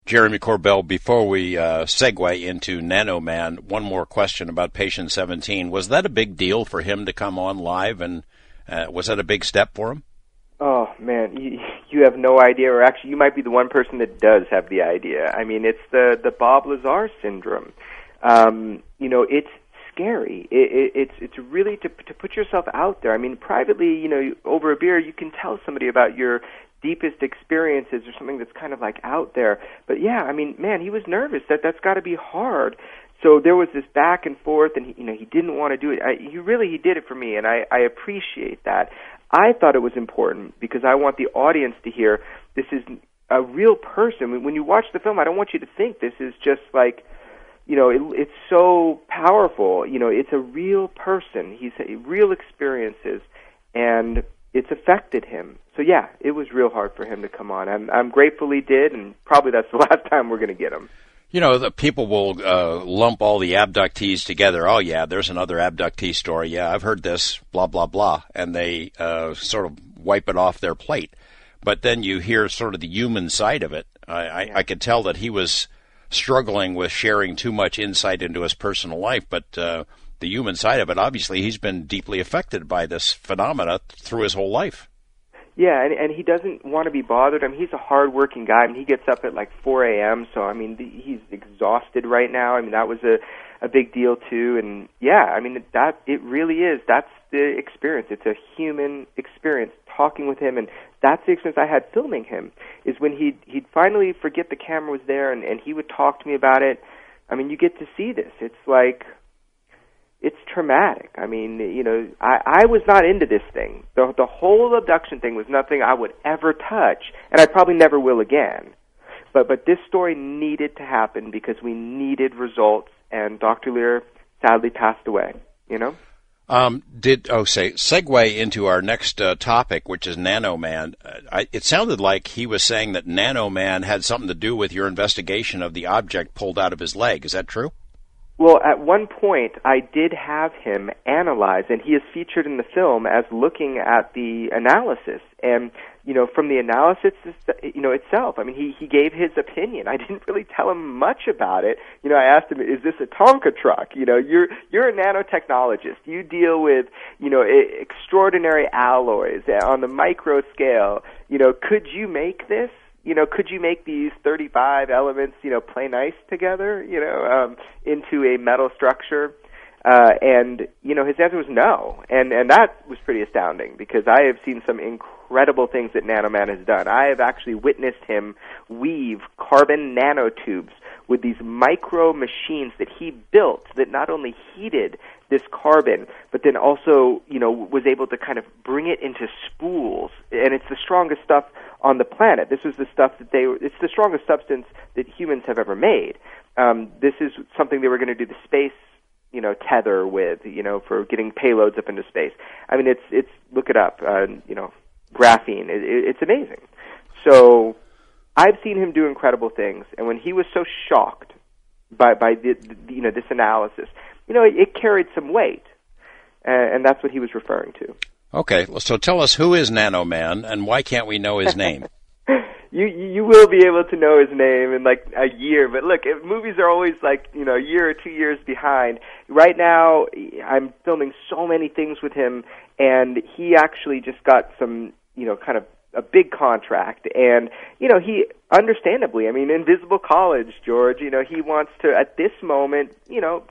Jeremy Corbell, before we segue into Nano Man, one more question about Patient 17. Was that a big deal for him to come on live, and was that a big step for him? Oh, man, you have no idea, or actually you might be the one person that does have the idea. I mean, it's the Bob Lazar syndrome. It's scary. It's really to put yourself out there. I mean, privately, over a beer, you can tell somebody about your deepest experiences or something that's kind of like out there. But yeah, I mean, man, he was nervous. That's got to be hard. So there was this back and forth, and he didn't want to do it. He did it for me, and I appreciate that. I thought it was important because I want the audience to hear this is a real person. When you watch the film, I don't want you to think this is just like, it's so powerful. It's a real person. He's real experiences, and it's affected him. So yeah, it was real hard for him to come on. I'm grateful he did, and probably that's the last time we're going to get him. The people will lump all the abductees together. Oh, yeah, there's another abductee story. Yeah, I've heard this, blah, blah, blah. And they sort of wipe it off their plate. But then you hear sort of the human side of it. I could tell that he was struggling with sharing too much insight into his personal life. But the human side of it, obviously, he's been deeply affected by this phenomena through his whole life. Yeah, and he doesn't want to be bothered. I mean, he's a hard-working guy. I mean, he gets up at like 4 a.m., so, I mean, he's exhausted right now. I mean, that was a big deal, too. And, yeah, I mean, it really is. That's the experience. It's a human experience, talking with him. And that's the experience I had filming him, is when he'd finally forget the camera was there, and he would talk to me about it. I mean, you get to see this. It's like, it's traumatic. I mean, I was not into this thing. The whole abduction thing was nothing I would ever touch, and I probably never will again. But this story needed to happen because we needed results, and Dr. Leir sadly passed away, Segue into our next topic, which is Nano Man. It sounded like he was saying that Nano Man had something to do with your investigation of the object pulled out of his leg. Is that true? Well, at one point, I did have him analyze, and he is featured in the film as looking at the analysis. And, from the analysis, itself, I mean, he gave his opinion. I didn't really tell him much about it. I asked him, is this a Tonka truck? You're a nanotechnologist. You deal with, extraordinary alloys on the micro scale. Could you make this? Could you make these 35 elements, play nice together, into a metal structure? And his answer was no. And that was pretty astounding because I have seen some incredible things that Nano Man has done. I have actually witnessed him weave carbon nanotubes with these micro machines that he built that not only heated this carbon, but then also, was able to kind of bring it into spools. And it's the strongest stuff on the planet. This was the stuff it's the strongest substance that humans have ever made. This is something they were going to do the space, tether with, for getting payloads up into space. I mean, it's look it up, graphene. It's amazing. So I've seen him do incredible things, and when he was so shocked by this analysis, it carried some weight, and that's what he was referring to. Okay, so tell us, who is Nano Man, and why can't we know his name? You will be able to know his name in like a year, but look, movies are always like, a year or 2 years behind. Right now, I'm filming so many things with him, and he actually just got some, kind of a big contract, and, he, understandably, I mean, Invisible College, George, he wants to, at this moment,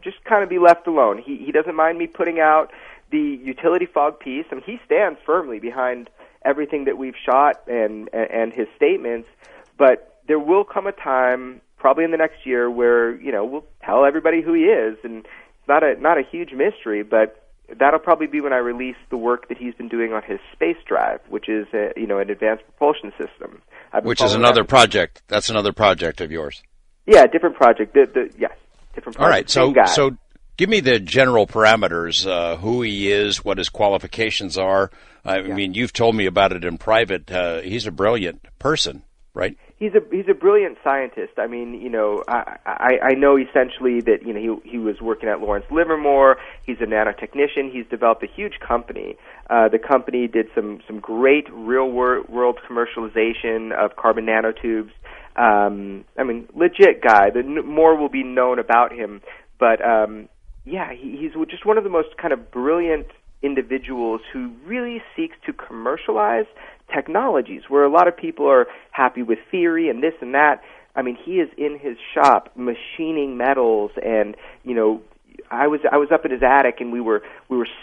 just kind of be left alone. He doesn't mind me putting out the utility fog piece, and he stands firmly behind everything that we've shot and his statements, but there will come a time, probably in the next year, where, we'll tell everybody who he is, and it's not a huge mystery, but that'll probably be when I release the work that he's been doing on his space drive, which is an advanced propulsion system. Which is another project. That's another project of yours. Yeah, different project. Yes, different project. All right, so give me the general parameters, who he is, what his qualifications are. I mean, you've told me about it in private. He's a brilliant person, right? He's a brilliant scientist. I mean, I know essentially that he was working at Lawrence Livermore. He's a nanotechnician. He's developed a huge company. The company did some great real world commercialization of carbon nanotubes. I mean, legit guy. More will be known about him, but he's just one of the most kind of brilliant individuals who really seeks to commercialize technologies, where a lot of people are happy with theory and this and that. I mean, he is in his shop machining metals, and I was up in his attic, and we were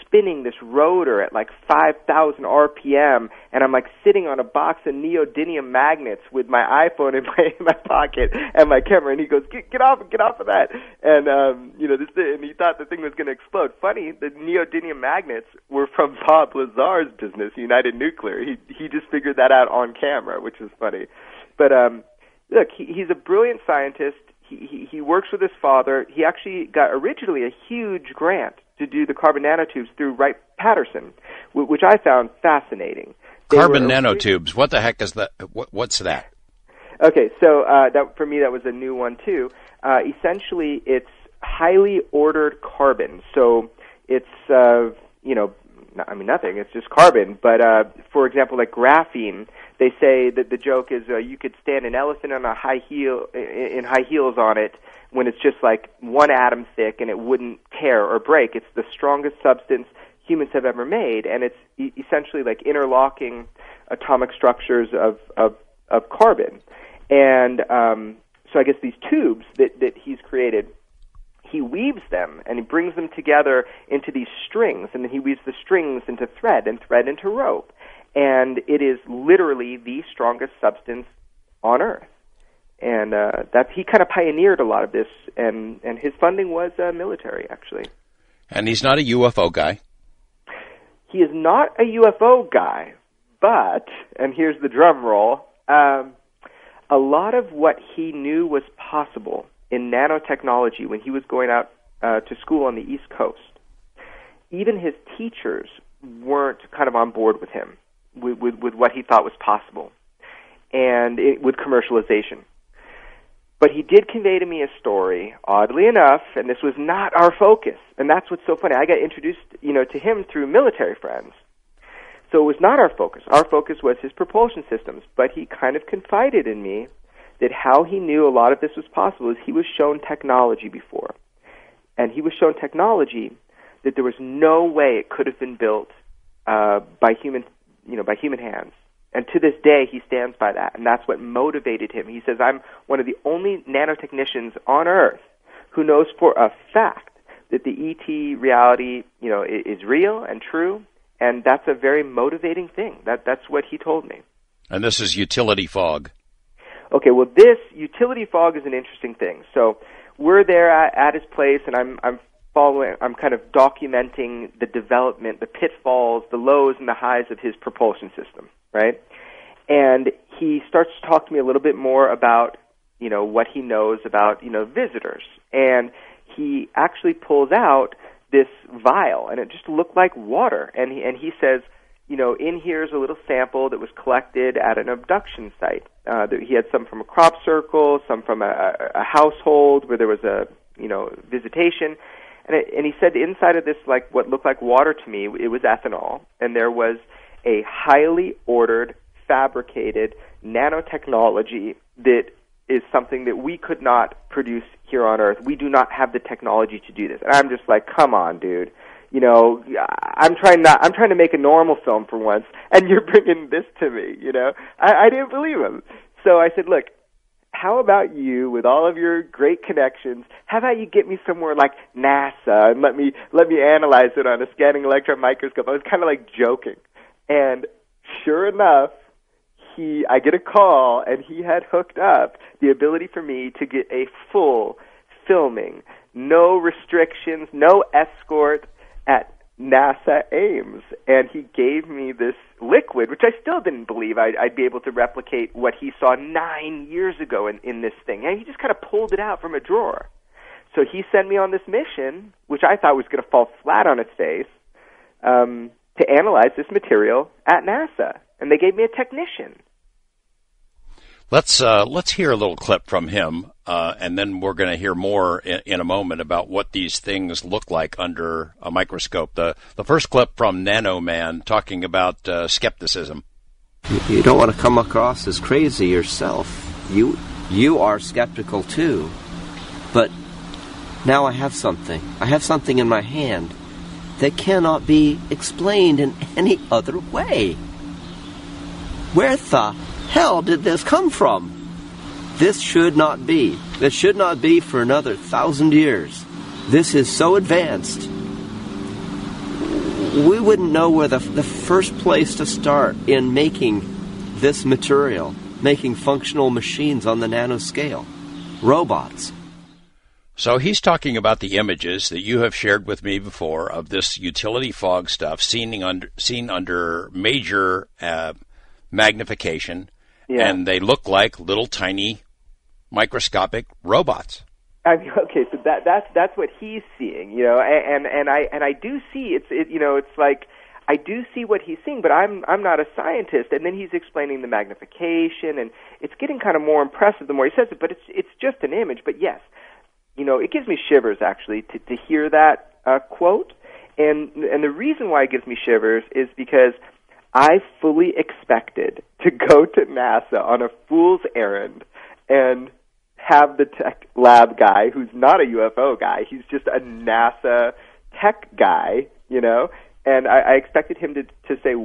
spinning this rotor at like 5,000 RPM, and I'm like sitting on a box of neodymium magnets with my iPhone in my pocket and my camera, and he goes, get off of that, and and he thought the thing was going to explode. Funny, the neodymium magnets were from Bob Lazar's business, United Nuclear. He just figured that out on camera, which is funny. But look, he's a brilliant scientist. He works with his father. He actually got originally a huge grant to do the carbon nanotubes through Wright-Patterson, which I found fascinating. Carbon nanotubes, what the heck is that? What's that? Okay, so that for me, that was a new one too. Essentially, it's highly ordered carbon. So it's, nothing. It's just carbon. But for example, like graphene, they say that the joke is you could stand an elephant on a high heels on it when it's just like one atom thick and it wouldn't tear or break. It's the strongest substance humans have ever made, and it's essentially like interlocking atomic structures of carbon. And so I guess these tubes that he's created, he weaves them and he brings them together into these strings, and then he weaves the strings into thread and thread into rope. And it is literally the strongest substance on Earth. And he kind of pioneered a lot of this, and his funding was military, actually. And he's not a UFO guy. He is not a UFO guy, but, and here's the drum roll, a lot of what he knew was possible in nanotechnology when he was going out to school on the East Coast, even his teachers weren't kind of on board with him, with what he thought was possible, and with commercialization. But he did convey to me a story, oddly enough, and this was not our focus. And that's what's so funny. I got introduced, to him through military friends. So it was not our focus. Our focus was his propulsion systems. But he kind of confided in me that how he knew a lot of this was possible is he was shown technology before. And he was shown technology that there was no way it could have been built by human hands. And to this day, he stands by that, and that's what motivated him. He says, I'm one of the only nanotechnicians on Earth who knows for a fact that the ET reality, is real and true, and that's a very motivating thing. That's what he told me. And this is utility fog. Okay, well, this utility fog is an interesting thing. So we're there at his place, and I'm kind of documenting the development, the pitfalls, the lows and the highs of his propulsion system, right? And he starts to talk to me a little bit more about, what he knows about, visitors. And he actually pulls out this vial, and it just looked like water. And he says, in here's a little sample that was collected at an abduction site. He had some from a crop circle, some from a household where there was a, visitation. And he said inside of this, like what looked like water to me, it was ethanol, and there was a highly ordered, fabricated nanotechnology that is something that we could not produce here on Earth. We do not have the technology to do this. And I'm just like, come on, dude. I'm trying to make a normal film for once, and you're bringing this to me. I didn't believe him. So I said, look, how about you, with all of your great connections, how about you get me somewhere like NASA and let me analyze it on a scanning electron microscope? I was kind of like joking. And sure enough, I get a call, and he had hooked up the ability for me to get a full filming, no restrictions, no escort at NASA Ames. And he gave me this liquid, which I still didn't believe I'd be able to replicate what he saw 9 years ago in this thing. And he just kind of pulled it out from a drawer. So he sent me on this mission, which I thought was going to fall flat on its face, to analyze this material at NASA. And they gave me a technician. Let's hear a little clip from him, and then we're going to hear more in a moment about what these things look like under a microscope. The first clip from Nano Man talking about skepticism. You don't want to come across as crazy yourself. You are skeptical too. But now I have something. I have something in my hand that cannot be explained in any other way. Where the hell did this come from? This should not be. This should not be for another 1,000 years. This is so advanced. We wouldn't know where the first place to start in making this material, making functional machines on the nanoscale, robots. So he's talking about the images that you have shared with me before of this utility fog stuff seen under major magnification. Yeah. And they look like little tiny microscopic robots. Okay, so that's what he's seeing, and I do see it's like I do see what he's seeing, but I'm not a scientist. And then he's explaining the magnification, and it's getting kind of more impressive the more he says it. But it's just an image. But yes, it gives me shivers actually to hear that quote, and the reason why it gives me shivers is because I fully expected to go to NASA on a fool's errand and have the tech lab guy, who's not a UFO guy, he's just a NASA tech guy, and I expected him to say,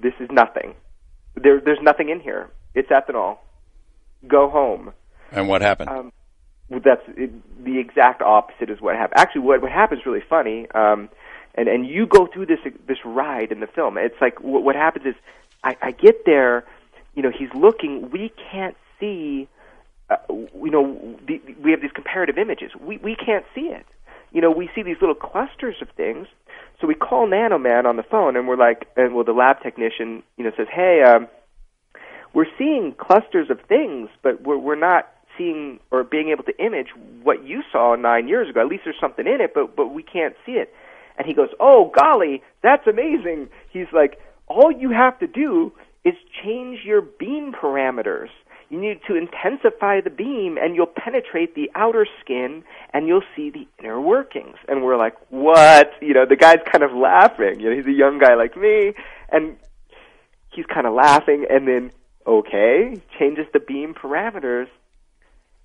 this is nothing. There's nothing in here. It's ethanol. Go home. And what happened? That's the exact opposite is what happened. Actually, what happened is really funny. And you go through this ride in the film. It's like what happens is I get there, he's looking. We can't see. We have these comparative images. We can't see it. We see these little clusters of things. So we call Nano Man on the phone, and we're like, the lab technician, says, hey, we're seeing clusters of things, but we're not seeing or being able to image what you saw 9 years ago. At least there's something in it, but we can't see it. And he goes, oh, golly, that's amazing. He's like, all you have to do is change your beam parameters. You need to intensify the beam, and you'll penetrate the outer skin, and you'll see the inner workings. And we're like, what? You know, the guy's kind of laughing. You know, he's a young guy like me, and he's kind of laughing, and then, okay, changes the beam parameters,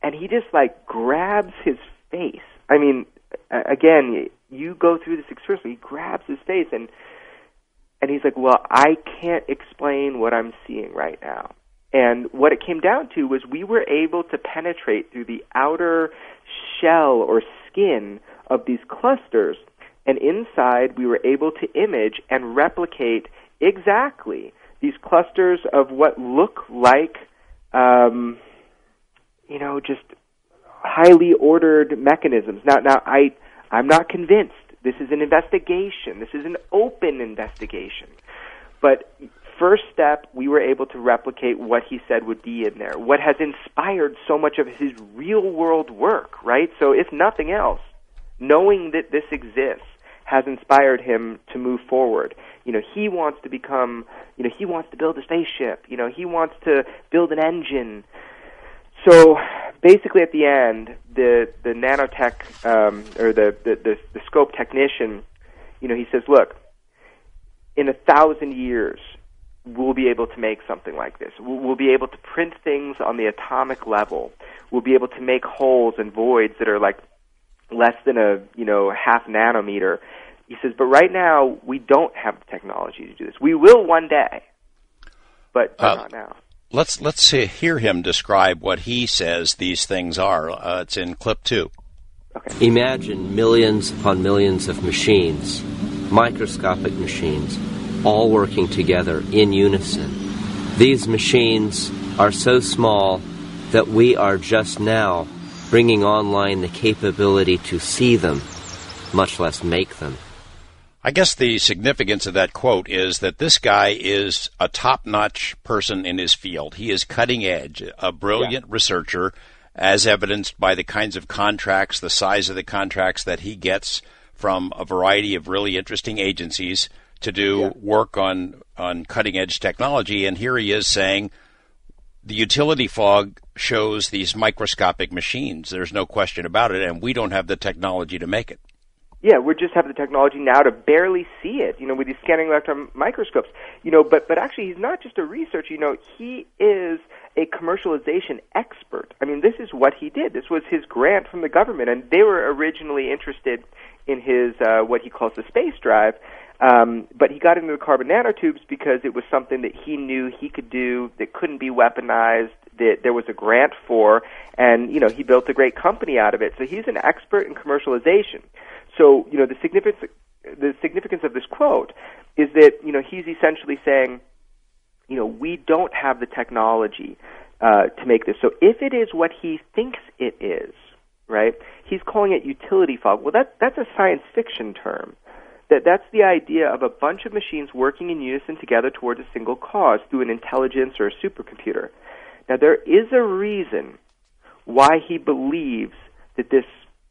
and he just, like, grabs his face. I mean, again, you go through this experience, he grabs his face, and he's like, well, I can't explain what I'm seeing right now. And what it came down to was we were able to penetrate through the outer shell or skin of these clusters, and inside we were able to image and replicate exactly these clusters of what look like, you know, just highly ordered mechanisms. Now, I'm not convinced. This is an investigation. This is an open investigation. But first step, we were able to replicate what he said would be in there, what has inspired so much of his real-world work, right? So if nothing else, knowing that this exists has inspired him to move forward. You know, he wants to become, you know, he wants to build a spaceship. You know, he wants to build an engine. So basically at the end, the nanotech, or the scope technician, you know, he says, look, in 1,000 years, we'll be able to make something like this. We'll be able to print things on the atomic level. We'll be able to make holes and voids that are like less than a, you know, half nanometer. He says, but right now, we don't have the technology to do this. We will one day, but not now. Let's hear him describe what he says these things are. It's in clip 2. Okay. Imagine millions upon millions of machines, microscopic machines, all working together in unison. These machines are so small that we are just now bringing online the capability to see them, much less make them. I guess the significance of that quote is that this guy is a top-notch person in his field. He is cutting edge, a brilliant researcher, as evidenced by the kinds of contracts, the size of the contracts that he gets from a variety of really interesting agencies to do work on cutting-edge technology. And here he is saying the utility fog shows these microscopic machines. There's no question about it, and we don't have the technology to make it. Yeah, we just have the technology now to barely see it, you know, with these scanning electron microscopes. You know, but actually he's not just a researcher, you know, he is a commercialization expert. I mean, this is what he did. This was his grant from the government, and they were originally interested in his, what he calls the space drive, but he got into the carbon nanotubes because it was something that he knew he could do that couldn't be weaponized, that there was a grant for, and, you know, he built a great company out of it. So he's an expert in commercialization. So, you know, the significance of this quote is that, you know, he's essentially saying, you know, we don't have the technology to make this. So if it is what he thinks it is, right, he's calling it utility fog. Well, that's a science fiction term. That's the idea of a bunch of machines working in unison together towards a single cause through an intelligence or a supercomputer. Now, there is a reason why he believes that this,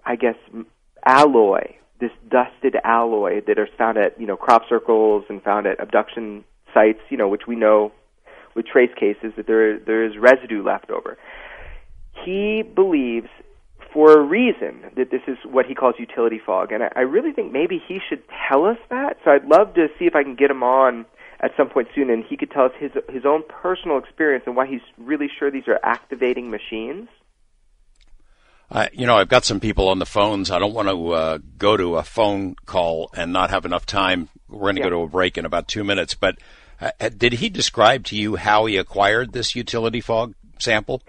I guess, alloy, this dusted alloy that are found at, you know, crop circles and found at abduction sites, you know, which we know with trace cases that there is residue left over. He believes, for a reason, that this is what he calls utility fog, and I really think maybe he should tell us that. So I'd love to see if I can get him on at some point soon, and he could tell us his own personal experience and why he's really sure these are activating machines. You know, I've got some people on the phones. I don't want to go to a phone call and not have enough time. We're going to go to a break in about 2 minutes. But did he describe to you how he acquired this utility fog sample?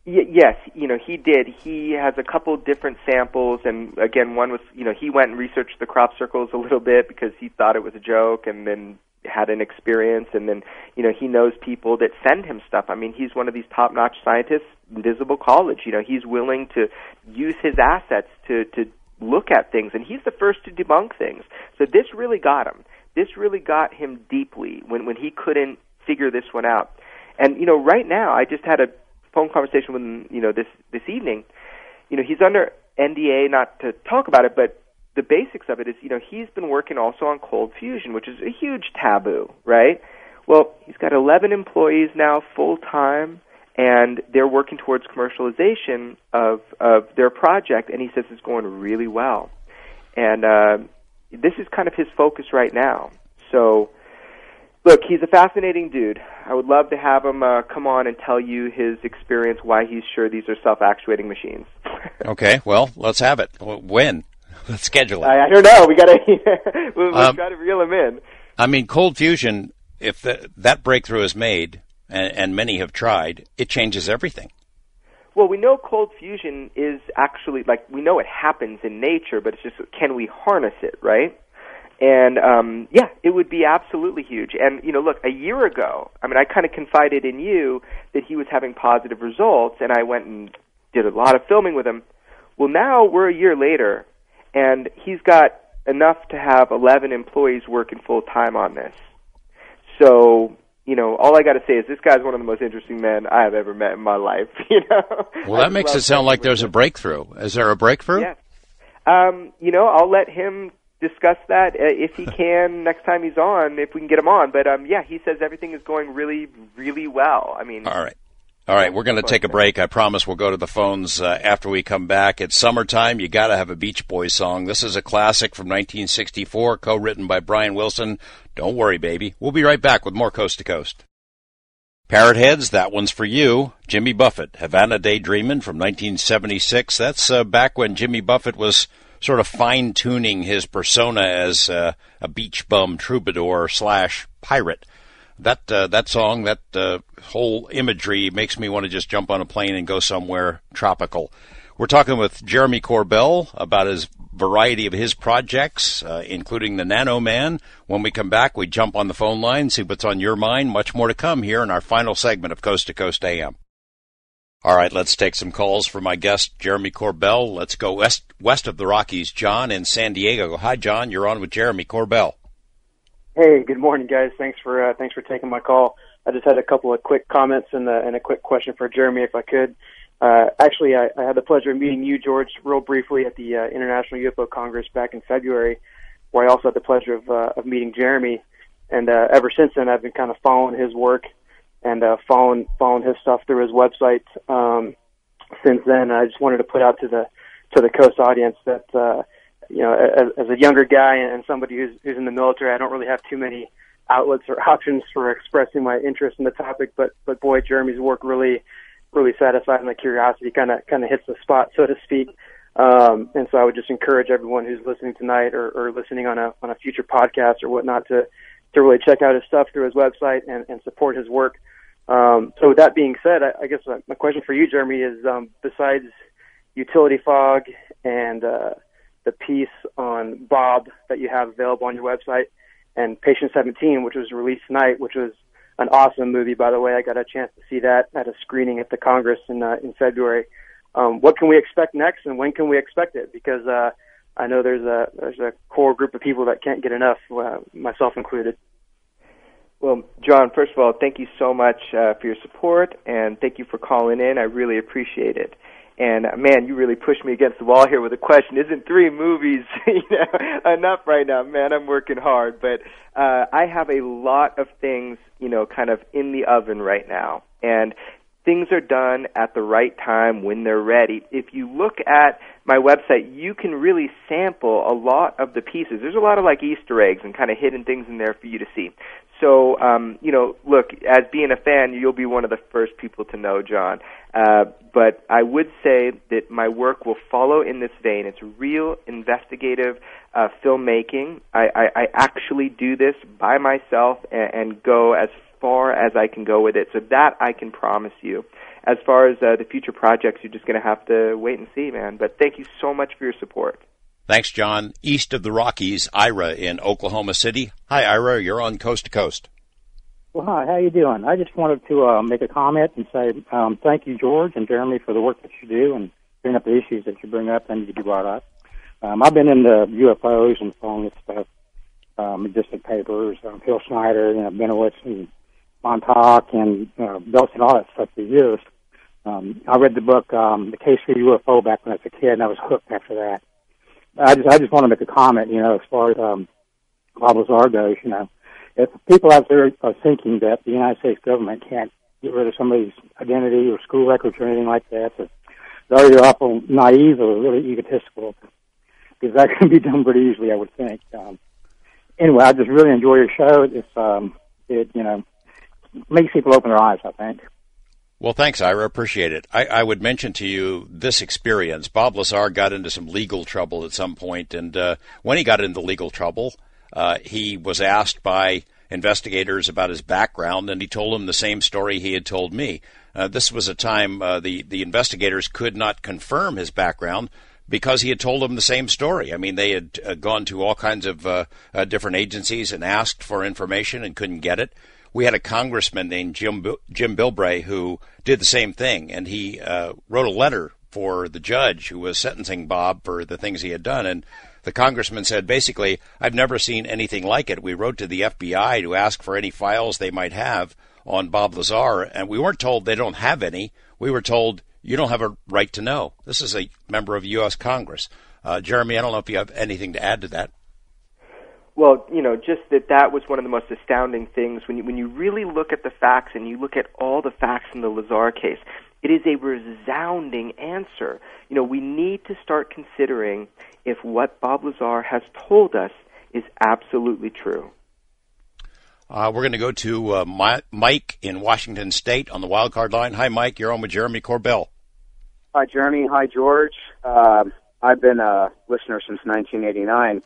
Yes, you know, he did. He has a couple different samples, and again, one was, you know, he went and researched the crop circles a little bit because he thought it was a joke, and then had an experience, and then, you know, he knows people that send him stuff. I mean, he's one of these top-notch scientists, Visible College. You know, he's willing to use his assets to look at things, and he's the first to debunk things. So this really got him. This really got him deeply when he couldn't figure this one out. And, you know, right now, I just had a phone conversation with him, you know, this evening. You know, he's under NDA not to talk about it, but the basics of it is, you know, he's been working also on cold fusion, which is a huge taboo, right? Well, he's got 11 employees now full-time, and they're working towards commercialization of their project, and he says it's going really well. And this is kind of his focus right now. So, look, he's a fascinating dude. I would love to have him come on and tell you his experience, why he's sure these are self-actuating machines. Okay, well, let's have it. When? Let's schedule it. I don't know. We got to we've got to reel him in. I mean, cold fusion, if that breakthrough is made, and many have tried, it changes everything. Well, we know cold fusion is actually, like, we know it happens in nature, but it's just, can we harness it, right? And, yeah, it would be absolutely huge. And, look, a year ago, I mean, I kind of confided in you that he was having positive results, and I went and did a lot of filming with him. Well, now we're a year later, and he's got enough to have 11 employees working full-time on this. So, all I got to say is this guy's one of the most interesting men I have ever met in my life, Well, that makes it sound like there's a breakthrough. Is there a breakthrough? Yes. I'll let him discuss that if he can next time he's on, if we can get him on. But, yeah, he says everything is going really, really well. I mean... All right, we're going to take a break. I promise we'll go to the phones after we come back. It's summertime. You got to have a Beach Boys song. This is a classic from 1964, co-written by Brian Wilson. Don't worry, baby. We'll be right back with more Coast to Coast. Parrot Heads, that one's for you. Jimmy Buffett, Havana Daydreamin' from 1976. That's back when Jimmy Buffett was sort of fine-tuning his persona as a beach bum troubadour / pirate. That song, that whole imagery makes me want to just jump on a plane and go somewhere tropical. We're talking with Jeremy Corbell about his variety of his projects, including the Nano Man. When we come back, we jump on the phone line, see what's on your mind. Much more to come here in our final segment of Coast to Coast AM. All right, let's take some calls for my guest, Jeremy Corbell. Let's go west of the Rockies. John in San Diego. Hi, John. You're on with Jeremy Corbell. Hey, good morning, guys. Thanks for taking my call. I just had a couple of quick comments and a quick question for Jeremy, if I could. Actually, I had the pleasure of meeting you, George, real briefly at the International UFO Congress back in February, where I also had the pleasure of meeting Jeremy. And ever since then, I've been kind of following his work and following his stuff through his website. Since then, I just wanted to put out to the Coast audience that. As a younger guy and somebody who's in the military, I don't really have too many outlets or options for expressing my interest in the topic. But boy, Jeremy's work really satisfied my curiosity. Kind of hits the spot, so to speak. And so I would just encourage everyone who's listening tonight or listening on a future podcast or whatnot to really check out his stuff through his website and support his work. So with that being said, I guess my question for you, Jeremy, is besides utility fog and the piece on Bob that you have available on your website, and Patient 17, which was released tonight, which was an awesome movie, by the way. I got a chance to see that at a screening at the Congress in February. What can we expect next, and when can we expect it? Because I know there's a core group of people that can't get enough, myself included. Well, John, first of all, thank you so much for your support, and thank you for calling in. I really appreciate it. And, man, you really pushed me against the wall here with a question. Isn't 3 movies enough right now? Man, I'm working hard. But I have a lot of things, kind of in the oven right now. And things are done at the right time when they're ready. If you look at my website, you can really sample a lot of the pieces. There's a lot of, like, Easter eggs and kind of hidden things in there for you to see. So, look, as being a fan, you'll be one of the first people to know, John. But I would say that my work will follow in this vein. It's real investigative filmmaking. I actually do this by myself and go as far as I can go with it. So that I can promise you. As far as the future projects, you're just going to have to wait and see, man. But thank you so much for your support. Thanks, John. East of the Rockies, Ira in Oklahoma City. Hi, Ira. You're on Coast to Coast. Well, hi. How you doing? I just wanted to make a comment and say thank you, George and Jeremy, for the work that you do and bring up the issues that you bring up and you brought up. I've been into UFOs and following this stuff, distant papers, Phil Schneider, Benowitz and Montauk and Belts and all that stuff for years. I read the book, The Case for UFO back when I was a kid, and I was hooked after that. I just want to make a comment, as far as Bob Lazar goes, if people out there are thinking that the United States government can't get rid of somebody's identity or school records or anything like that. But they're either awful naive or really egotistical, because that can be done pretty easily, I would think. Anyway, I just really enjoy your show. It makes people open their eyes, I think. Well, thanks, Ira. Appreciate it. I would mention to you this experience. Bob Lazar got into some legal trouble at some point, and when he got into legal trouble, he was asked by investigators about his background, and he told them the same story he had told me. This was a time the investigators could not confirm his background because he had told them the same story. I mean, they had gone to all kinds of different agencies and asked for information and couldn't get it. We had a congressman named Jim Bilbray who did the same thing, and he wrote a letter for the judge who was sentencing Bob for the things he had done. And the congressman said, basically, I've never seen anything like it. We wrote to the FBI to ask for any files they might have on Bob Lazar, and we weren't told they don't have any. We were told, you don't have a right to know. This is a member of U.S. Congress. Jeremy, I don't know if you have anything to add to that. Well, just that was one of the most astounding things. When you really look at the facts and you look at all the facts in the Lazar case, it is a resounding answer. We need to start considering if what Bob Lazar has told us is absolutely true. We're going to go to Mike in Washington State on the wildcard line. Hi, Mike. You're on with Jeremy Corbell. Hi, Jeremy. Hi, George. I've been a listener since 1989.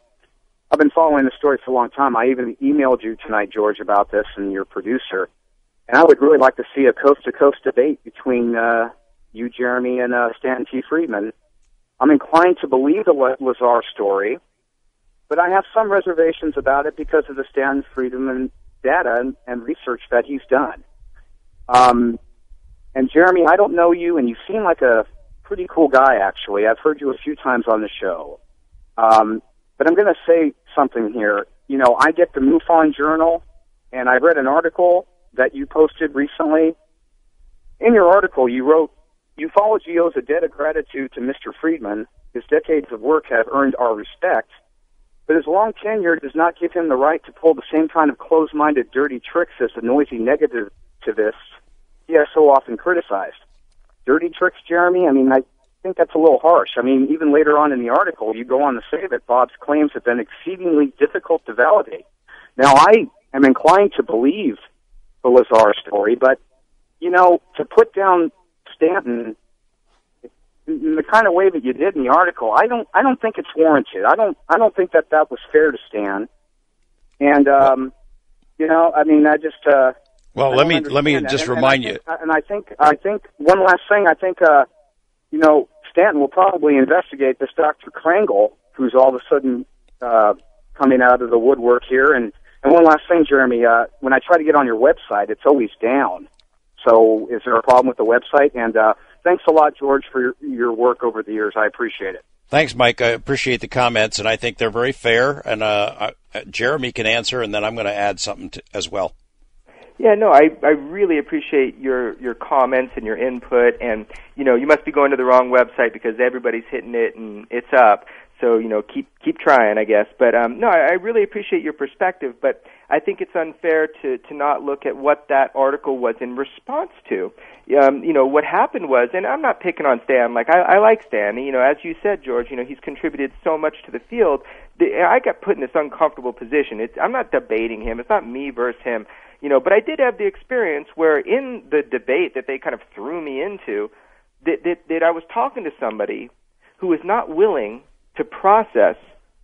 I've been following the story for a long time. I even emailed you tonight, George, about this and your producer. And I would really like to see a coast-to-coast debate between you, Jeremy, and Stanton Friedman. I'm inclined to believe the Lazar story, but I have some reservations about it because of the Stanton Friedman data and research that he's done. And Jeremy, I don't know you, and you seem like a pretty cool guy, actually. I've heard you a few times on the show. But I'm going to say something here. I get the MUFON Journal, and I read an article that you posted recently. In your article, you wrote, "Ufology owes a debt of gratitude to Mr. Friedman. His decades of work have earned our respect, but his long tenure does not give him the right to pull the same kind of closed-minded, dirty tricks as the noisy negativists he has so often criticized." Dirty tricks, Jeremy? I mean, I think that's a little harsh. I mean, even later on in the article, you go on to say that Bob's claims have been exceedingly difficult to validate. Now, I am inclined to believe the Lazar story, but, to put down Stanton in the kind of way that you did in the article, I don't think it's warranted. I don't think that was fair to Stan. And, I mean, I just... well, let me just remind you. And I think one last thing, I think, Stanton will probably investigate this Dr. Krangle, who's all of a sudden coming out of the woodwork here. And one last thing, Jeremy, when I try to get on your website, it's always down. So is there a problem with the website? And thanks a lot, George, for your work over the years. I appreciate it. Thanks, Mike. I appreciate the comments, and I think they're very fair. And Jeremy can answer, and then I'm going to add something as well. Yeah, no, I really appreciate your comments and your input, and you must be going to the wrong website because everybody's hitting it and it's up. So keep trying, I guess. But no, I really appreciate your perspective. But I think it's unfair to not look at what that article was in response to. What happened was, and I'm not picking on Stan. Like I like Stan. As you said, George, he's contributed so much to the field. I got put in this uncomfortable position. I'm not debating him. It's not me versus him. But I did have the experience where in the debate that they kind of threw me into, that I was talking to somebody who was not willing to process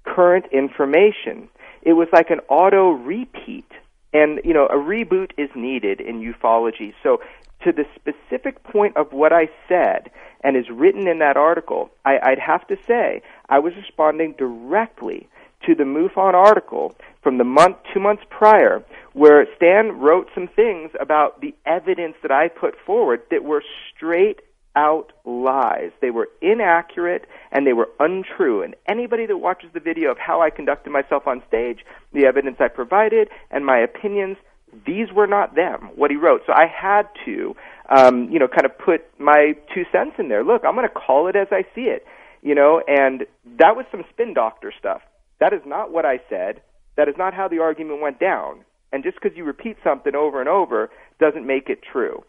current information. It was like an auto repeat, and a reboot is needed in ufology. So to the specific point of what I said and is written in that article, I'd have to say I was responding directly to the MUFON article from the 2 months prior, where Stan wrote some things about the evidence that I put forward that were straight out lies. They were inaccurate and they were untrue. And anybody that watches the video of how I conducted myself on stage, the evidence I provided, and my opinions, these were not them, what he wrote. So I had to, kind of put my 2 cents in there. Look, I'm going to call it as I see it, and that was some spin doctor stuff. That is not what I said. That is not how the argument went down. And just because you repeat something over and over doesn't make it true.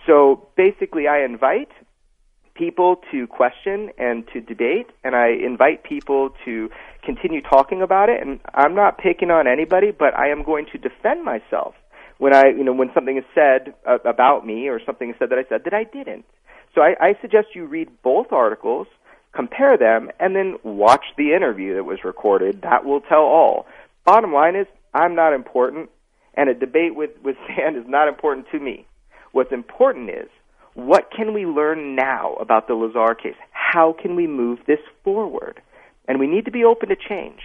So basically, I invite people to question and to debate, and I invite people to continue talking about it. And I'm not picking on anybody, but I am going to defend myself when when something is said about me or something is said that I said that I didn't. So I suggest you read both articles, compare them, and then watch the interview that was recorded. That will tell all. Bottom line is, I'm not important, and a debate with Stan is not important to me. What's important is, what can we learn now about the Lazar case? How can we move this forward? And we need to be open to change.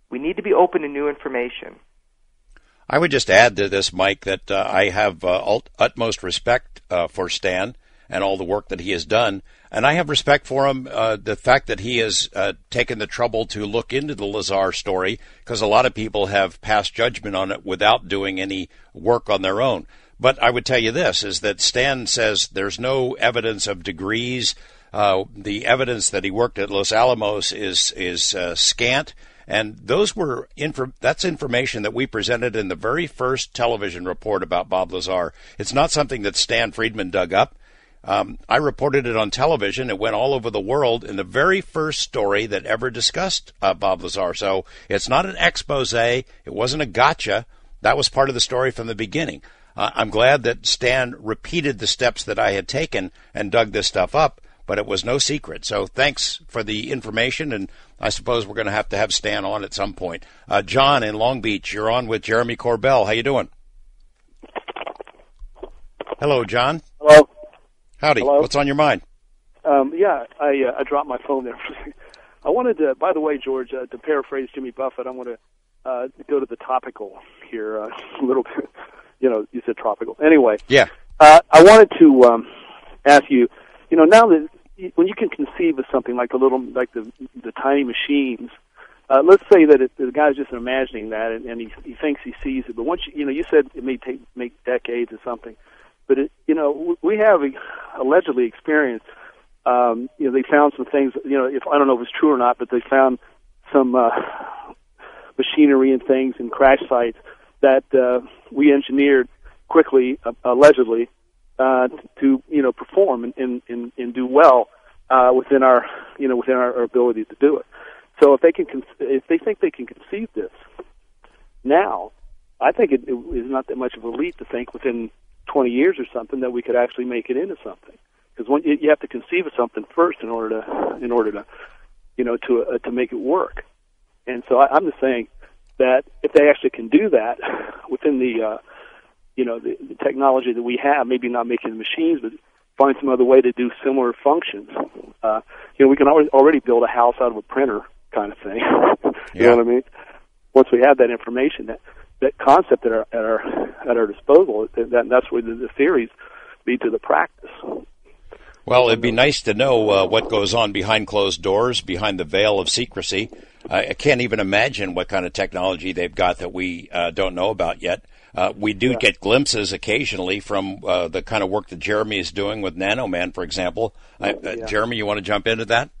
We need to be open to new information. I would just add to this, Mike, that I have utmost respect for Stan and all the work that he has done. And I have respect for him, the fact that he has taken the trouble to look into the Lazar story, because a lot of people have passed judgment on it without doing any work on their own. But I would tell you this, is that Stan says there's no evidence of degrees. The evidence that he worked at Los Alamos is scant. And that's information that we presented in the very first television report about Bob Lazar. It's not something that Stanton Friedman dug up. I reported it on television. It went all over the world in the very first story that ever discussed Bob Lazar. So it's not an expose. It wasn't a gotcha. That was part of the story from the beginning. I'm glad that Stan repeated the steps that I had taken and dug this stuff up, but it was no secret. So thanks for the information, and I suppose we're going to have Stan on at some point. John in Long Beach, you're on with Jeremy Corbell. How you doing? Hello, John. Hello. Howdy. Hello. What's on your mind? I dropped my phone there. I wanted to, by the way, George, to paraphrase Jimmy Buffett, I want to go to the topical here a little bit. You said tropical. Anyway. Yeah. I wanted to ask you, now that when you can conceive of something like the tiny machines, let's say that the guy's just imagining that and he thinks he sees it, but once you said it may make decades or something, but we have allegedly experienced, they found some things, if I don't know if it's true or not, but they found some machinery and things in crash sites that we engineered quickly, allegedly, to perform and do well within our ability to do it. So if they think they can conceive this now, I think it is not that much of a leap to think within 20 years or something that we could actually make it into something. Because you have to conceive of something first in order to to make it work. And so I'm just saying that if they actually can do that within the technology that we have, maybe not making the machines, but find some other way to do similar functions. We can already build a house out of a printer kind of thing. You know what I mean? Once we have that information, that concept at our disposal, that's where the theories lead to the practice. Well, it'd be nice to know what goes on behind closed doors, behind the veil of secrecy. I can't even imagine what kind of technology they've got that we don't know about yet. We do get glimpses occasionally from the kind of work that Jeremy is doing with Nano Man, for example. Jeremy, you want to jump into that?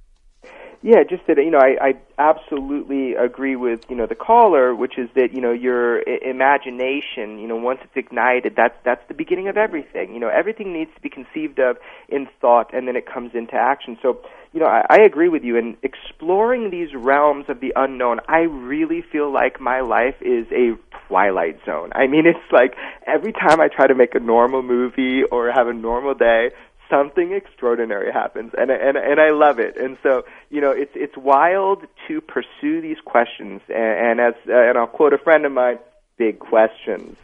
Yeah, just that, I absolutely agree with, the caller, which is that, your imagination, once it's ignited, that's the beginning of everything. Everything needs to be conceived of in thought, and then it comes into action. So, I agree with you. And exploring these realms of the unknown, I really feel like my life is a Twilight Zone. I mean, it's like every time I try to make a normal movie or have a normal day, something extraordinary happens, and I love it. And so, it's wild to pursue these questions, and I'll quote a friend of mine, big questions,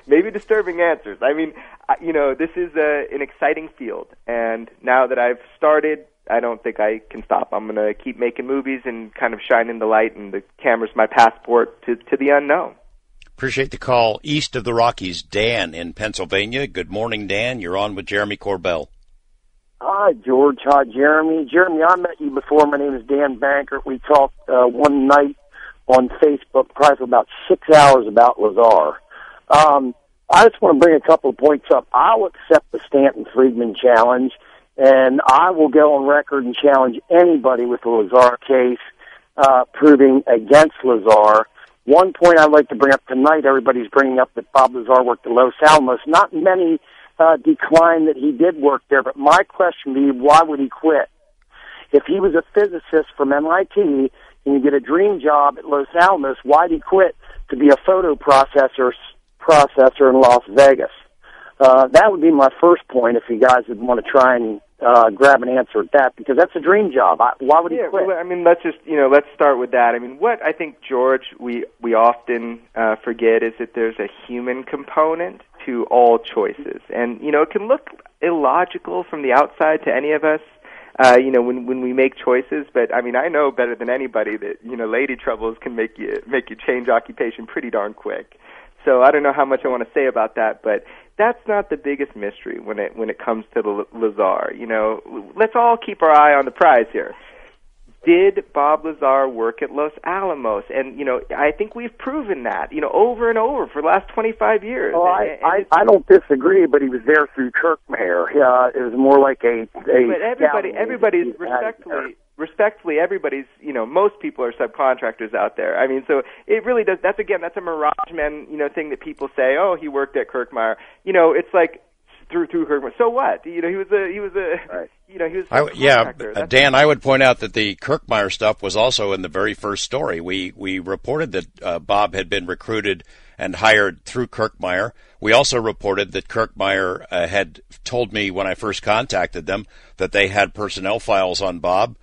maybe disturbing answers. I mean, this is an exciting field, and now that I've started, I don't think I can stop. I'm going to keep making movies and kind of shining the light, and the camera's my passport to the unknown. Appreciate the call. East of the Rockies, Dan in Pennsylvania. Good morning, Dan. You're on with Jeremy Corbell. Hi, George. Hi, Jeremy. Jeremy, I met you before. My name is Dan Banker. We talked one night on Facebook, probably for about 6 hours about Lazar. I just want to bring a couple of points up. I'll accept the Stanton Friedman challenge, and I will go on record and challenge anybody with the Lazar case proving against Lazar. One point I'd like to bring up tonight, everybody's bringing up that Bob Lazar worked at Los Alamos. Not many decline that he did work there, but my question would be, why would he quit? If he was a physicist from MIT and you get a dream job at Los Alamos, why did he quit to be a photo processor in Las Vegas? That would be my first point if you guys would want to try and grab an answer at that, because that's a dream job. Why would he quit? Well, I mean, let's start with that. I mean, what I think, George, we often forget is that there's a human component to all choices. And, it can look illogical from the outside to any of us, when we make choices. But, I mean, I know better than anybody that, lady troubles can make you change occupation pretty darn quick. So I don't know how much I want to say about that, but that's not the biggest mystery when it comes to the Lazar. Let's all keep our eye on the prize here. Did Bob Lazar work at Los Alamos? And I think we've proven that over and over for the last 25 years. Well, I don't disagree, but he was there through Kirkmeyer. It was more like a. But everybody's respectfully, everybody's, most people are subcontractors out there. I mean, so it really does, that's a Mirage Man, thing that people say, oh, he worked at Kirkmeyer. It's like, through Kirkmeyer. So what? He was Dan, I would point out that the Kirkmeyer stuff was also in the very first story. We reported that Bob had been recruited and hired through Kirkmeyer. We also reported that Kirkmeyer had told me when I first contacted them that they had personnel files on Bob.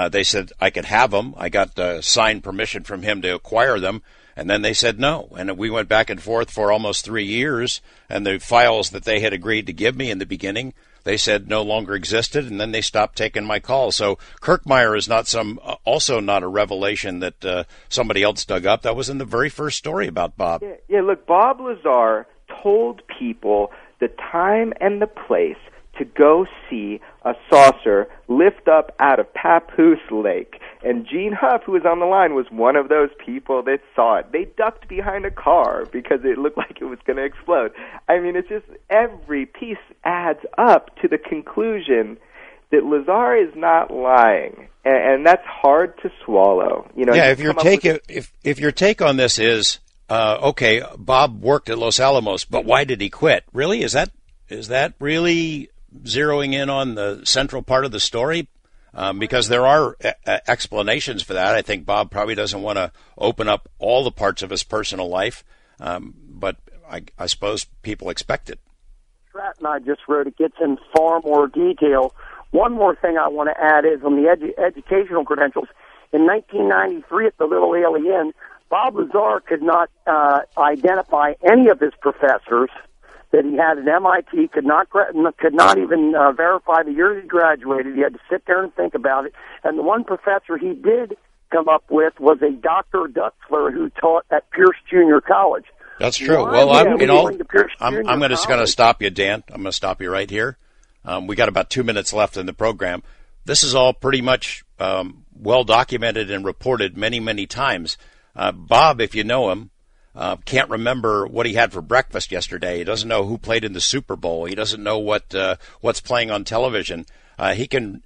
They said I could have them. I got signed permission from him to acquire them, and then they said no. And we went back and forth for almost 3 years, and the files that they had agreed to give me in the beginning, they said no longer existed, and then they stopped taking my calls. So Kirkmeyer is also not a revelation that somebody else dug up. That was in the very first story about Bob. Yeah, look, Bob Lazar told people the time and the place to go see a saucer lift up out of Papoose Lake. And Gene Huff, who was on the line, was one of those people that saw it. They ducked behind a car because it looked like it was going to explode. I mean, it's just every piece adds up to the conclusion that Lazar is not lying. And that's hard to swallow. If your take on this is, okay, Bob worked at Los Alamos, but why did he quit? Really? Is that really zeroing in on the central part of the story? Because there are explanations for that. I think Bob probably doesn't want to open up all the parts of his personal life, but I suppose people expect it. Stratton, I just wrote, it gets in far more detail. One more thing I want to add is on the educational credentials. In 1993 at the Little Alien, Bob Lazar could not identify any of his professors that he had at MIT, could not even verify the year he graduated. He had to sit there and think about it. And the one professor he did come up with was a Dr. Duxler who taught at Pierce Junior College. That's true. Well, I'm going to stop you, Dan. I'm going to stop you right here. We got about 2 minutes left in the program. This is all pretty much well documented and reported many, many times. Bob, if you know him, can't remember what he had for breakfast yesterday. He doesn't know who played in the Super Bowl. He doesn't know what's playing on television.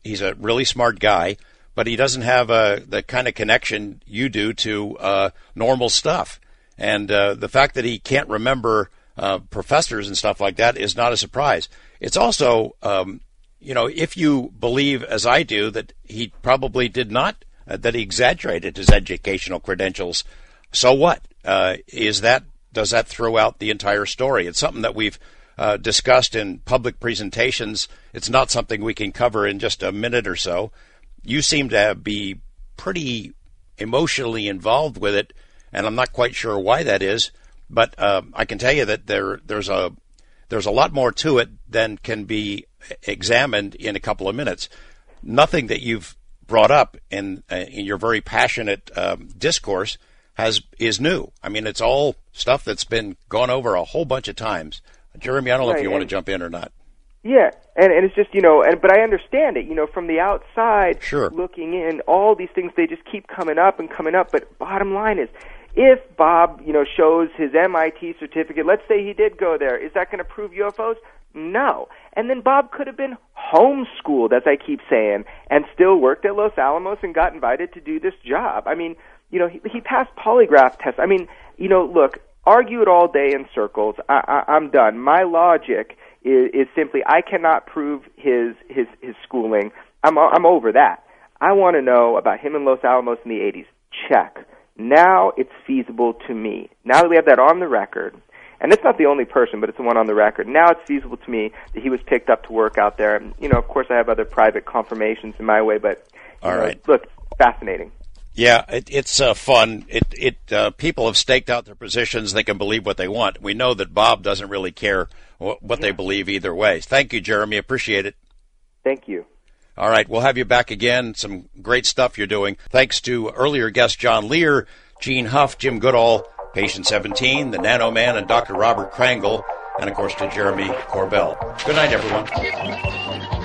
He's a really smart guy, but he doesn't have the kind of connection you do to normal stuff. And the fact that he can't remember professors and stuff like that is not a surprise. It's also, if you believe, as I do, that he probably did not, that he exaggerated his educational credentials, so what? Does that throw out the entire story? It's something that we've discussed in public presentations. It's not something we can cover in just a minute or so. You seem to be pretty emotionally involved with it, and I'm not quite sure why that is. But I can tell you that there's a lot more to it than can be examined in a couple of minutes. Nothing that you've brought up in your very passionate discourse is new. I mean, it's all stuff that's been gone over a whole bunch of times. Jeremy, I don't know if you want to jump in or not. Yeah, and it's just, but I understand it, from the outside, sure, looking in, all these things, they just keep coming up. But bottom line is, if Bob, shows his MIT certificate, let's say he did go there, is that going to prove UFOs? No. And then Bob could have been homeschooled, as I keep saying, and still worked at Los Alamos and got invited to do this job. I mean, he passed polygraph tests. I mean, look, argue it all day in circles. I'm done. My logic is simply I cannot prove his schooling. I'm over that. I want to know about him in Los Alamos in the 80s. Check. Now it's feasible to me. Now that we have that on the record, and it's not the only person, but it's the one on the record. Now it's feasible to me that he was picked up to work out there. And, of course, I have other private confirmations in my way, but all right. Look, fascinating. Yeah, it's fun. People have staked out their positions. They can believe what they want. We know that Bob doesn't really care what they believe either way. Thank you, Jeremy. Appreciate it. Thank you. All right, we'll have you back again. Some great stuff you're doing. Thanks to earlier guest John Lear, Gene Huff, Jim Goodall, Patient 17, the Nano Man, and Dr. Robert Krangle, and, of course, to Jeremy Corbell. Good night, everyone.